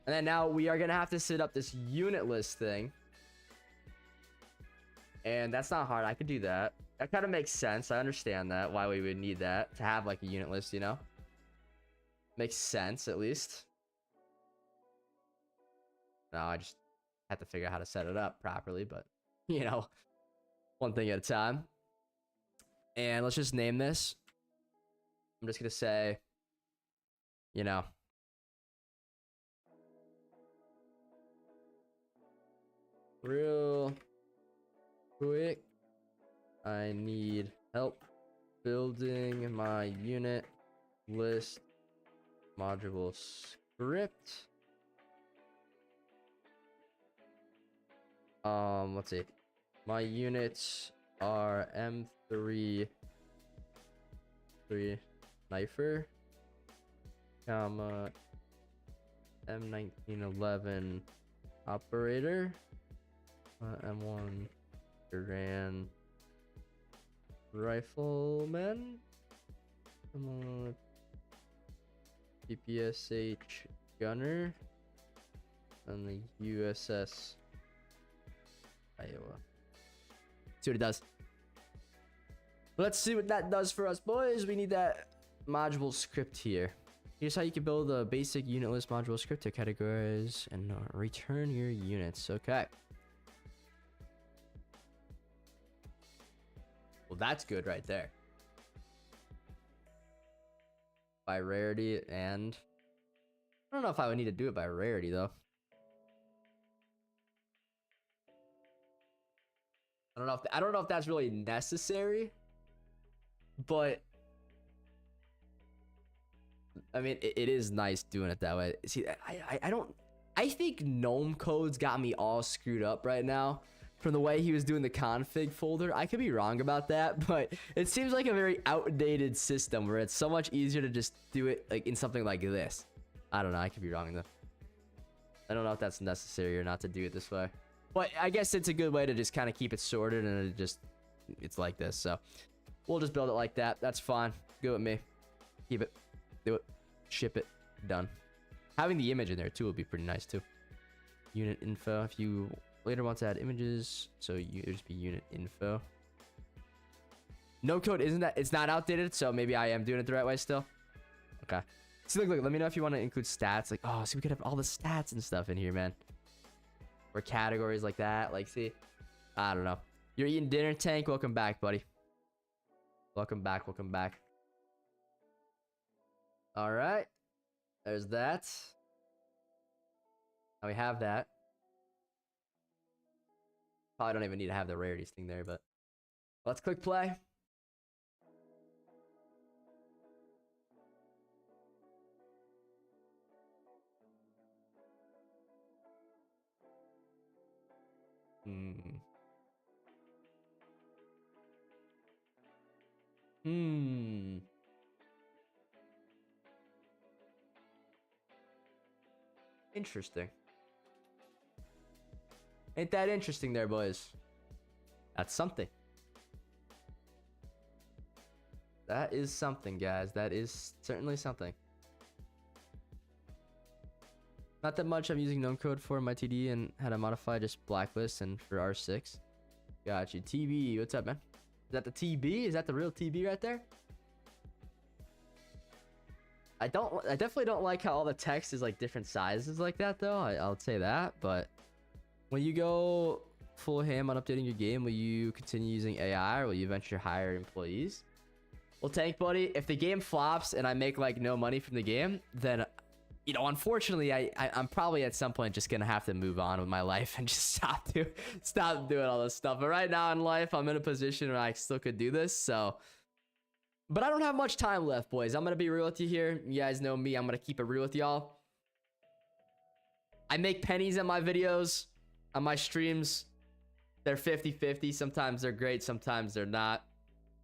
And then now we are gonna have to set up this unit list thing. And that's not hard. I could do that. That kind of makes sense. I understand that, why we would need that to have like a unit list, you know? Makes sense, at least. No, I just have to figure out how to set it up properly, but you know, one thing at a time. And let's just name this. I'm just gonna say, you know, real quick, I need help building my unit list module script. Let's see. My units are M3 Knifer, comma M1911 operator, M1 Iran rifleman, PPSH gunner, and the USS Iowa. See what it does. Let's see what that does for us, boys. We need that module script here. Here's how you can build a basic unit list module script to categorize and return your units. Okay. Well, that's good right there. By rarity, and I don't know if I would need to do it by rarity though. I don't know if that's really necessary, but I mean it is nice doing it that way. See, I think gnome codes got me all screwed up right now from the way he was doing the config folder. I could be wrong about that, but it seems like a very outdated system where it's so much easier to just do it like in something like this. I don't know. I could be wrong though. I don't know if that's necessary or not to do it this way. But I guess it's a good way to just kind of keep it sorted, and it's like this. So we'll just build it like that. That's fine. Good with me. Keep it. Do it. Ship it. Done. Having the image in there too would be pretty nice too. Unit info. If you later want to add images, so you just be unit info. No code isn't that? It's not outdated, so maybe I am doing it the right way still. Okay. See, look. Let me know if you want to include stats. Like, oh, see, we could have all the stats and stuff in here, man. Or categories like that. Like, see, I don't know. You're eating dinner, Tank. Welcome back, buddy. Welcome back. Welcome back. All right. There's that. Now we have that. Probably don't even need to have the rarities thing there, but let's click play. Interesting. Ain't that interesting there, boys? That's something. That is something, guys. That is certainly something. Not that much. I'm using gnome code for my TD and how to modify just blacklist and for R6. Got you. TB, what's up, man? Is that the TB? Is that the real TB right there? I definitely don't like how all the text is like different sizes like that though. I'll say that. But when you go full ham on updating your game, will you continue using AI or will you venture hire employees? Well, Tank Buddy, if the game flops and I make like no money from the game, then, you know, unfortunately, I'm probably at some point just gonna have to move on with my life and just stop doing all this stuff. But right now in life, I'm in a position where I still could do this. So, but I don't have much time left, boys. I'm gonna be real with you here. You guys know me. I'm gonna keep it real with y'all. I make pennies on my videos, on my streams. They're 50-50. Sometimes they're great, sometimes they're not.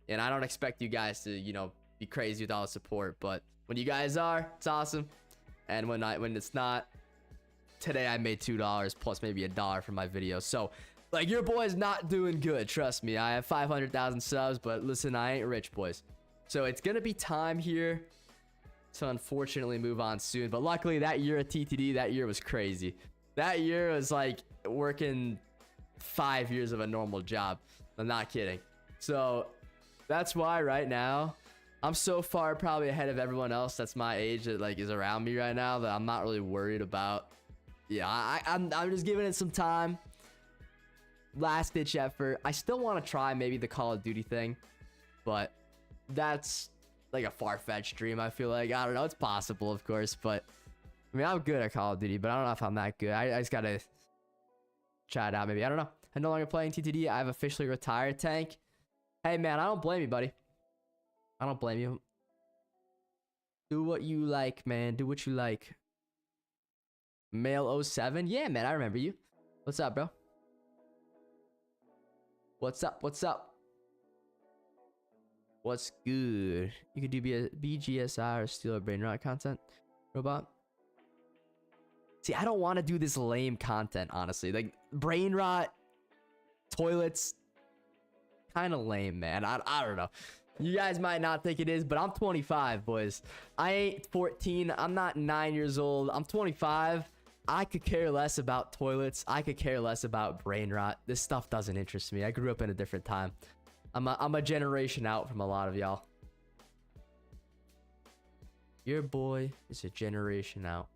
And I don't expect you guys to, you know, be crazy with all the support. But when you guys are, it's awesome. And when it's not, today I made $2 plus maybe $1 for my video. So, like, your boy's not doing good. Trust me. I have 500,000 subs, but listen, I ain't rich, boys. So it's gonna be time here to unfortunately move on soon. But luckily, that year at TTD, that year was crazy. That year was like working 5 years of a normal job. I'm not kidding. So that's why right now I'm so far probably ahead of everyone else that's my age that like is around me right now that I'm not really worried about. Yeah, I'm just giving it some time. Last ditch effort. I still want to try maybe the Call of Duty thing, but that's like a far-fetched dream. I feel like, I don't know, it's possible of course, but I mean, I'm good at Call of Duty, but I don't know if I'm that good. I just gotta try it out maybe. I don't know. I'm no longer playing TTD. I've officially retired, Tank. Hey man, I don't blame you, buddy. I don't blame you. Do what you like, man. Do what you like. Male 07. Yeah, man, I remember you. What's up, bro? What's up? What's up? What's good? You could do BGSI or steal a brain rot content, robot. See, I don't want to do this lame content, honestly. Like, brain rot, toilets, kind of lame, man. I don't know. You guys might not think it is, but I'm 25, boys. I ain't 14. I'm not 9 years old. I'm 25. I could care less about toilets. I could care less about brain rot. This stuff doesn't interest me. I grew up in a different time. I'm a generation out from a lot of y'all. Your boy is a generation out.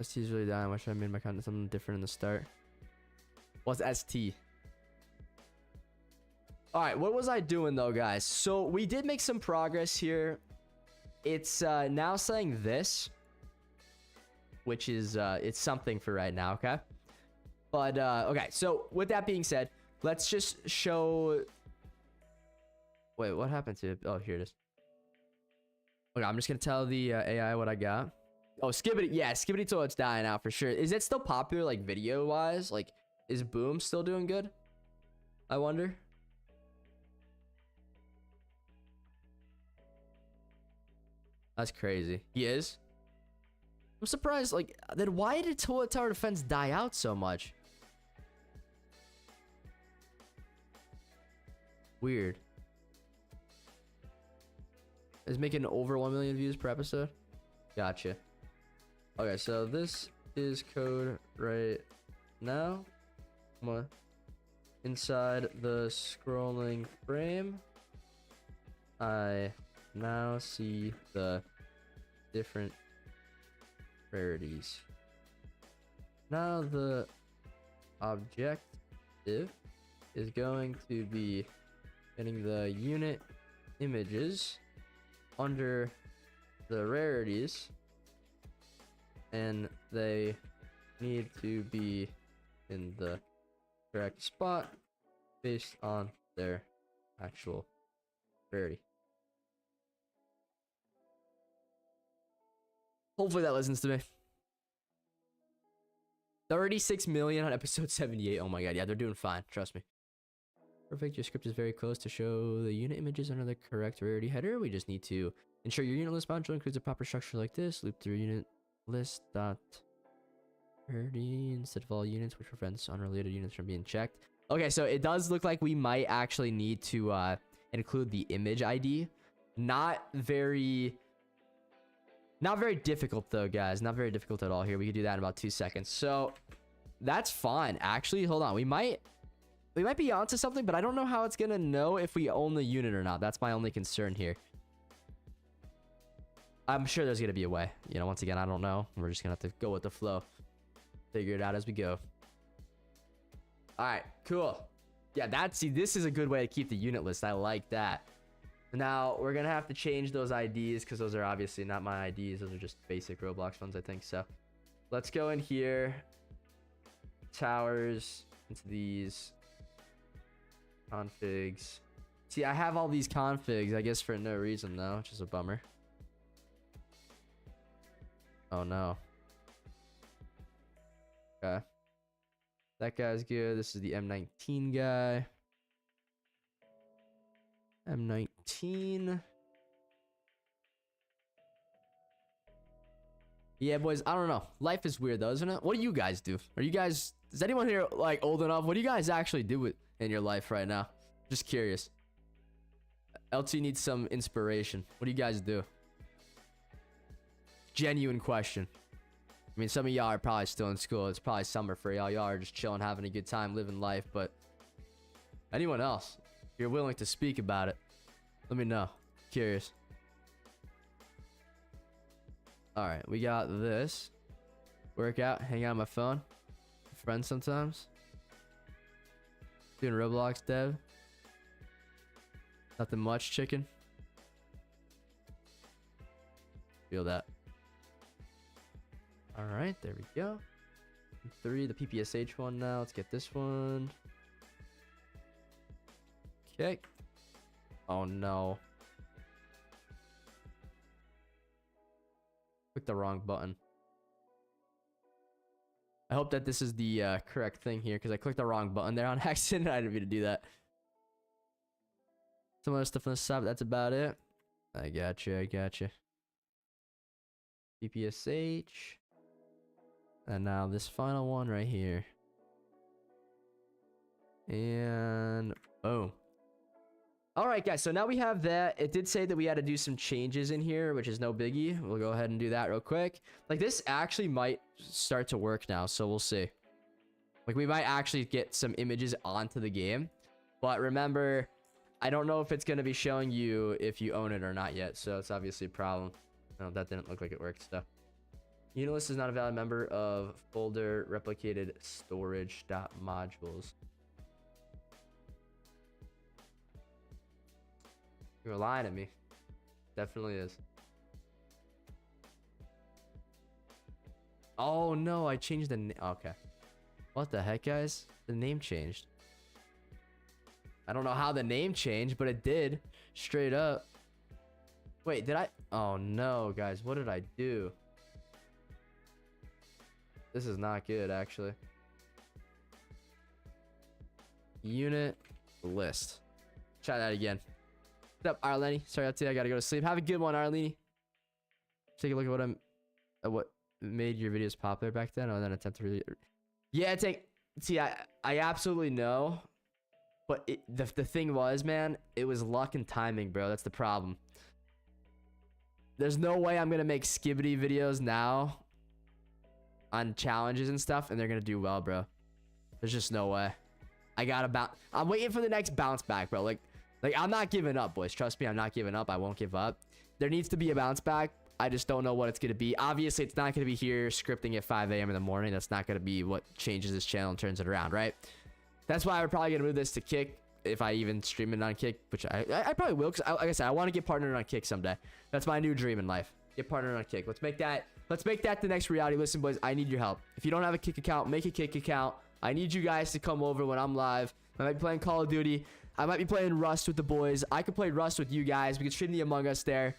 ST's really dying. I wish I made my content something different in the start. What's ST? Alright, what was I doing though, guys? So we did make some progress here. It's now saying this, which is it's something for right now, okay? But okay, so with that being said, let's just show. Wait, what happened to it? Oh, here it is. Okay, I'm just gonna tell the AI what I got. Oh, Skibbity. Yeah, Skibbity Toilet's dying out for sure. Is it still popular, like, video-wise? Like, is Boom still doing good? I wonder. That's crazy. He is? I'm surprised, like, then why did Toilet Tower Defense die out so much? Weird. Is making over 1 million views per episode? Gotcha. Okay, so this is code right now. I'm gonna inside the scrolling frame. I now see the different rarities. Now the objective is going to be getting the unit images under the rarities, and they need to be in the correct spot based on their actual rarity. Hopefully that listens to me. 36 million on episode 78. Oh my god, yeah, they're doing fine. Trust me. Perfect. Your script is very close to show the unit images under the correct rarity header. We just need to ensure your unit list module includes a proper structure like this. Loop through unit list dot rarity instead of all units, which prevents unrelated units from being checked. Okay, so it does look like we might actually need to include the image ID. Not very difficult though, guys. Not very difficult at all here. We could do that in about 2 seconds. So that's fine. Actually, hold on. We might We might be onto something, but I don't know how it's gonna know if we own the unit or not. That's my only concern here. I'm sure there's gonna be a way. You know, once again, I don't know. We're just gonna have to go with the flow. Figure it out as we go. All right, cool. Yeah, see, this is a good way to keep the unit list. I like that. Now, we're gonna have to change those IDs because those are obviously not my IDs. Those are just basic Roblox ones, I think. So let's go in here. Towers, into these. Configs. See, I have all these configs, I guess for no reason though, which is a bummer. Oh no. Okay. That guy's good. This is the M19 guy. M19. Yeah, boys, I don't know. Life is weird though, isn't it? What do you guys do? Are you guys... Is anyone here like old enough? What do you guys actually do in your life right now? Just curious. LT needs some inspiration. What do you guys do? Genuine question. I mean, some of y'all are probably still in school. It's probably summer for y'all. Y'all are just chilling, having a good time, living life. But anyone else, if you're willing to speak about it, let me know. Curious. All right, we got this. Workout, hang out on my phone. Friends sometimes. Doing Roblox dev. Nothing much, chicken. Feel that. All right, there we go. 3, the PPSH one now. Let's get this one. Okay. Oh no. Click the wrong button. I hope that this is the correct thing here because I clicked the wrong button there on accident. I didn't mean to do that. Some other stuff on the side, but that's about it. I got you. I got you. PPSH. And now this final one right here. And boom. All right, guys. So now we have that. It did say that we had to do some changes in here, which is no biggie. We'll go ahead and do that real quick. Like this actually might start to work now. So we'll see. Like we might actually get some images onto the game. But remember, I don't know if it's going to be showing you if you own it or not yet. So it's obviously a problem. No, that didn't look like it worked. So Unilist is not a valid member of folder replicated storage.modules. You're lying to me. Definitely is. Oh no, I changed the name. Okay. What the heck, guys? The name changed. I don't know how the name changed, but it did. Straight up. Wait, did I? Oh no, guys. What did I do? This is not good, actually. Unit list. Try that again. What's up, Arlene? Sorry, I gotta go to sleep. Have a good one, Arlene. Take a look at what made your videos popular back then. Oh, then attempt to really... Yeah, see, I absolutely know. But the thing was, man, it was luck and timing, bro. That's the problem. There's no way I'm gonna make skibbity videos now on challenges and stuff, and they're gonna do well, bro. There's just no way. I'm waiting for the next bounce back, bro. Like I'm not giving up, boys. Trust me, I'm not giving up. I won't give up. There needs to be a bounce back. I just don't know what it's gonna be. Obviously, it's not gonna be here scripting at 5 a.m. in the morning. That's not gonna be what changes this channel and turns it around, right? That's why we're probably gonna move this to Kick if I even stream it on Kick, which I probably will. Cause like I said, I want to get partnered on Kick someday. That's my new dream in life. Get partnered on Kick. Let's make that the next reality. Listen, boys, I need your help. If you don't have a Kick account, make a Kick account. I need you guys to come over when I'm live. I might be playing Call of Duty. I might be playing Rust with the boys. I could play Rust with you guys. We could stream the Among Us there.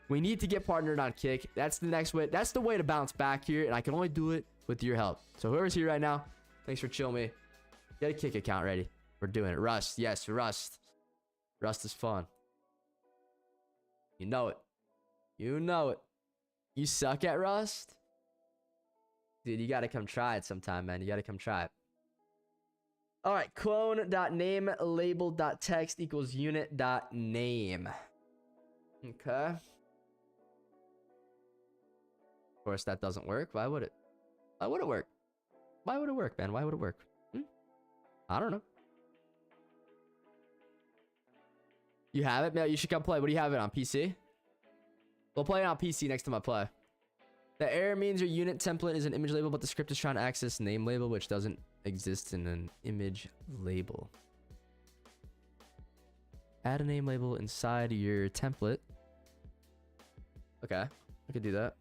We need to get partnered on Kick. That's the next way. That's the way to bounce back here, and I can only do it with your help. So whoever's here right now, thanks for chilling me. Get a Kick account ready. We're doing it. Rust. Yes, Rust. Rust is fun. You know it. You know it. You suck at Rust? Dude, you gotta come try it sometime, man. You gotta come try it. All right, clone.name label.text equals unit.name. Okay. Of course, that doesn't work. Why would it? Why would it work? Why would it work, man? Why would it work? I don't know. You have it? Yeah, you should come play. What do you have it on? PC? We'll play it on PC next time I play. The error means your unit template is an image label, but the script is trying to access name label, which doesn't exist in an image label. Add a name label inside your template. Okay, I could do that.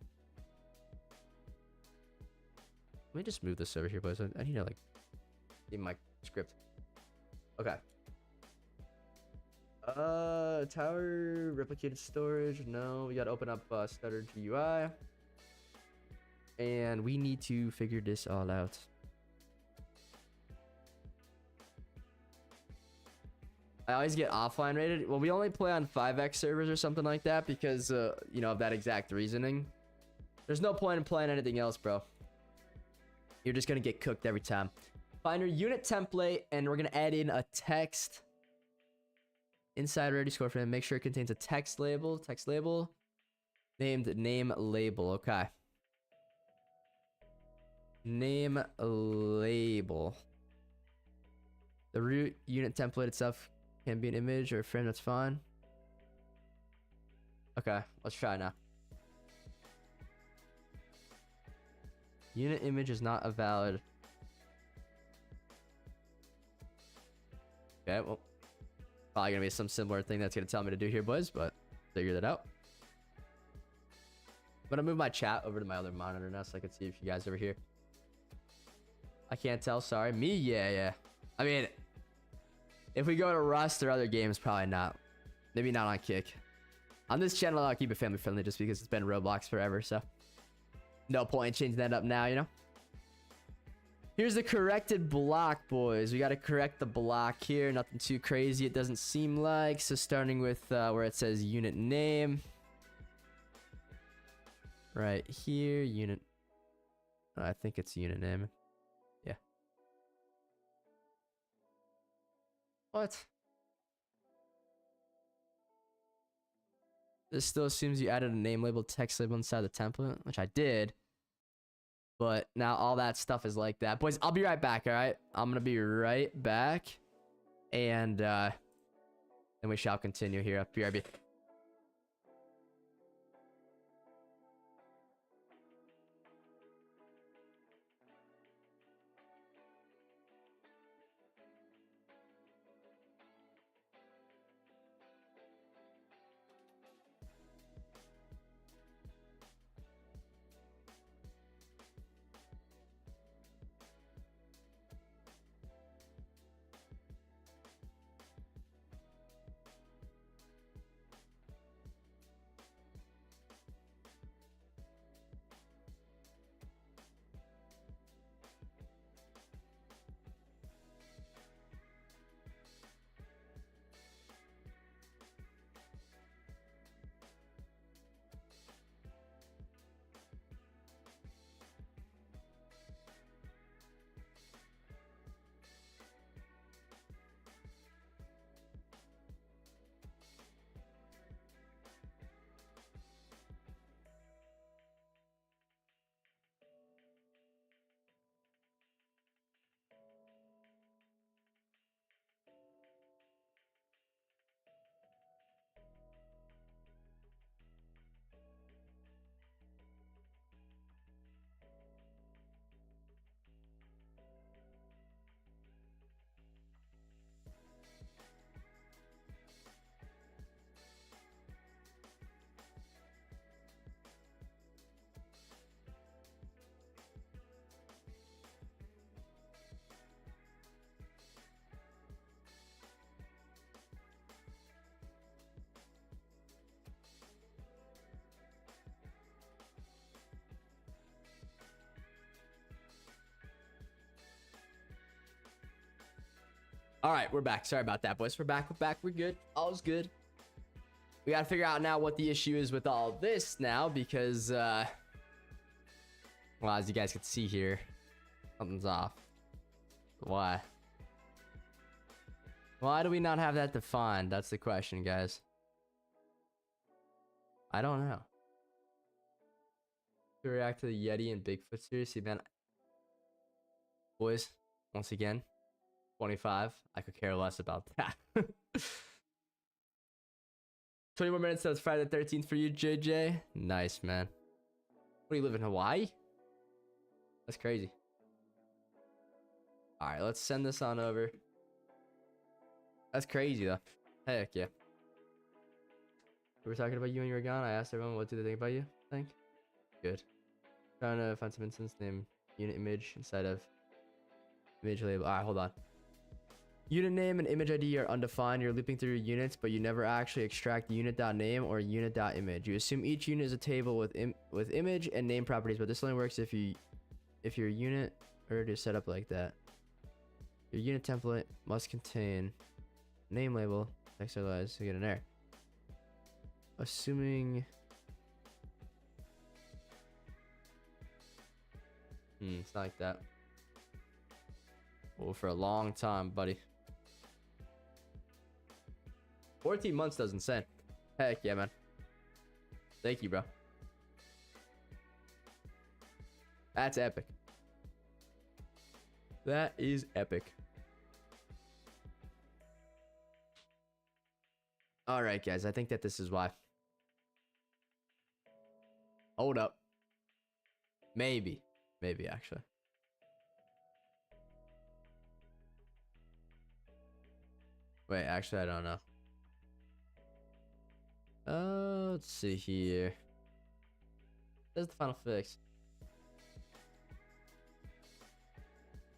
Let me just move this over here, boys. I need to like in my script. Okay. Tower replicated storage. No, we gotta open up Stutter GUI, and we need to figure this all out. I always get offline rated. Well, we only play on 5x servers or something like that because you know, of that exact reasoning. There's no point in playing anything else, bro. You're just gonna get cooked every time. Find your unit template, and we're gonna add in a text inside ready score frame. Make sure it contains a text label named name label. Okay. Name label. The root unit template itself can be an image or a frame. That's fine. Okay, let's try now. Unit image is not a valid. Okay, well, probably gonna be some similar thing that's gonna tell me to do here, boys, but figure that out. I'm gonna move my chat over to my other monitor now so I can see if you guys are here. I can't tell, sorry. Me? Yeah. I mean, if we go to Rust or other games, probably not. Maybe not on Kick. On this channel, I'll keep it family friendly just because it's been Roblox forever, so no point in changing that up now, you know? Here's the corrected block, boys. We got to correct the block here. Nothing too crazy, it doesn't seem like. So starting with where it says unit name. Right here, unit. I think it's unit name. Yeah. What? This still assumes you added a name label, text label inside the template, which I did. But now all that stuff is like that. Boys, I'll be right back, all right? I'm going to be right back. And then we shall continue here at BRB. All right, we're back. Sorry about that, boys. We're back. We're good. All's good. We got to figure out now what the issue is with all this now because, well, as you guys can see here, something's off. Why? Why do we not have that defined? That's the question, guys. I don't know. To react to the Yeti and Bigfoot seriously, man. Boys, once again, 25. I could care less about that. 20 more minutes till it's Friday the 13th for you, JJ. Nice, man. What, do you live in Hawaii? That's crazy. All right, let's send this on over. That's crazy, though. Heck yeah. We were talking about you when you were gone. I asked everyone, what do they think about you? I think. Good. Trying to find some instance name unit image inside of image label. All right, hold on. Unit name and image ID are undefined. You're looping through your units, but you never actually extract unit.name or unit.image. You assume each unit is a table with image and name properties, but this only works if your unit already is set up like that. Your unit template must contain name label, text otherwise to get an error. Assuming it's not like that. Oh, for a long time, buddy. 14 months does insane. Heck yeah, man. Thank you, bro. That's epic. That is epic. All right, guys. I think that this is why. Hold up. Maybe. Maybe, actually. Wait, actually, I don't know. Let's see here. There's the final fix.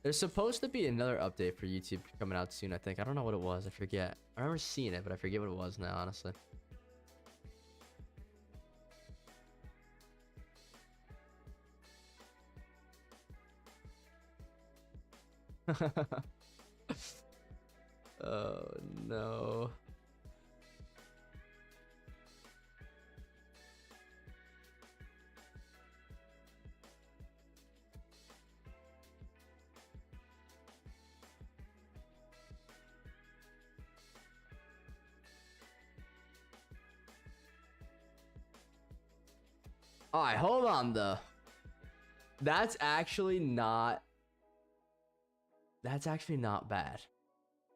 There's supposed to be another update for YouTube coming out soon, I think. I don't know what it was. I forget. I remember seeing it, but I forget what it was now, honestly. Oh, no. All right, hold on though. That's actually not bad.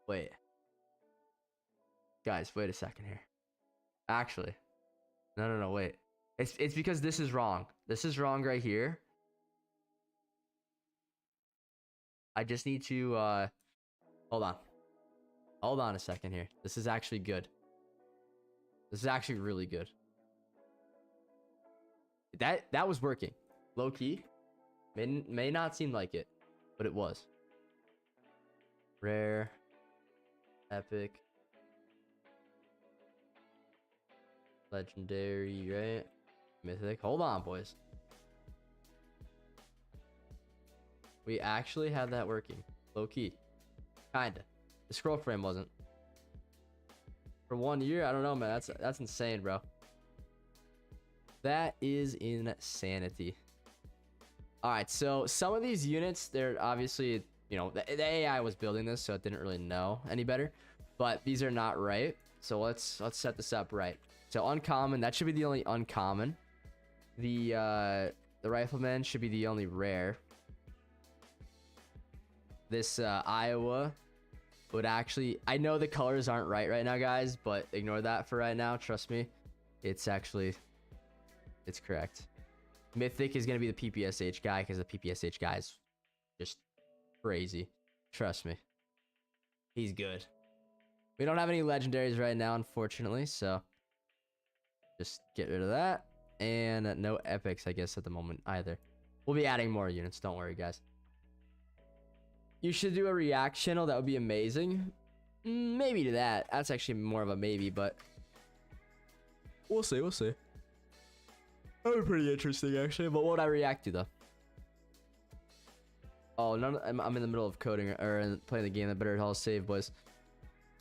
Wait. Guys, wait a second here. Actually. No, wait. It's because this is wrong. This is wrong right here. I just need to hold on. Hold on a second here. This is actually good. This is actually really good. That was working. Low key. May not seem like it, but it was. Rare. Epic. Legendary, right? Mythic. Hold on, boys. We actually had that working. Low key. Kinda. The scroll frame wasn't. For 1 year, I don't know, man. That's insane, bro. That is insanity. All right, so some of these units, they're obviously, you know, the AI was building this, so it didn't really know any better. But these are not right. So let's set this up right. So uncommon, that should be the only uncommon. The rifleman should be the only rare. This Iowa would actually, I know the colors aren't right now, guys, but ignore that for right now. Trust me, it's correct. Mythic is gonna be the PPSH guy because the PPSH guy is just crazy. Trust me, he's good. We don't have any legendaries right now, unfortunately, so just get rid of that. And no epics, I guess, at the moment either. We'll be adding more units, don't worry, guys. You should do a react channel. That would be amazing. Maybe to that. That's actually more of a maybe, but we'll see. We'll see. That would be pretty interesting, actually. But what would I react to, though? Oh, I'm in the middle of coding or playing the game. I better all save, boys.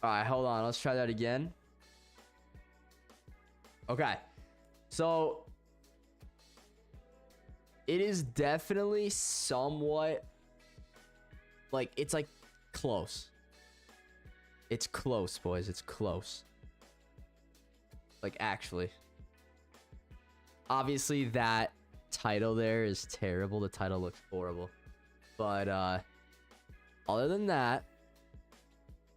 All right, hold on. Let's try that again. Okay. So it is definitely somewhat like, it's like close. It's close, boys. It's close. Like, actually. Obviously, that title there is terrible. The title looks horrible. But other than that,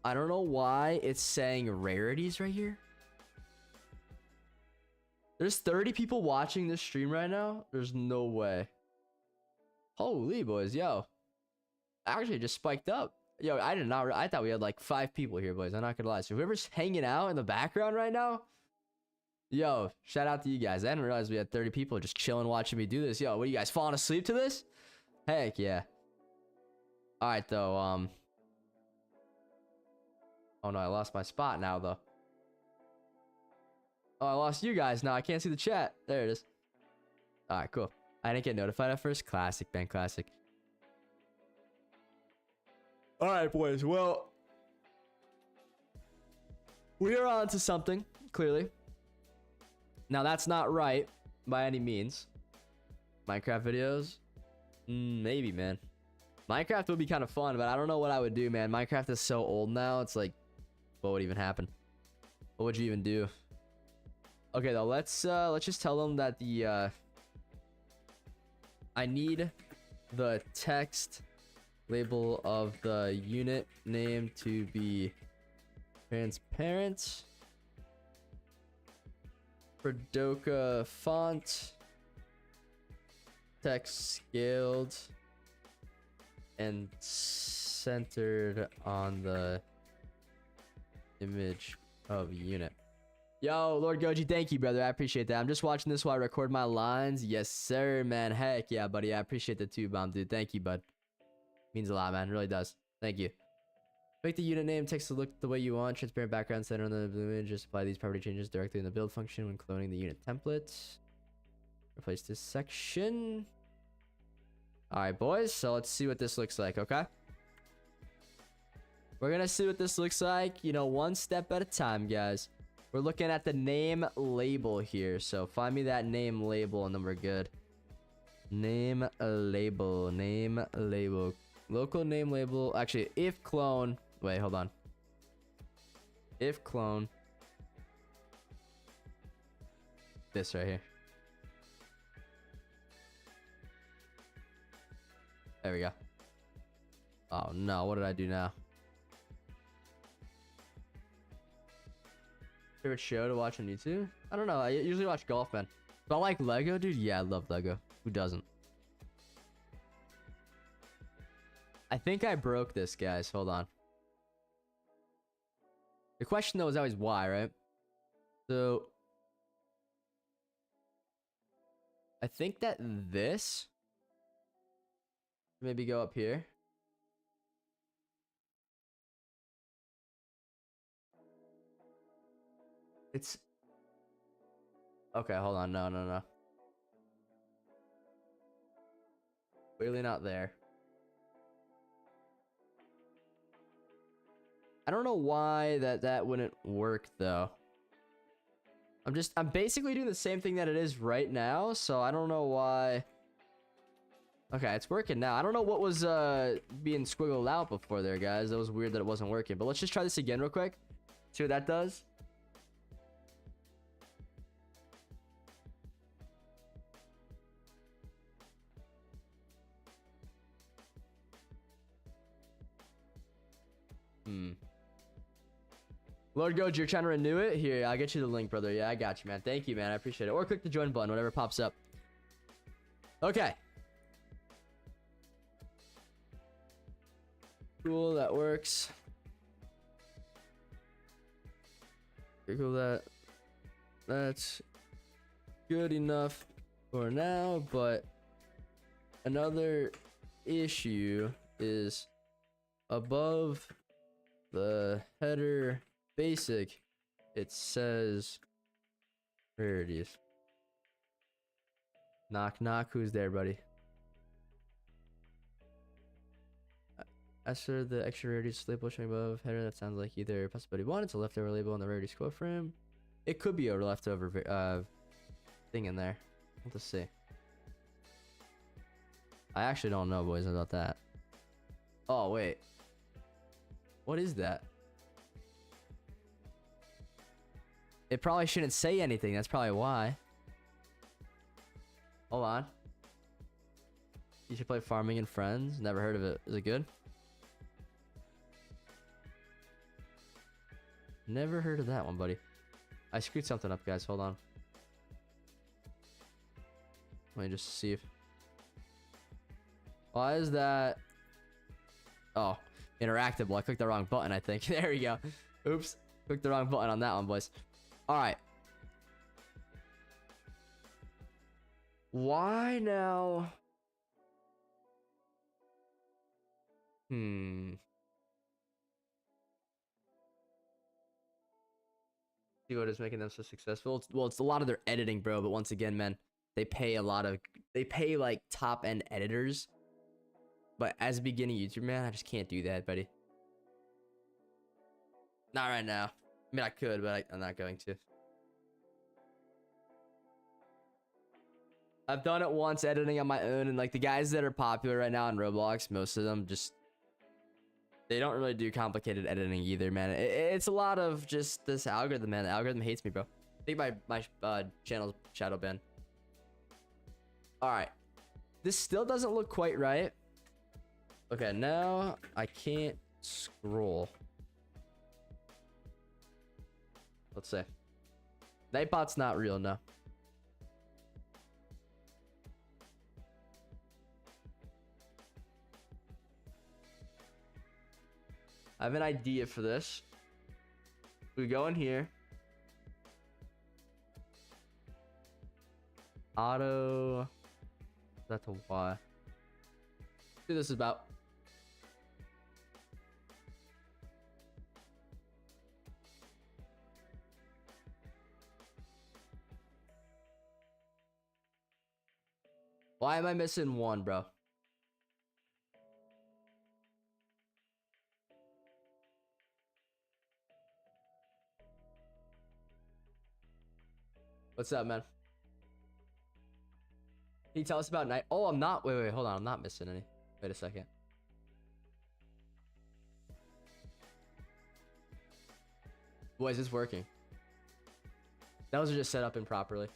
I don't know why it's saying rarities right here. There's 30 people watching this stream right now. There's no way. Holy boys, yo. Actually, it just spiked up. Yo, I did not. I thought we had like 5 people here, boys. I'm not gonna lie. So whoever's hanging out in the background right now, yo, shout out to you guys. I didn't realize we had 30 people just chilling watching me do this. Yo, what are you guys falling asleep to this? Heck yeah. All right, though. Oh no, I lost my spot now, though. Oh, I lost you guys now. I can't see the chat. There it is. All right, cool. I didn't get notified at first. Classic, man. Classic. All right, boys. Well, we are on to something, clearly. Now, that's not right by any means. Minecraft videos? Maybe, man. Minecraft would be kind of fun, but I don't know what I would do, man. Minecraft is so old now. It's like, what would even happen? What would you even do? Okay, though, let's just tell them that the I need the text label of the unit name to be transparent. Predoka font. Text scaled. And centered on the image of unit. Yo, Lord Goji, thank you, brother. I appreciate that. I'm just watching this while I record my lines. Yes, sir, man. Heck yeah, buddy. I appreciate the 2-bomb, dude. Thank you, bud. Means a lot, man. It really does. Thank you. Make the unit name text to look the way you want. Transparent background center on the image. Just apply these property changes directly in the build function when cloning the unit template. Replace this section. All right, boys. So let's see what this looks like, okay? We're going to see what this looks like, you know, one step at a time, guys. We're looking at the name label here. So find me that name label and then we're good. Name label. Name label. Local name label. Actually, if clone. Wait, hold on. If clone. This right here. There we go. Oh no, what did I do now? Favorite show to watch on YouTube? I don't know. I usually watch Golf Man. But I like Lego, dude. Yeah, I love Lego. Who doesn't? I think I broke this, guys. Hold on. The question, though, is always why, right? So, I think that this... maybe go up here. It's... okay, hold on. No, no, no. Clearly not there. I don't know why that wouldn't work, though. I'm basically doing the same thing that it is right now, so I don't know why. Okay, it's working now. I don't know what was being squiggled out before there, guys. That was weird that it wasn't working. But let's just try this again real quick. See what that does. Lord Gojo, you're trying to renew it? Here, I'll get you the link, brother. Yeah, I got you, man. Thank you, man. I appreciate it. Or click the join button, whatever pops up. Okay. Cool, that works. Okay, cool, that's good enough for now, but another issue is above the header basic, it says rarities. Knock, knock. Who's there, buddy? As for the extra rarities label showing above header, that sounds like either possibility 1, it's a leftover label on the rarities quote frame. It could be a leftover thing in there. Let's see. I actually don't know, boys, about that. Oh, wait. What is that? It probably shouldn't say anything. That's probably why. Hold on. You should play Farming and Friends. Never heard of it. Is it good? Never heard of that one, buddy. I screwed something up, guys. Hold on. Let me just see if... Why is that? Oh, interactive. Well, I clicked the wrong button, I think. There we go. Oops. Clicked the wrong button on that one, boys. All right. Why now? See what is making them so successful? Well, it's a lot of their editing, bro. But once again, man, they pay like top end editors. But as a beginning YouTuber, man, I just can't do that, buddy. Not right now. I mean, I could, but I'm not going to. I've done it once editing on my own, and like the guys that are popular right now on Roblox, most of them just, they don't really do complicated editing either, man. It's a lot of just this algorithm, man. The algorithm hates me, bro. I think my channel's shadow banned. All right. This still doesn't look quite right. Okay, now I can't scroll. Let's see. Nightbot's not real, no. I have an idea for this. We go in here. Auto. That's a Y. See what this is about. Why am I missing one, bro? What's up, man? Can you tell us about night? Oh, I'm not. Wait, hold on. I'm not missing any. Wait a second. Boy, is this working? Those are just set up improperly.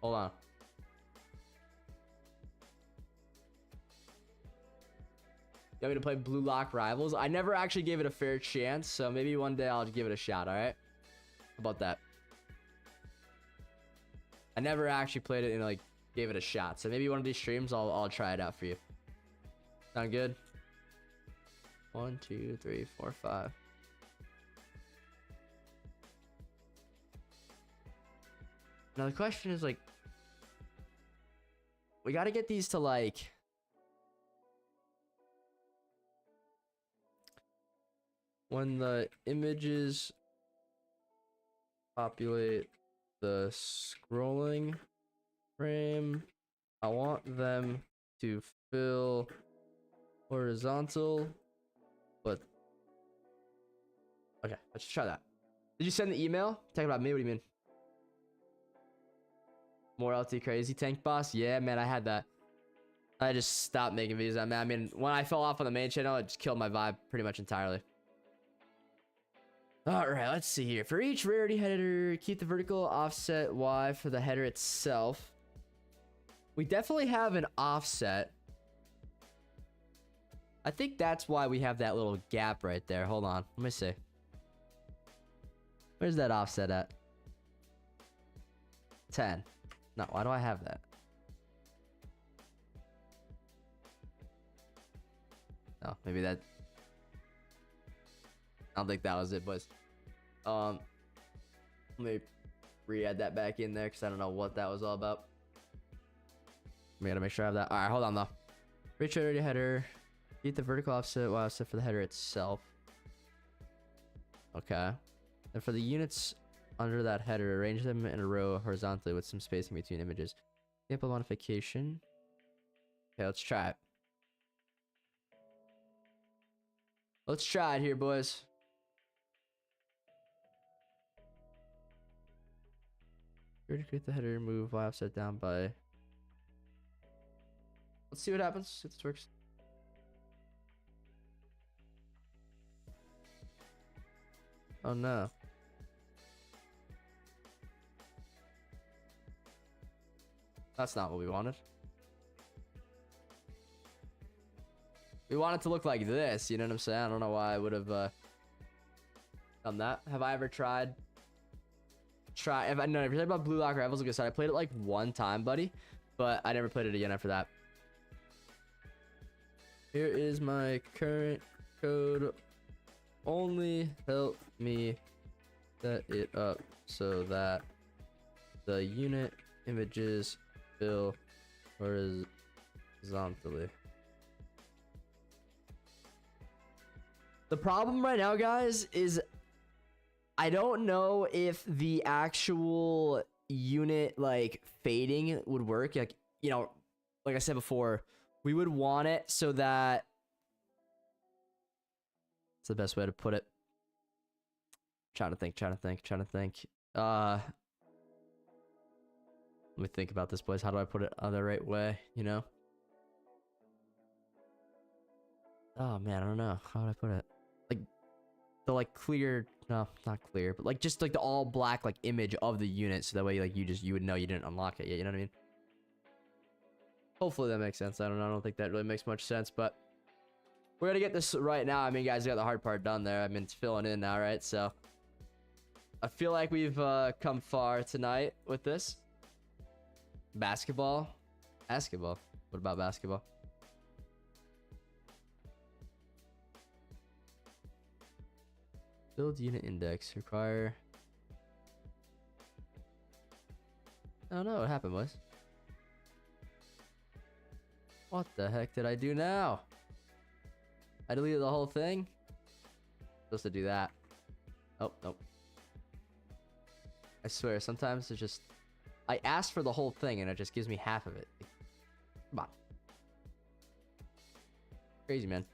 Hold on. You want me to play Blue Lock Rivals? I never actually gave it a fair chance, so maybe one day I'll give it a shot, alright? How about that? I never actually played it and like gave it a shot, so maybe one of these streams I'll try it out for you. Sound good? 1, 2, 3, 4, 5. Now the question is like, we gotta get these to like, when the images populate the scrolling frame, I want them to fill horizontal, but okay, let's try that. Did you send the email? Talking about me, what do you mean? More LT crazy tank boss? Yeah, man, I had that. I just stopped making videos on that. I mean, when I fell off on the main channel, it just killed my vibe pretty much entirely. All right, let's see here. For each rarity header, keep the vertical offset Y for the header itself. We definitely have an offset. I think that's why we have that little gap right there. Hold on, let me see. Where's that offset at? 10. No, why do I have that? Oh, maybe that. I don't think that was it, boys. Let me re-add that back in there because I don't know what that was all about. We gotta make sure I have that. All right, hold on though. Reach rarity header. Keep the vertical offset Y offset for the header itself. Okay. And for the units under that header, arrange them in a row horizontally with some spacing between images. Sample modification. Okay, let's try it. Let's try it here, boys. Create the header, move Y offset down by. Let's see what happens if this works. Oh no. That's not what we wanted. We want it to look like this, you know what I'm saying? I don't know why I would have done that. Have I ever tried? If I know if you're talking about Blue Lock Rivals, like I said, I played it like one time, buddy, but I never played it again after that. Here is my current code. Only help me set it up so that the unit images fill horizontally. The problem right now, guys, is I don't know if the actual unit like fading would work. Like, you know, like I said before, we would want it so that it's the best way to put it. Trying to think. Let me think about this, boys. How do I put it the right way, you know? Oh man, I don't know. How would I put it? Like the like clear, no, not clear, but like just like the all black like image of the unit, so that way like you would know you didn't unlock it yet, you know what I mean? Hopefully that makes sense. I don't think that really makes much sense, but we're gonna get this right now. I mean, guys, we got the hard part done there. I mean, it's filling in now, right? So I feel like we've come far tonight with this. Basketball. What about basketball? Build unit index. Require. I don't know what happened, was. What the heck did I do now? I deleted the whole thing. Supposed to do that. Oh, nope. I swear, sometimes it's just... I asked for the whole thing and it just gives me half of it. Come on. Crazy, man.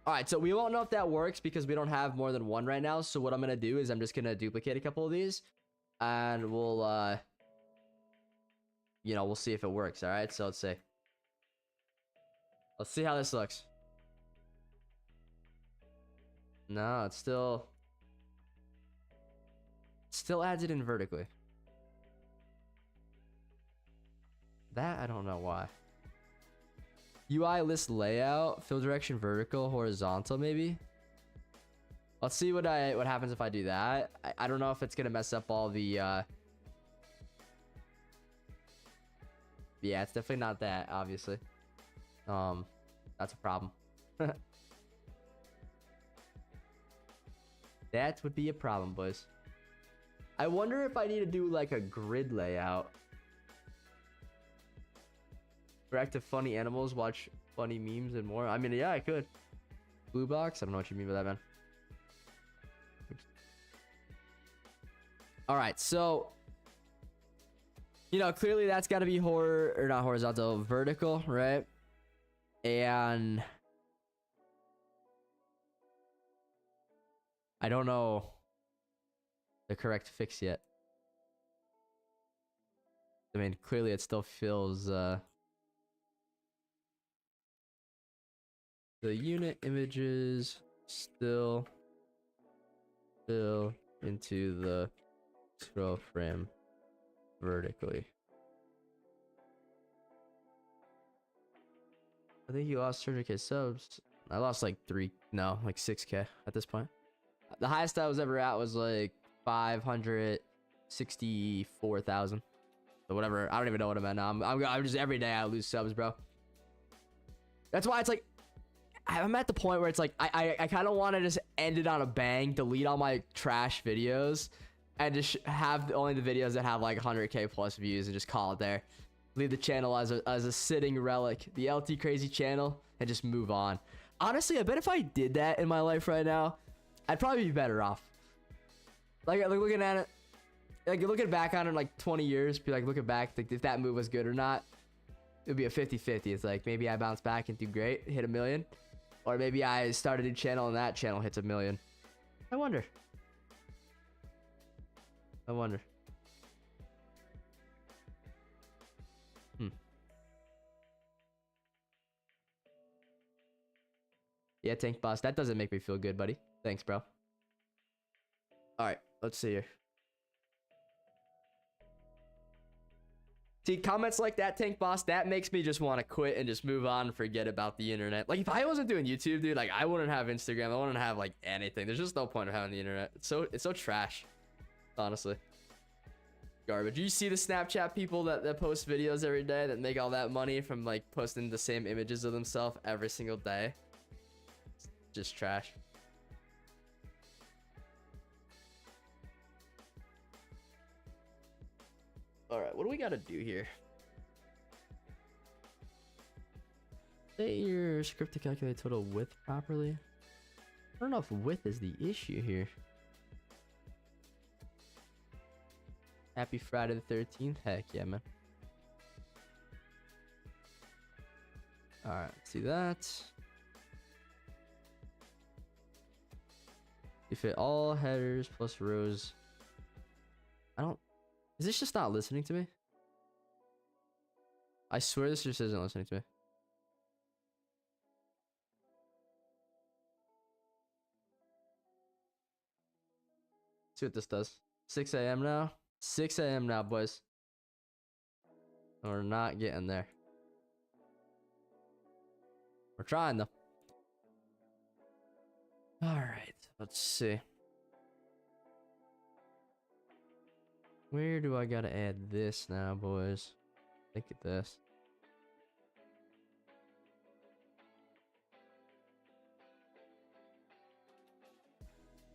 Alright, so we won't know if that works because we don't have more than one right now. So what I'm going to do is I'm just going to duplicate a couple of these. And we'll, you know, we'll see if it works, alright? So let's see. Let's see how this looks. No, it's still adds it in vertically. That I don't know why. UI list layout, fill direction vertical, horizontal maybe. Let's see what happens if I do that. I don't know if it's gonna mess up all the yeah, it's definitely not that, obviously. That's a problem. That would be a problem, boys. I wonder if I need to do like a grid layout. React to funny animals, watch funny memes and more. I mean, yeah, I could. Blue box? I don't know what you mean by that, man. Alright, so you know, clearly that's gotta be not horizontal, vertical, right? And I don't know the correct fix yet. I mean, clearly it still feels the unit images still fill into the scroll frame vertically. I think you lost 100k subs. I lost like 6k at this point. The highest I was ever at was like 564,000. So whatever. I don't even know what I'm at now. I'm just every day I lose subs, bro. That's why it's like I'm at the point where it's like I kind of want to just end it on a bang, delete all my trash videos, and just have only the videos that have like 100k plus views and just call it there. Leave the channel as a sitting relic, the LT Crazy channel, and just move on. Honestly, I bet if I did that in my life right now, I'd probably be better off. Like looking at it, like looking back on it in like 20 years, be like looking back, like if that move was good or not, it would be a 50-50. It's like maybe I bounce back and do great, hit 1 million, or maybe I start a new channel and that channel hits 1 million. I wonder. Yeah, Tank Boss. That doesn't make me feel good, buddy. Thanks, bro. All right, let's see here. See, comments like that, Tank Boss, that makes me just want to quit and just move on and forget about the internet. Like, if I wasn't doing YouTube, dude, like, I wouldn't have Instagram. I wouldn't have, like, anything. There's just no point of having the internet. It's so trash, honestly. Garbage. You see the Snapchat people that post videos every day that make all that money from, like, posting the same images of themselves every single day. It's just trash. All right, what do we got to do here? Set your script to calculate total width properly. I don't know if width is the issue here. Happy Friday the 13th. Heck yeah, man. All right, see that. You fit all headers plus rows. I don't. Is this just not listening to me? I swear this just isn't listening to me. See what this does. 6 a.m. now. 6 a.m. now, boys. We're not getting there. We're trying, though. All right. Let's see. Where do I gotta add this now, boys? Look at this.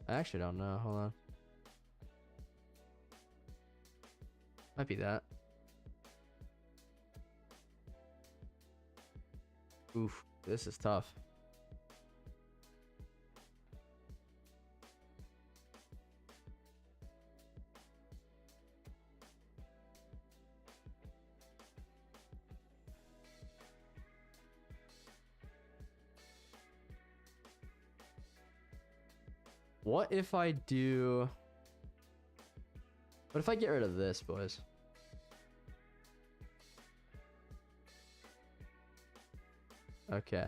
I actually don't know. Hold on. Might be that. Oof, this is tough. What if I do... What if I get rid of this, boys? Okay.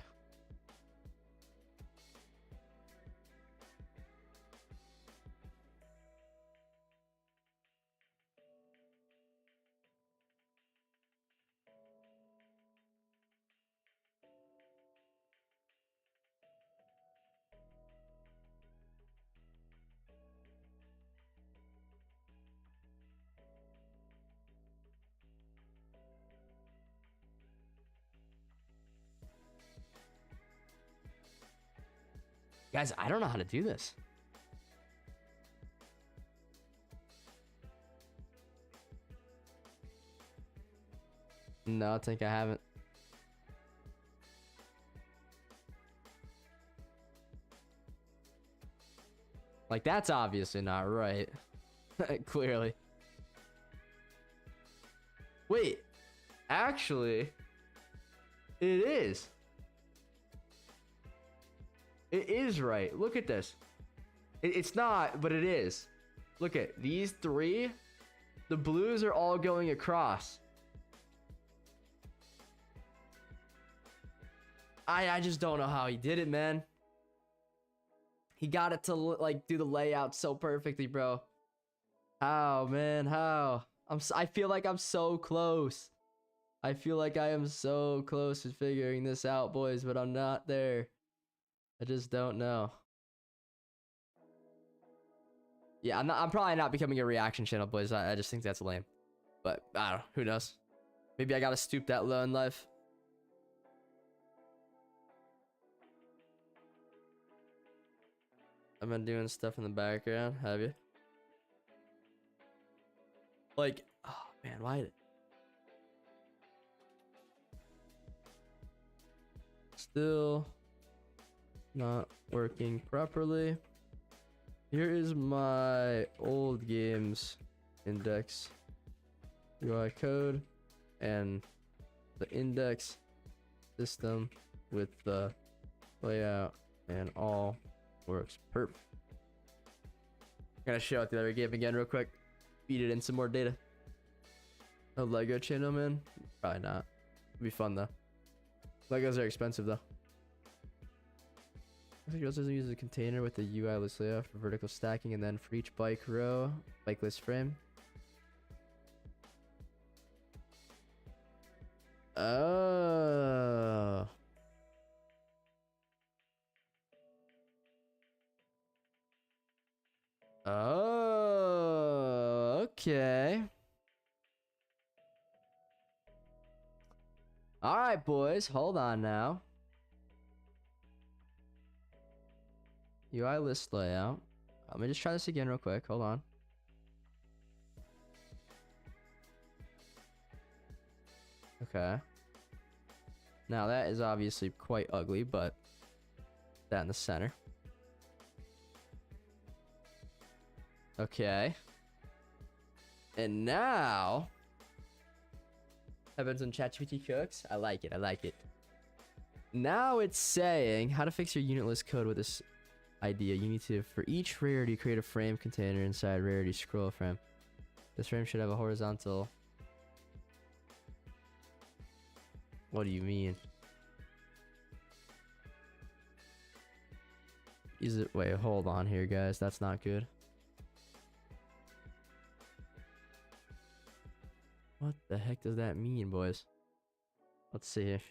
Guys, I don't know how to do this. No, I think I haven't. Like, that's obviously not right. Clearly. Wait. Actually, it is. It is right. Look at this. It's not, but it is. Look at these three. The blues are all going across. I just don't know how he did it, man. He got it to like do the layout so perfectly, bro. How, man? How? I feel like I'm so close. I feel like I am so close to figuring this out, boys, but I'm not there. I just don't know. Yeah, I'm probably not becoming a reaction channel, boys. I just think that's lame. But I don't know. Who knows? Maybe I gotta stoop that low in life. I've been doing stuff in the background. Have you? Like, oh man, why? Still not working properly. Here is my old games index UI code and the index system with the layout and all works perfect. I'm gonna show it the other game again real quick. Feed it in some more data. A Lego channel, man? Probably not. It'd be fun though. Legos are expensive though. I think it also uses a container with the UI list layout for vertical stacking, and then for each bike row, bike list frame. Oh. Oh, okay. All right, boys, hold on now. UI list layout. Let me just try this again real quick. Hold on. Okay. Now that is obviously quite ugly, but that in the center. Okay. And now, happens on ChatGPT cooks. I like it. I like it. Now it's saying how to fix your unit list code with this idea. You need to, for each rarity, create a frame container inside rarity scroll frame. This frame should have a horizontal. What do you mean? Is it? Wait, hold on here, guys. That's not good. What the heck does that mean, boys? Let's see here.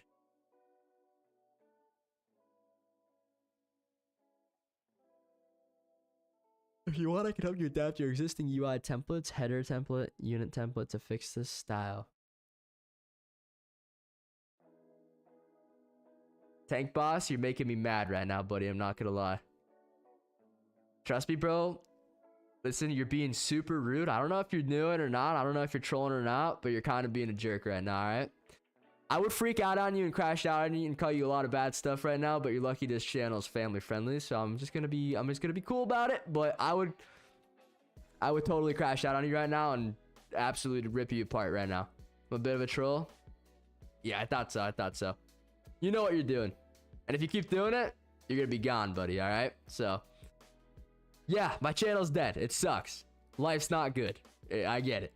If you want, I can help you adapt your existing UI templates, header template, unit template to fix this style. Tank Boss, you're making me mad right now, buddy. I'm not gonna lie. Trust me, bro. Listen, you're being super rude. I don't know if you're doing it or not. I don't know if you're trolling or not, but you're kind of being a jerk right now, alright? I would freak out on you and crash out on you and call you a lot of bad stuff right now, but you're lucky this channel is family friendly, so I'm just gonna be cool about it. But I would totally crash out on you right now and absolutely rip you apart right now. I'm a bit of a troll. Yeah, I thought so. I thought so. You know what you're doing, and if you keep doing it, you're gonna be gone, buddy. All right, so. Yeah, my channel's dead. It sucks. Life's not good. I get it.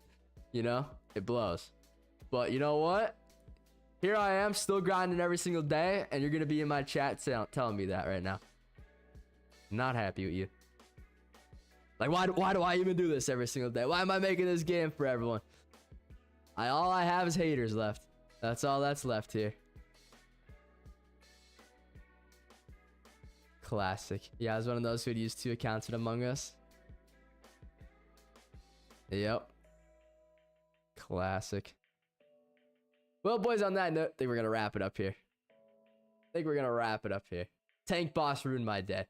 You know? It blows. But you know what? Here I am, still grinding every single day, and you're going to be in my chat telling me that right now. Not happy with you. Like, why do I even do this every single day? Why am I making this game for everyone? All I have is haters left. That's all that's left here. Classic. Yeah, I was one of those who would use 2 accounts in Among Us. Yep. Classic. Well, boys, on that note, I think we're going to wrap it up here. Tank Boss ruined my day.